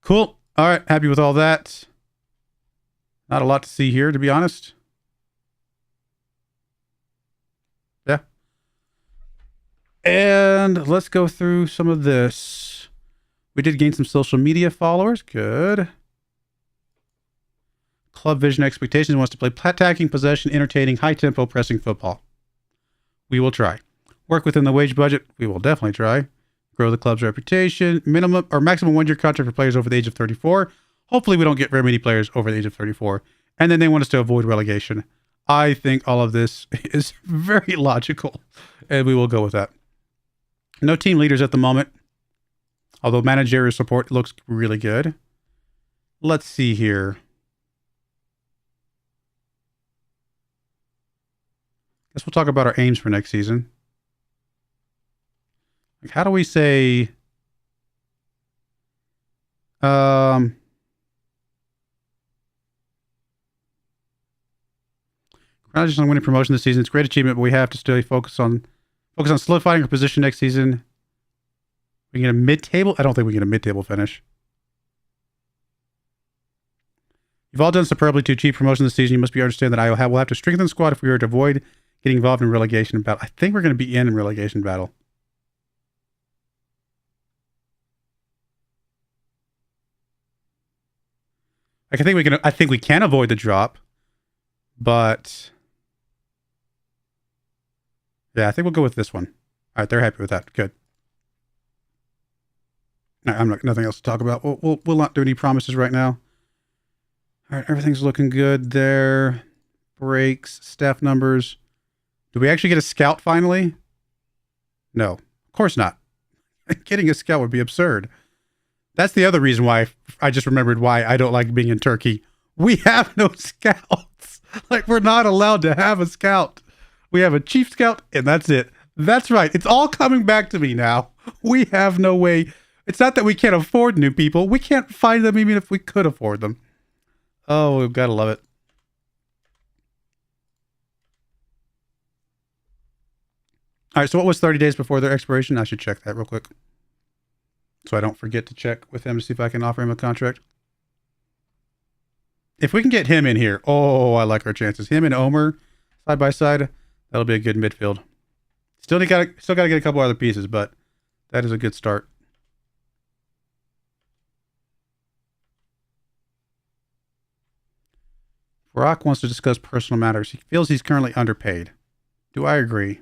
Cool. All right, happy with all that. Not a lot to see here, to be honest. Yeah. And let's go through some of this. We did gain some social media followers. Good. Club Vision Expectations wants to play attacking, possession, entertaining, high-tempo, pressing football. We will try. Work within the wage budget. We will definitely try. Grow the club's reputation. Minimum or maximum 1-year contract for players over the age of 34. Hopefully we don't get very many players over the age of 34. And then they want us to avoid relegation. I think all of this is very logical. And we will go with that. No team leaders at the moment. Although managerial support looks really good. Let's see here. Guess we'll talk about our aims for next season. Like, how do we say... Congratulations on winning promotion this season. It's a great achievement, but we have to still focus on solidifying our position next season. We can get a mid-table? I don't think we can get a mid-table finish. You've all done superbly to achieve promotion this season. You must understand that we'll have to strengthen the squad if we were to avoid getting involved in relegation battle. I think we're going to be in relegation battle. Like, I think we can avoid the drop, but yeah, I think we'll go with this one. All right, they're happy with that. Good. All right, nothing else to talk about. We'll not do any promises right now. All right, everything's looking good there. Breaks, staff numbers. Do we actually get a scout finally? No, of course not. Getting a scout would be absurd. That's the other reason why I just remembered why I don't like being in Turkey. We have no scouts. Like, we're not allowed to have a scout. We have a chief scout, and that's it. That's right. It's all coming back to me now. We have no way. It's not that we can't afford new people. We can't find them even if we could afford them. Oh, we've got to love it. All right, so what was 30 days before their expiration? I should check that real quick, so I don't forget to check with him to see if I can offer him a contract. If we can get him in here, oh, I like our chances. Him and Omer side by side, that'll be a good midfield. Still got to get a couple other pieces, but that is a good start. Barack wants to discuss personal matters. He feels he's currently underpaid. Do I agree?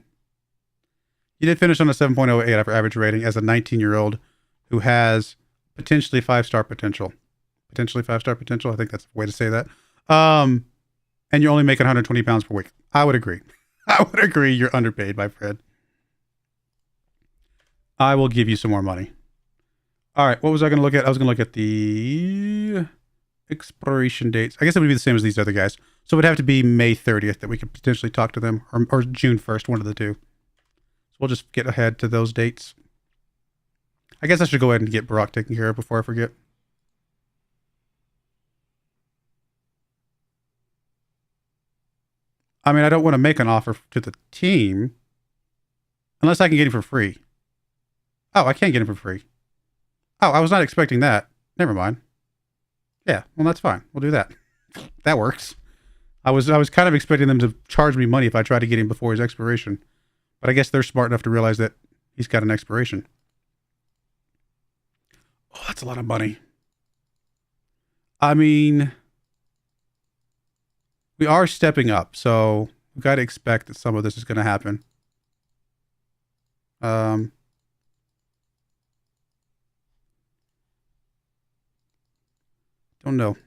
He did finish on a 7.08 after average rating as a 19-year-old who has potentially 5-star potential. Potentially 5-star potential. I think that's the way to say that. And you're only making 120 pounds per week. I would agree. I would agree you're underpaid, my friend. I will give you some more money. All right. What was I going to look at? I was going to look at the expiration dates. I guess it would be the same as these other guys. So it would have to be May 30th that we could potentially talk to them, or June 1st, one of the two. So we'll just get ahead to those dates. I guess I should go ahead and get Barack taken care of before I forget. I mean, I don't want to make an offer to the team unless I can get him for free. Oh, I can't get him for free. Oh, I was not expecting that. Never mind. Yeah, well, that's fine. We'll do that. That works. I was kind of expecting them to charge me money if I tried to get him before his expiration. But I guess they're smart enough to realize that he's got an expiration. Oh, that's a lot of money. I mean, we are stepping up, so we've got to expect that some of this is going to happen. Don't know.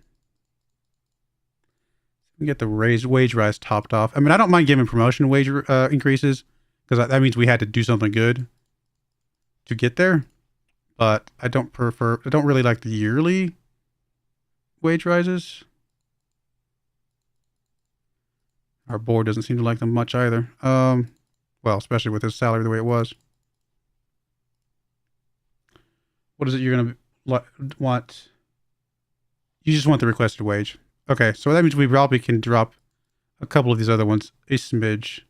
We get the wage rise topped off. I mean, I don't mind giving promotion wage increases because that means we had to do something good to get there. But I don't really like the yearly wage rises. Our board doesn't seem to like them much either. Well, especially with his salary the way it was. What is it you're going to want? You just want the requested wage. Okay, so that means we probably can drop a couple of these other ones a smidge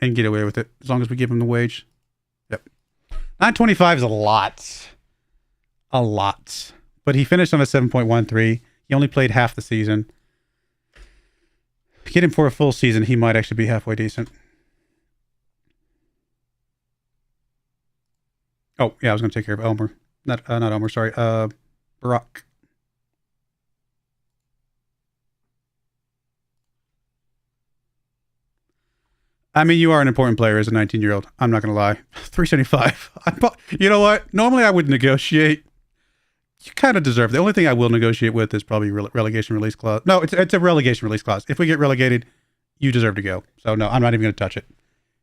and get away with it as long as we give him the wage. Yep. 925 is a lot. A lot. But he finished on a 7.13. He only played half the season. Get him for a full season, he might actually be halfway decent. Oh, yeah, I was going to take care of Elmer. Not Elmer, sorry. Brock. I mean, you are an important player as a 19-year-old. I'm not going to lie. 375. You know what? Normally I would negotiate. You kind of deserve it. The only thing I will negotiate with is probably relegation release clause. No, it's a relegation release clause. If we get relegated, you deserve to go. So no, I'm not even going to touch it.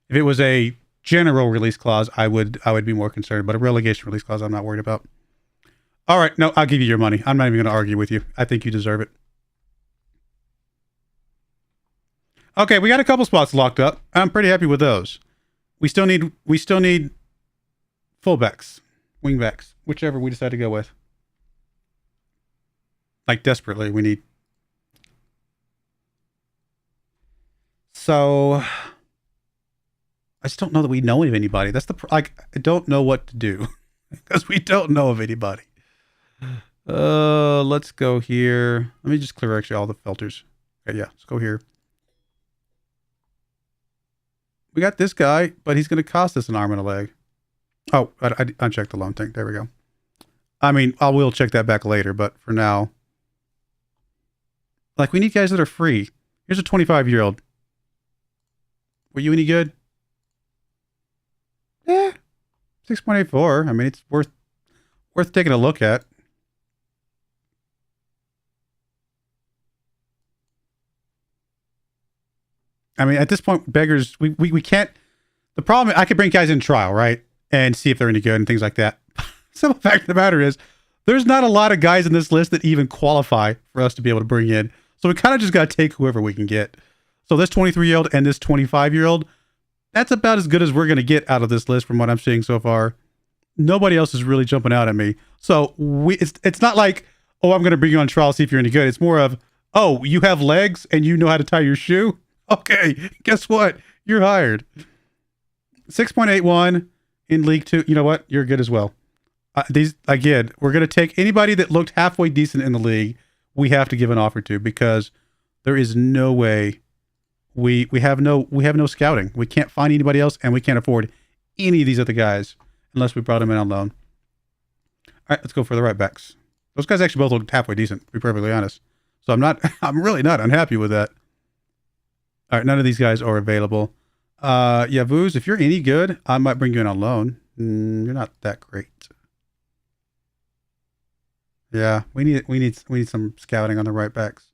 If it was a general release clause, I would be more concerned. But a relegation release clause, I'm not worried about. All right, no, I'll give you your money. I'm not even going to argue with you. I think you deserve it. Okay, we got a couple spots locked up. I'm pretty happy with those. We still need fullbacks, wingbacks, whichever we decide to go with. Like desperately, we need. So I just don't know that we know of anybody. That's I don't know what to do because we don't know of anybody. Let's go here. Let me just clear actually all the filters. Okay, yeah, let's go here. We got this guy, but he's going to cost us an arm and a leg. Oh, I unchecked the loan thing. There we go. I mean, I will check that back later, but for now, like, we need guys that are free. Here's a 25-year-old. Were you any good? Yeah, 6.84. I mean, it's worth taking a look at. I mean, at this point, beggars, we can't. The problem, I could bring guys in trial, right? And see if they're any good and things like that. Simple fact of the matter is, there's not a lot of guys in this list that even qualify for us to be able to bring in. So we kind of just got to take whoever we can get. So this 23-year-old and this 25-year-old, that's about as good as we're going to get out of this list from what I'm seeing so far. Nobody else is really jumping out at me. So it's not like, oh, I'm going to bring you on trial, see if you're any good. It's more of, oh, you have legs and you know how to tie your shoe? Okay, guess what? You're hired. 6.81 in League 2. You know what? You're good as well. These, again, we're going to take anybody that looked halfway decent in the league. We have to give an offer to, because there is no way we have no scouting. We can't find anybody else, and we can't afford any of these other guys unless we brought them in on loan. All right, let's go for the right backs. Those guys actually both looked halfway decent, to be perfectly honest. So I'm really not unhappy with that. All right, none of these guys are available. Yeah, Vuz, if you're any good, I might bring you in on loan. You're not that great. Yeah, we need some scouting on the right backs.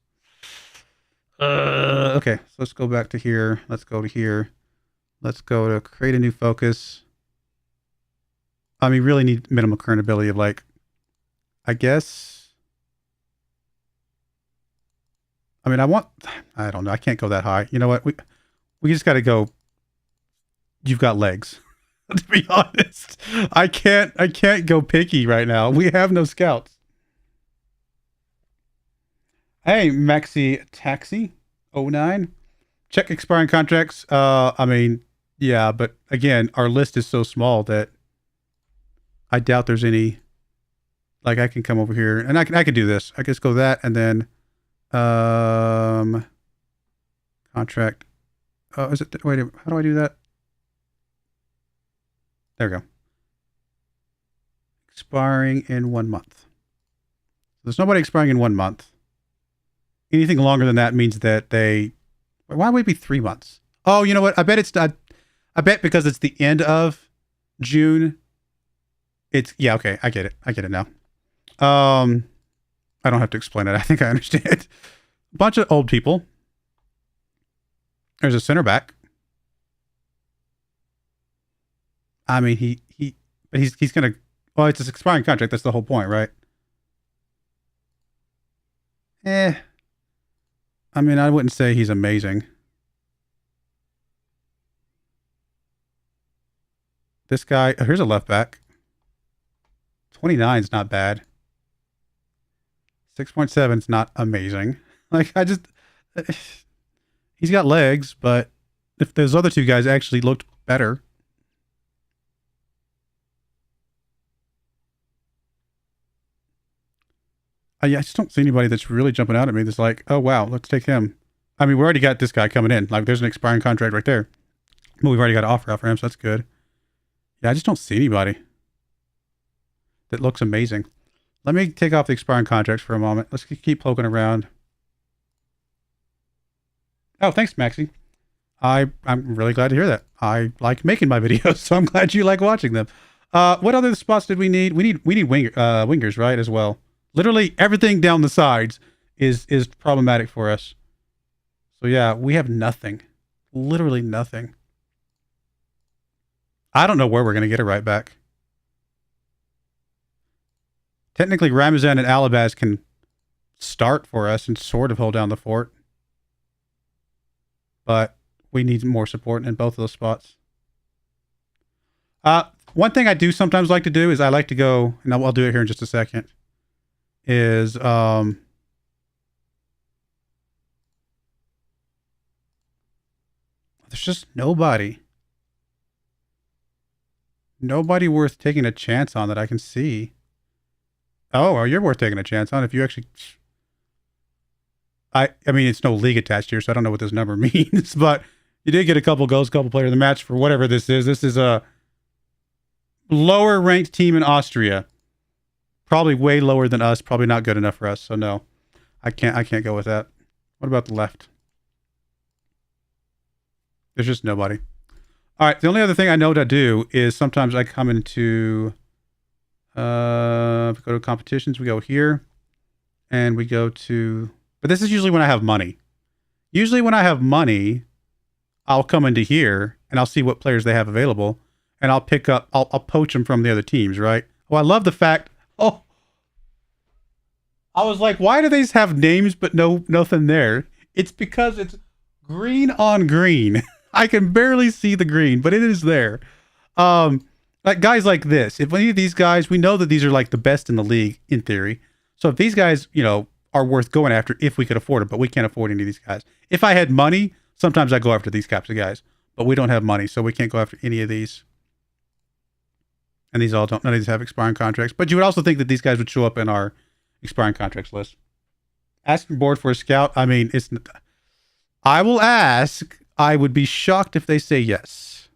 Okay, so let's go back to here. Let's go to here. Let's go to create a new focus. I mean, really need minimum current ability of, like, I guess. I mean, I don't know. I can't go that high. You know what? We just got to go. You've got legs. To be honest, I can't go picky right now. We have no scouts. Hey, Maxi Taxi 09. Check expiring contracts. I mean, yeah, but again, our list is so small that I doubt there's any. Like, I can come over here and I can do this. I can just go that and then Contract. Oh, is it? Wait, how do I do that? There we go. Expiring in 1 month. There's nobody expiring in 1 month. Anything longer than that means that they... Why would it be 3 months? Oh, you know what? I bet it's not... I bet because it's the end of June. It's... Yeah, okay. I get it. I get it now. I don't have to explain it. I think I understand. A bunch of old people. There's a center back. I mean, but he's gonna... Well, it's an expiring contract. That's the whole point, right? I mean, I wouldn't say he's amazing. This guy... Oh, here's a left back. 29 is not bad. 6.7 is not amazing. Like, I just... He's got legs, but if those other two guys actually looked better... I just don't see anybody that's really jumping out at me that's like, oh, wow, let's take him. I mean, we already got this guy coming in. Like, there's an expiring contract right there. But we've already got an offer out for him, so that's good. Yeah, I just don't see anybody that looks amazing. Let me take off the expiring contracts for a moment. Let's keep poking around. Oh, thanks, Maxie. I'm really glad to hear that. I like making my videos, so I'm glad you like watching them. What other spots did we need? We need wingers, right, as well. Literally everything down the sides is problematic for us. So yeah, we have nothing. Literally nothing. I don't know where we're going to get it right back. Technically, Ramazan and Alabaz can start for us and sort of hold down the fort. But we need more support in both of those spots. One thing I do sometimes like to do is I like to go, and I'll do it here in just a second, is there's just nobody worth taking a chance on that I can see. Oh, well, you're worth taking a chance on if you actually... I mean, it's no league attached here, so I don't know what this number means, but you did get a couple goals, couple player of the match for whatever this is. This is a lower ranked team in Austria. Probably way lower than us. Probably not good enough for us. So no, I can't go with that. What about the left? There's just nobody. All right. The only other thing I know to do is sometimes I come into, if we go to competitions, we go here and we go to, but this is usually when I have money. Usually when I have money, I'll come into here and I'll see what players they have available and I'll pick up, I'll poach them from the other teams, right? Well, I love the fact, oh, I was like, why do these have names but nothing there? It's because it's green on green. I can barely see the green, but it is there. Like guys like this, if any of these guys, we know that these are like the best in the league in theory. So if these guys, you know, are worth going after if we could afford it, but we can't afford any of these guys. If I had money, sometimes I go after these types of guys, but we don't have money, so we can't go after any of these. And these all don't, none of these have expiring contracts, but you would also think that these guys would show up in our expiring contracts list. Asking board for a scout. I mean, I will ask. I would be shocked if they say yes.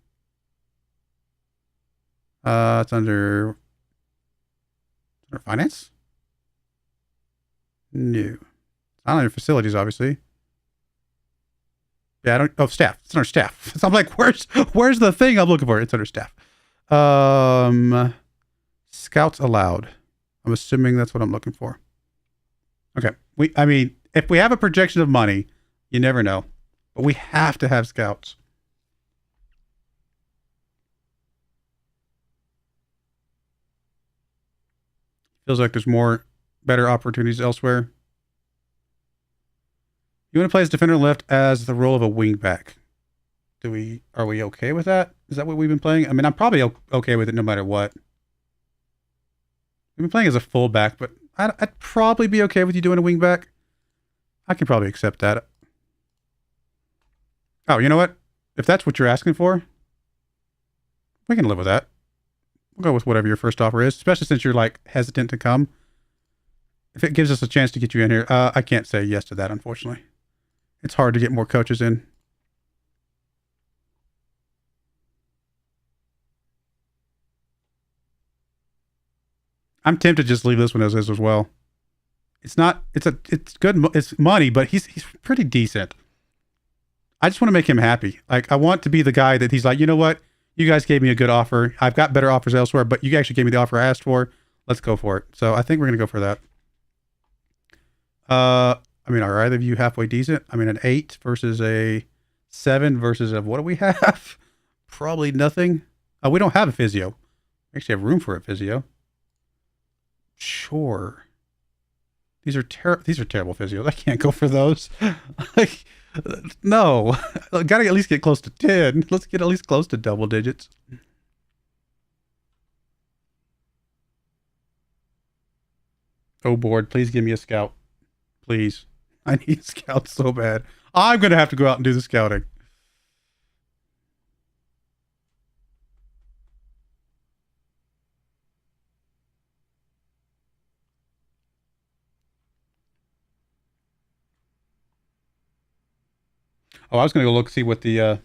It's under finance? No. It's not under facilities, obviously. Yeah, I don't, oh, staff. It's under staff. So I'm like, where's the thing I'm looking for? It's under staff. Scouts allowed. I'm assuming that's what I'm looking for. Okay. I mean, if we have a projection of money, you never know. But we have to have scouts. Feels like there's better opportunities elsewhere. You want to play as defender left as the role of a wing back. Are we okay with that? Is that what we've been playing? I mean, I'm probably okay with it no matter what. We've been playing as a fullback, but I'd probably be okay with you doing a wing back. I can probably accept that. Oh, you know what? If that's what you're asking for, we can live with that. We'll go with whatever your first offer is, especially since you're like hesitant to come. If it gives us a chance to get you in here, I can't say yes to that, unfortunately. It's hard to get more coaches in. I'm tempted to just leave this one as is as well. It's not. It's good. It's money, but he's pretty decent. I just want to make him happy. Like I want to be the guy that he's like, you know what? You guys gave me a good offer. I've got better offers elsewhere, but you actually gave me the offer I asked for. Let's go for it. So I think we're gonna go for that. I mean, are either of you halfway decent? I mean, an 8 versus a 7 versus a what do we have? Probably nothing. We don't have a physio. We actually have room for a physio. Sure. These are terrible physios. I can't go for those. Like, no. Gotta at least get close to 10. Let's get at least close to double digits. Oh, board, please give me a scout. Please. I need scouts so bad. I'm going to have to go out and do the scouting. Oh, I was going to go look, see what the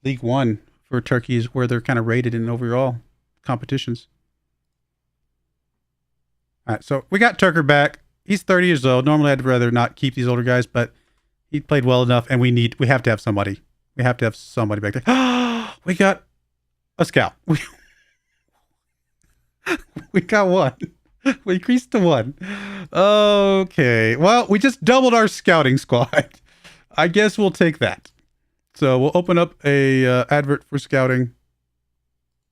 League One for Turkey is, where they're kind of rated in overall competitions. All right, so we got Turker back. He's 30 years old. Normally, I'd rather not keep these older guys, but he played well enough, and we have to have somebody. We have to have somebody back there. We got a scout. We got one. We increased to 1. Okay. Well, we just doubled our scouting squad. I guess we'll take that. So we'll open up a advert for scouting.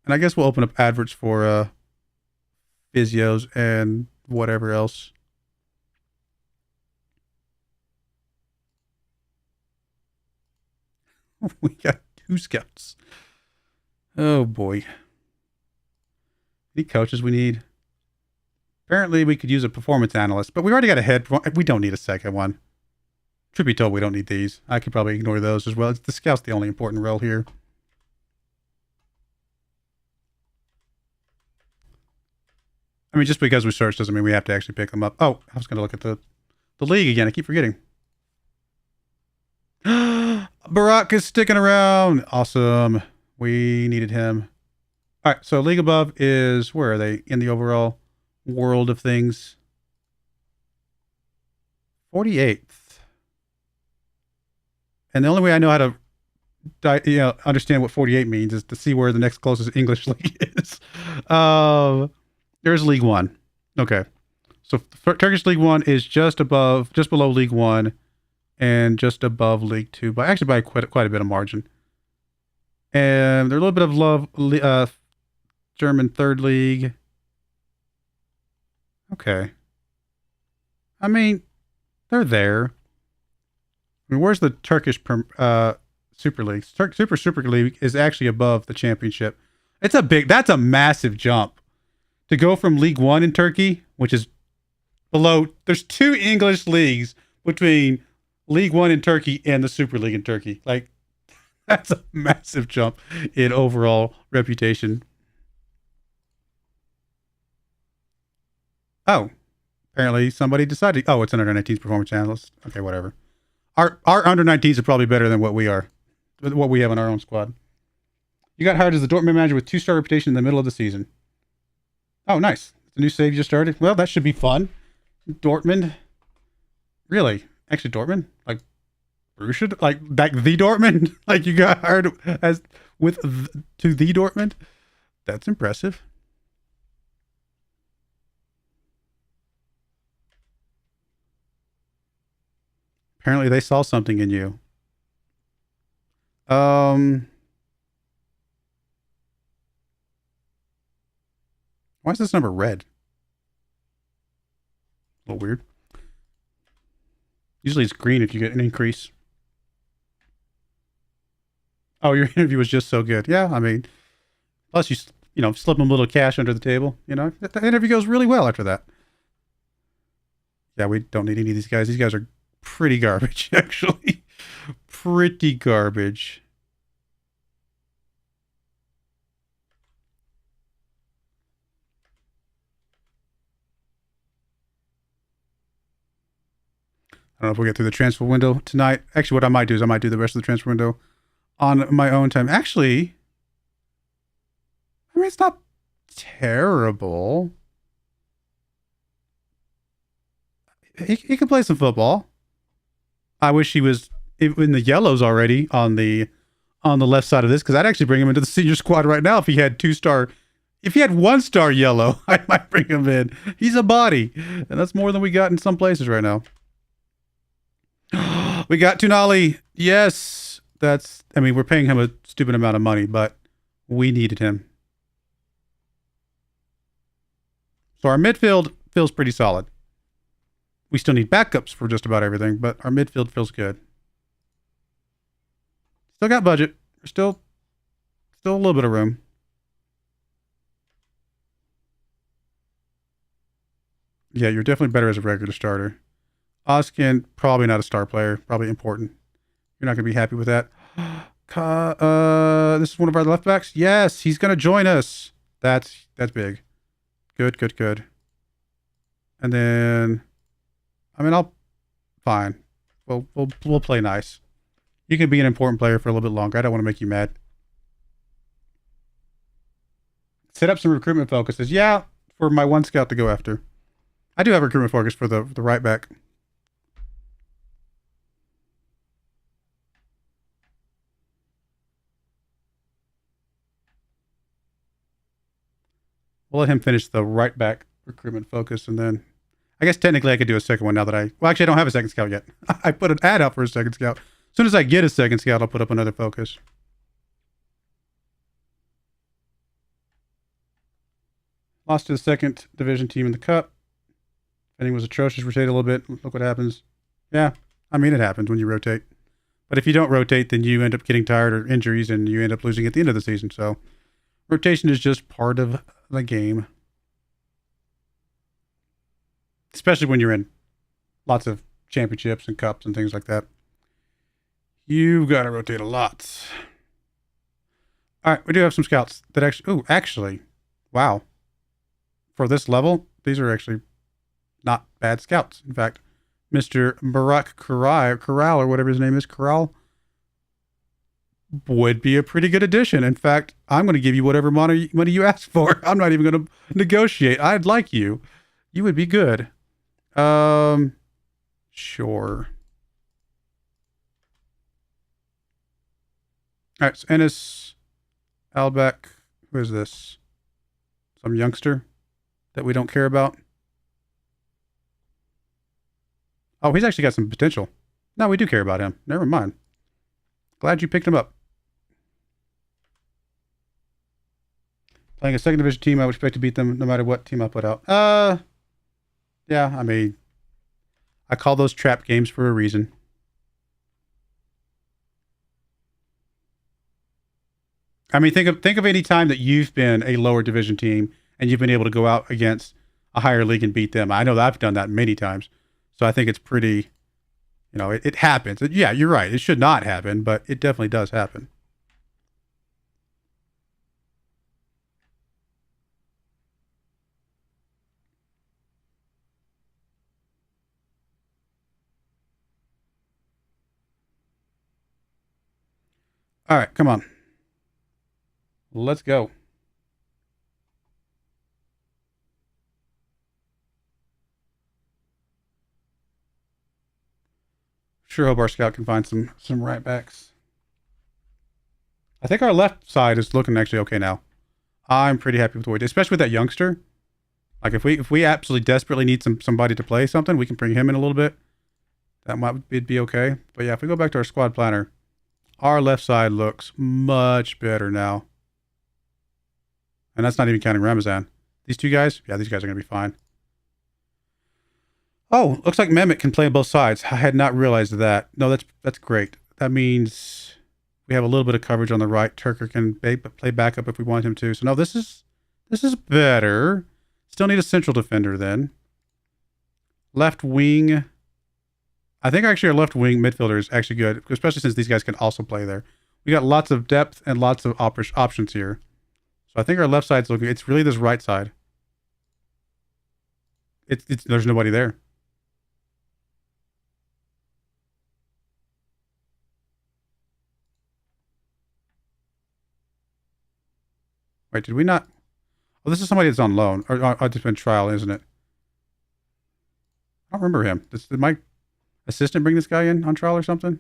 And I guess we'll open up adverts for physios and whatever else. We got 2 scouts. Oh boy. Any coaches we need? Apparently we could use a performance analyst, but we already got a head. We don't need a second one. Truth be told, we don't need these. I could probably ignore those as well. It's the scout's the only important role here. I mean, just because we search doesn't mean we have to actually pick them up. Oh, I was going to look at the league again. I keep forgetting. Barack is sticking around. Awesome. We needed him. All right, so league above is, where are they in the overall world of things? 48th. And the only way I know how to understand what 48 means is to see where the next closest English league is. There's League One. Okay. So Turkish League One is just below League One and just above League Two, by quite a bit of margin. And there's a little bit of love, German Third League. Okay. I mean, they're there. I mean, where's the Turkish Super League? Super League is actually above the championship. That's a massive jump. To go from League One in Turkey, which is below, there's 2 English leagues between League One in Turkey and the Super League in Turkey. Like, that's a massive jump in overall reputation. Oh, apparently somebody decided. Oh, it's an under 19s performance analyst. Okay, whatever. Our under 19s are probably better than what we have in our own squad. You got hired as the Dortmund manager with 2-star reputation in the middle of the season. Oh, nice. The new save just started. Well, that should be fun. Dortmund. Really? Actually, Dortmund? Like, Borussia? Like the Dortmund? Like, you got hired to the Dortmund? That's impressive. Apparently, they saw something in you. Why is this number red? A little weird. Usually it's green if you get an increase. Oh, your interview was just so good. Yeah, I mean, plus you slip them a little cash under the table. The interview goes really well after that. Yeah, we don't need any of these guys. These guys are pretty garbage, actually. Pretty garbage. don't know if we'll get through the transfer window tonight. Actually, what I might do is I might do the rest of the transfer window on my own time. Actually, I mean, it's not terrible. He can play some football. I wish he was in the yellows already on the left side of this, because I'd actually bring him into the senior squad right now if he had 2-star. If he had 1-star yellow, I might bring him in. He's a body, and that's more than we got in some places right now. We got Tunali. Yes, that's. I mean, we're paying him a stupid amount of money, but we needed him. So our midfield feels pretty solid. We still need backups for just about everything, but our midfield feels good. Still got budget. We're still a little bit of room. Yeah, you're definitely better as a regular starter. Oskin, probably not a star player. Probably important. You're not going to be happy with that. This is one of our left backs. Yes, he's going to join us. That's big. Good. And then, I mean, fine. We'll play nice. You can be an important player for a little bit longer. I don't want to make you mad. Set up some recruitment focuses. Yeah, for my one scout to go after. I do have recruitment focus for the right back. We'll let him finish the right back recruitment focus, and then I guess technically I could do a second one now that well, actually I don't have a second scout yet. I put an ad out for a second scout. As soon as I get a second scout, I'll put up another focus. Lost to the second division team in the cup. Fending was atrocious. Rotate a little bit. Look what happens. Yeah, I mean, it happens when you rotate. But if you don't rotate, then you end up getting tired or injuries, and you end up losing at the end of the season. So rotation is just part of the game. Especially when you're in lots of championships and cups and things like that. You've got to rotate a lot. All right, we do have some scouts that actually, wow. For this level, these are actually not bad scouts. In fact, Mr. Barack Corral, or whatever his name is, Corral, would be a pretty good addition. In fact, I'm going to give you whatever money you ask for. I'm not even going to negotiate. I'd like you. You would be good. Sure. All right, so Ennis Albeck, who is this? Some youngster that we don't care about? Oh, he's actually got some potential. No, we do care about him. Never mind. Glad you picked him up. Playing a second division team, I would expect to beat them no matter what team I put out. Yeah, I mean, I call those trap games for a reason. I mean, think of any time that you've been a lower division team and you've been able to go out against a higher league and beat them. I know that I've done that many times. So I think it's pretty, it happens. Yeah, you're right. It should not happen, but it definitely does happen. All right, come on. Let's go. Sure hope our scout can find some right backs. I think our left side is looking actually okay now. I'm pretty happy with what we did, especially with that youngster. Like if we absolutely desperately need somebody to play something, we can bring him in a little bit. That might be okay. But yeah, if we go back to our squad planner, our left side looks much better now. And that's not even counting Ramazan. These two guys, yeah, these guys are going to be fine. Oh, looks like Mehmet can play both sides. I had not realized that. No, that's great. That means we have a little bit of coverage on the right. Turker can play backup if we want him to. So no, this is better. Still need a central defender then. Left wing. I think actually our left wing midfielder is actually good, especially since these guys can also play there. We got lots of depth and lots of options here. So I think our left side's looking. It's really this right side. There's nobody there. Wait, did we not? Oh, this is somebody that's on loan. Or just been trial, isn't it? I don't remember him. Did my assistant bring this guy in on trial or something?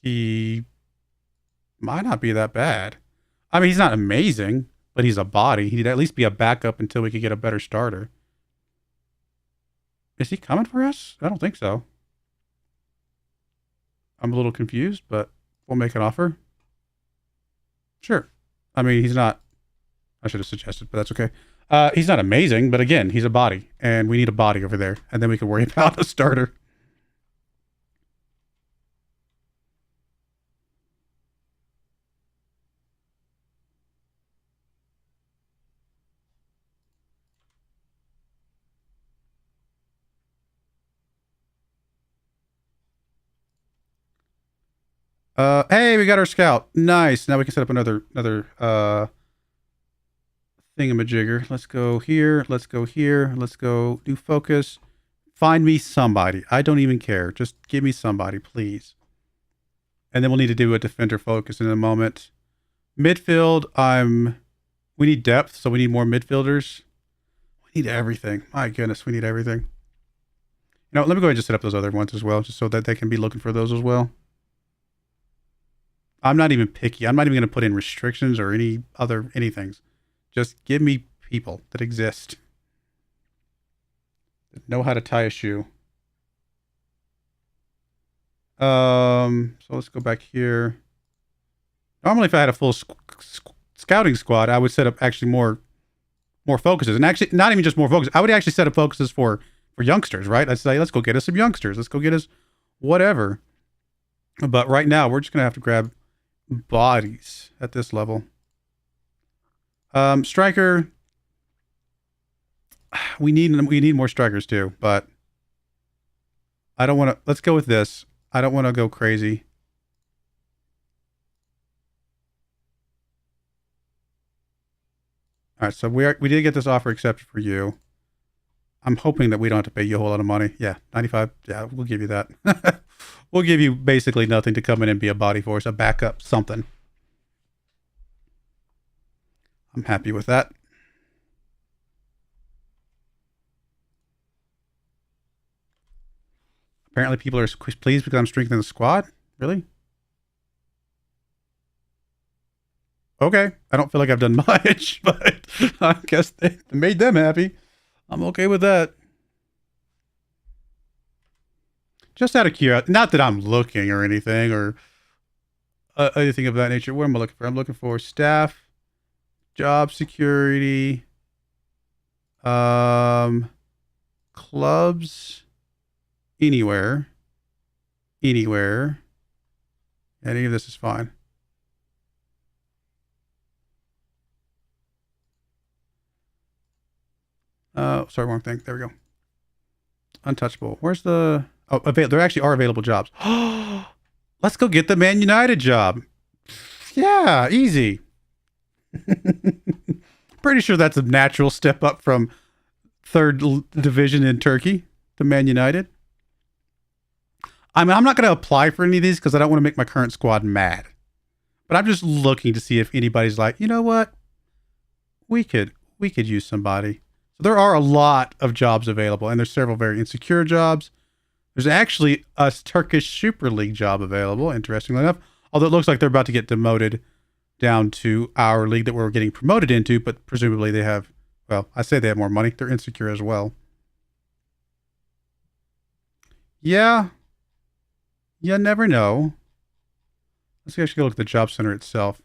He might not be that bad. I mean, he's not amazing, but he's a body. He'd at least be a backup until we could get a better starter. Is he coming for us? I don't think so. I'm a little confused, but we'll make an offer. Sure. I mean, he's not... I should have suggested, but that's okay. He's not amazing, but again, he's a body, and we need a body over there, and then we can worry about a starter. Hey, we got our scout. Nice. Now we can set up another thingamajigger. Let's go here. Let's go here. Let's go do focus. Find me somebody. I don't even care. Just give me somebody, please. And then we'll need to do a defender focus in a moment. Midfield, we need depth, so we need more midfielders. We need everything. My goodness, we need everything. You know, let me go ahead and just set up those other ones as well, just so that they can be looking for those as well. I'm not even picky. I'm not even going to put in restrictions or anything. Just give me people that exist. That know how to tie a shoe. So let's go back here. Normally, if I had a full scouting squad, I would set up actually more focuses. And actually, not even just more focuses. I would actually set up focuses for youngsters, right? I'd say, let's go get us some youngsters. Let's go get us whatever. But right now, we're just going to have to grab bodies at this level. Striker. We need more strikers too, but I don't want to. Let's go with this. I don't want to go crazy. All right, so we did get this offer accepted for you. I'm hoping that we don't have to pay you a whole lot of money. Yeah, 95. Yeah, we'll give you that. We'll give you basically nothing to come in and be a body force, a backup, something. I'm happy with that. Apparently people are pleased because I'm strengthening the squad. Really? Okay. I don't feel like I've done much, but I guess they made them happy. I'm okay with that. Just out of curiosity, not that I'm looking or anything or anything of that nature. What am I looking for? I'm looking for staff, job security, clubs, anywhere. Any of this is fine. Sorry, wrong thing. There we go. Untouchable. Where's the... Oh, there actually are available jobs. Let's go get the Man United job. Yeah, easy. Pretty sure that's a natural step up from third division in Turkey to Man United. I mean, I'm not going to apply for any of these because I don't want to make my current squad mad. But I'm just looking to see if anybody's like, you know what? We could use somebody. So there are a lot of jobs available, and there's several very insecure jobs. There's actually a Turkish Super League job available, interestingly enough. Although it looks like they're about to get demoted down to our league that we're getting promoted into, but presumably they have, well, I say they have more money. They're insecure as well. Yeah. You never know. Let's actually go look at the job center itself.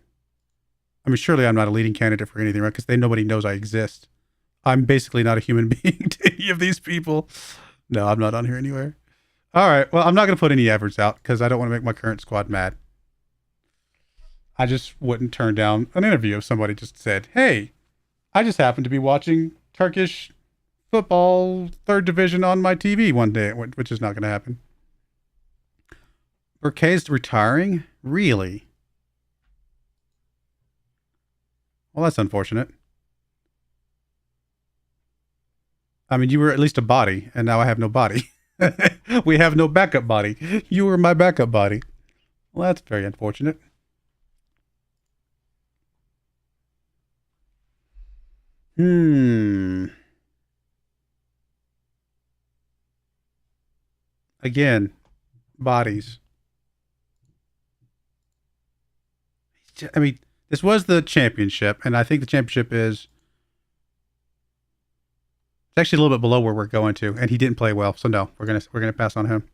I mean, surely I'm not a leading candidate for anything, right? Because nobody knows I exist. I'm basically not a human being to any of these people. No, I'm not on here anywhere. All right. Well, I'm not going to put any efforts out because I don't want to make my current squad mad. I just wouldn't turn down an interview if somebody just said, hey, I just happened to be watching Turkish football third division on my TV one day, which is not going to happen. Burkay's retiring? Really? Well, that's unfortunate. I mean, you were at least a body, and now I have no body. We have no backup body. You were my backup body. Well, that's very unfortunate. Again, bodies. I mean, this was the championship, and I think the championship is it's actually a little bit below where we're going to, and he didn't play well, so no, we're gonna pass on him.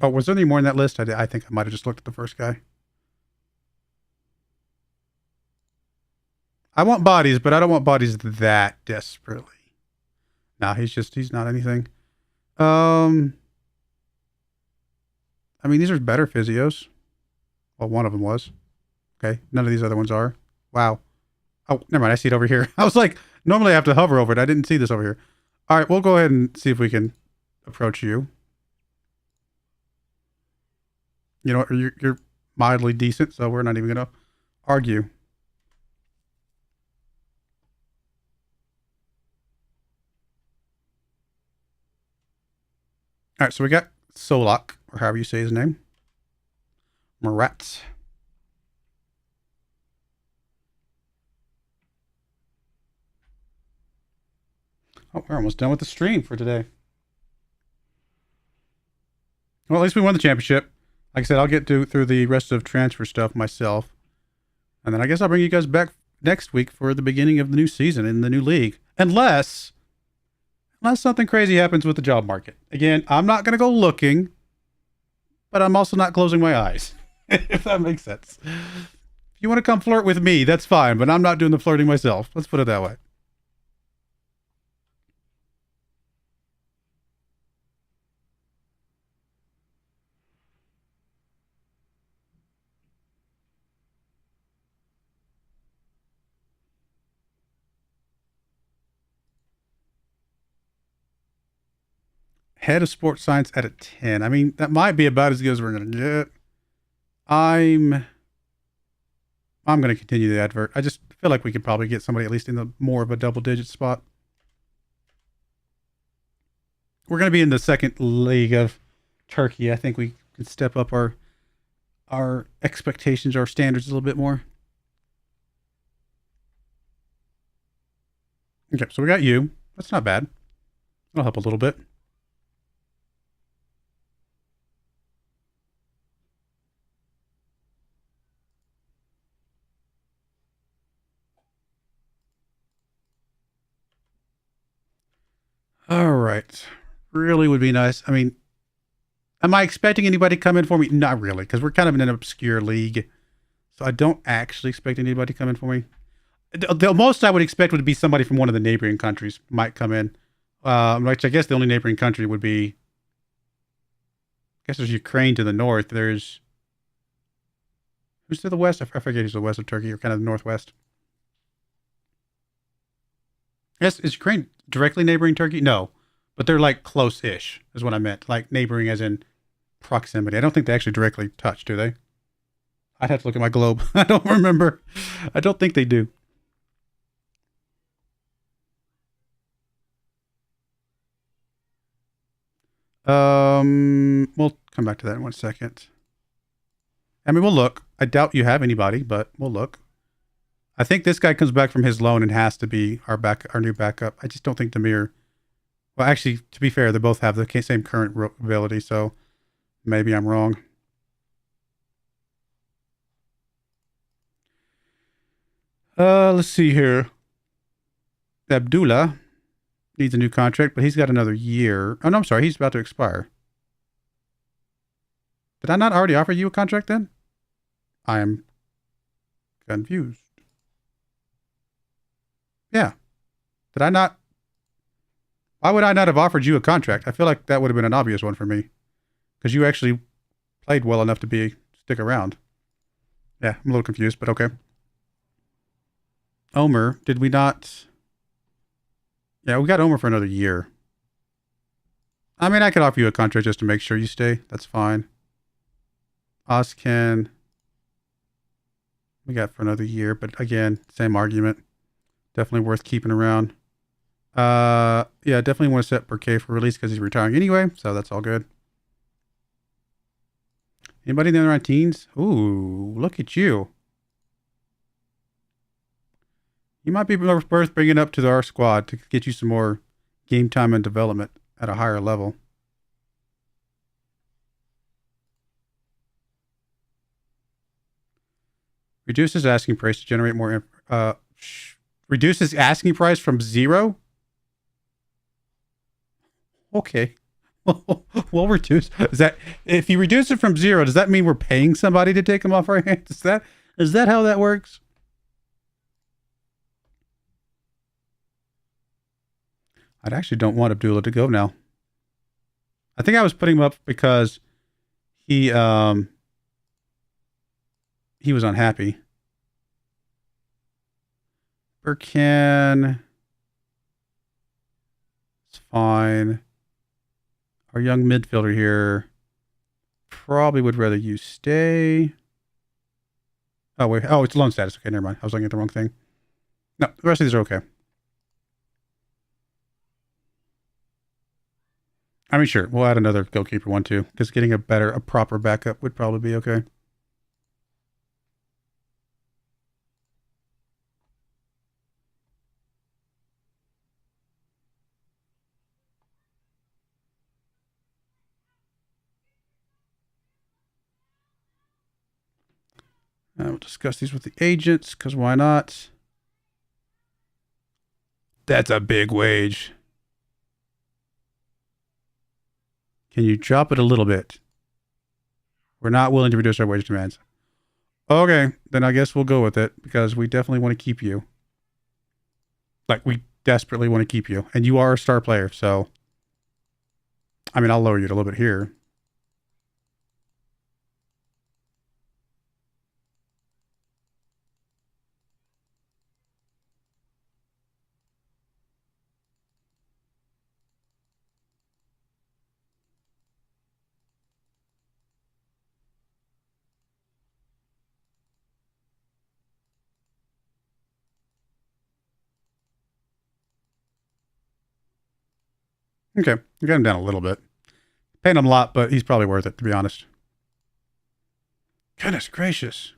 Oh, was there any more in that list? I think I might have just looked at the first guy. I want bodies, but I don't want bodies that desperately. Nah, he's not anything. I mean, these are better physios. Well, one of them was. Okay, none of these other ones are. Wow. Oh, never mind. I see it over here. I was like, normally I have to hover over it. I didn't see this over here. All right, we'll go ahead and see if we can approach you. You know, you're mildly decent, so we're not even going to argue. All right, so we got Solak, or however you say his name. Marat. Oh, we're almost done with the stream for today. Well, at least we won the championship. Like I said, I'll get through the rest of transfer stuff myself. And then I guess I'll bring you guys back next week for the beginning of the new season in the new league. Unless something crazy happens with the job market. Again, I'm not going to go looking, but I'm also not closing my eyes, if that makes sense. If you want to come flirt with me, that's fine, but I'm not doing the flirting myself. Let's put it that way. Head of sports science at a 10. I mean, that might be about as good as we're going to get. I'm going to continue the advert. I just feel like we could probably get somebody at least in the more of a double-digit spot. We're going to be in the second league of Turkey. I think we can step up our expectations, our standards a little bit more. Okay, so we got you. That's not bad. That'll help a little bit. All right. Really would be nice. I mean, am I expecting anybody to come in for me? Not really, because we're kind of in an obscure league. So I don't actually expect anybody to come in for me. The most I would expect would be somebody from one of the neighboring countries might come in. Which I guess the only neighboring country would be, I guess there's Ukraine to the north. There's, who's to the west? I forget who's the west of Turkey, or kind of the northwest. Yes, is Ukraine directly neighboring Turkey? No, but they're like close-ish is what I meant. Like neighboring as in proximity. I don't think they actually directly touch, do they? I'd have to look at my globe. I don't remember. I don't think they do. We'll come back to that in 1 second. I mean, we'll look. I doubt you have anybody, but we'll look. I think this guy comes back from his loan and has to be our new backup. I just don't think Demir. Well, actually, to be fair, they both have the same current ability, so maybe I'm wrong. Let's see here. Abdullah needs a new contract, but he's got another year. Oh, no, I'm sorry. He's about to expire. Did I not already offer you a contract then? I am confused. Yeah. Did I not? Why would I not have offered you a contract? I feel like that would have been an obvious one for me. Because you actually played well enough to stick around. Yeah, I'm a little confused, but okay. Omer, did we not? Yeah, we got Omer for another year. I mean, I could offer you a contract just to make sure you stay. That's fine. Oscan, we got for another year, but again, same argument. Definitely worth keeping around. Yeah, definitely want to set Burke for release because he's retiring anyway, so that's all good. Anybody in the around teens? Ooh, look at you. You might be worth bringing up to our squad to get you some more game time and development at a higher level. Reduces asking price to generate more. Reduces asking price from 0. Okay. We'll reduce. Is that if you reduce it from 0? Does that mean we're paying somebody to take them off our hands? Is that how that works? I actually don't want Abdullah to go now. I think I was putting him up because he was unhappy. Burkan. It's fine. Our young midfielder here probably would rather you stay. Oh, wait. Oh, it's loan status. Okay, never mind. I was looking at the wrong thing. No, the rest of these are okay. I mean, sure. We'll add another goalkeeper one too, because getting a proper backup would probably be okay. We'll discuss these with the agents, because why not? That's a big wage. Can you drop it a little bit? We're not willing to reduce our wage demands. Okay, then I guess we'll go with it, because we definitely want to keep you. Like, we desperately want to keep you. And you are a star player, so... I mean, I'll lower you a little bit here. Okay, you got him down a little bit. Paying him a lot, but he's probably worth it, to be honest. Goodness gracious.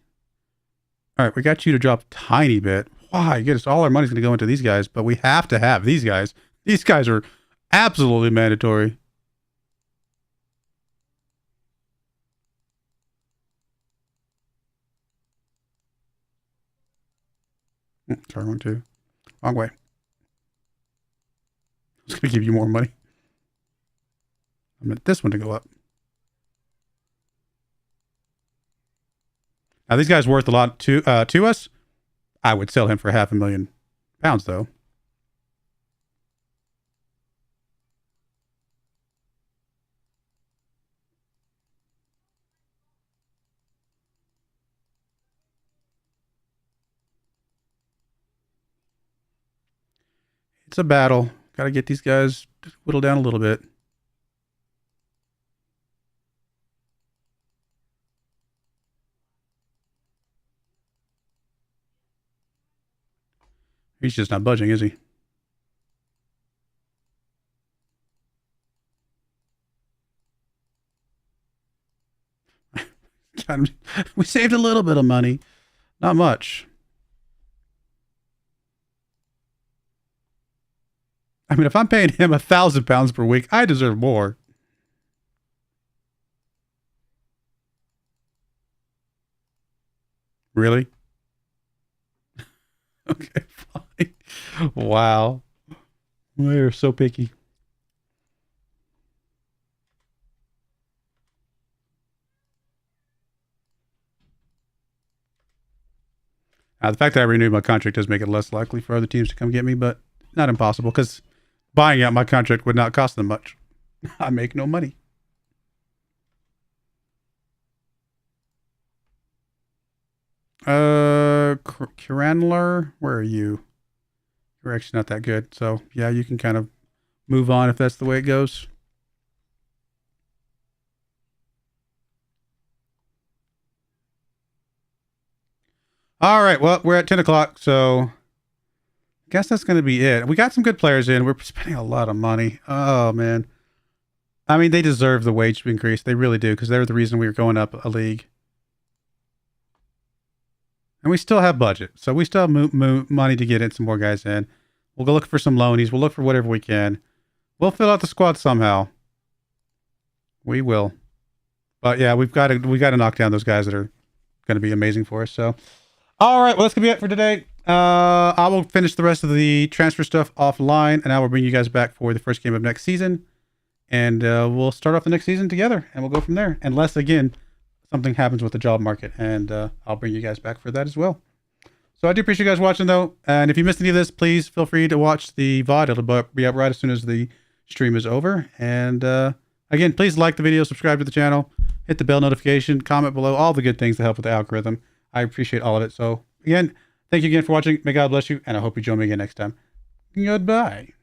All right, we got you to drop a tiny bit. Why? Goodness, all our money's going to go into these guys, but we have to have these guys. These guys are absolutely mandatory. Sorry, wrong too. Wrong way. I was going to give you more money. I meant this one to go up. Now, these guys are worth a lot to us. I would sell him for £500,000, though. It's a battle. Got to get these guys whittled down a little bit. He's just not budging, is he? We saved a little bit of money. Not much. I mean, if I'm paying him £1,000 per week, I deserve more. Really? Okay, fine. Wow. We're so picky. The fact that I renewed my contract does make it less likely for other teams to come get me, but not impossible, because buying out my contract would not cost them much. I make no money. Kiranler, where are you? You're actually not that good, so yeah, you can kind of move on if that's the way it goes. All right, well, we're at 10 o'clock, so I guess that's going to be it. We got some good players in. We're spending a lot of money. Oh, man. I mean, they deserve the wage increase. They really do, because they're the reason we were going up a league. And we still have budget. So we still have money to get in some more guys in. We'll go look for some loanies. We'll look for whatever we can. We'll fill out the squad somehow. We will. But yeah, we got to knock down those guys that are going to be amazing for us. So, all right, well, that's going to be it for today. I will finish the rest of the transfer stuff offline, and I will bring you guys back for the first game of next season. And we'll start off the next season together, and we'll go from there. Unless, again, something happens with the job market, and I'll bring you guys back for that as well. So I do appreciate you guys watching, though. And if you missed any of this, please feel free to watch the VOD. It'll be up right as soon as the stream is over. And again, please like the video, subscribe to the channel, hit the bell notification, comment below, all the good things to help with the algorithm. I appreciate all of it. So again, thank you again for watching. May God bless you, and I hope you join me again next time. Goodbye.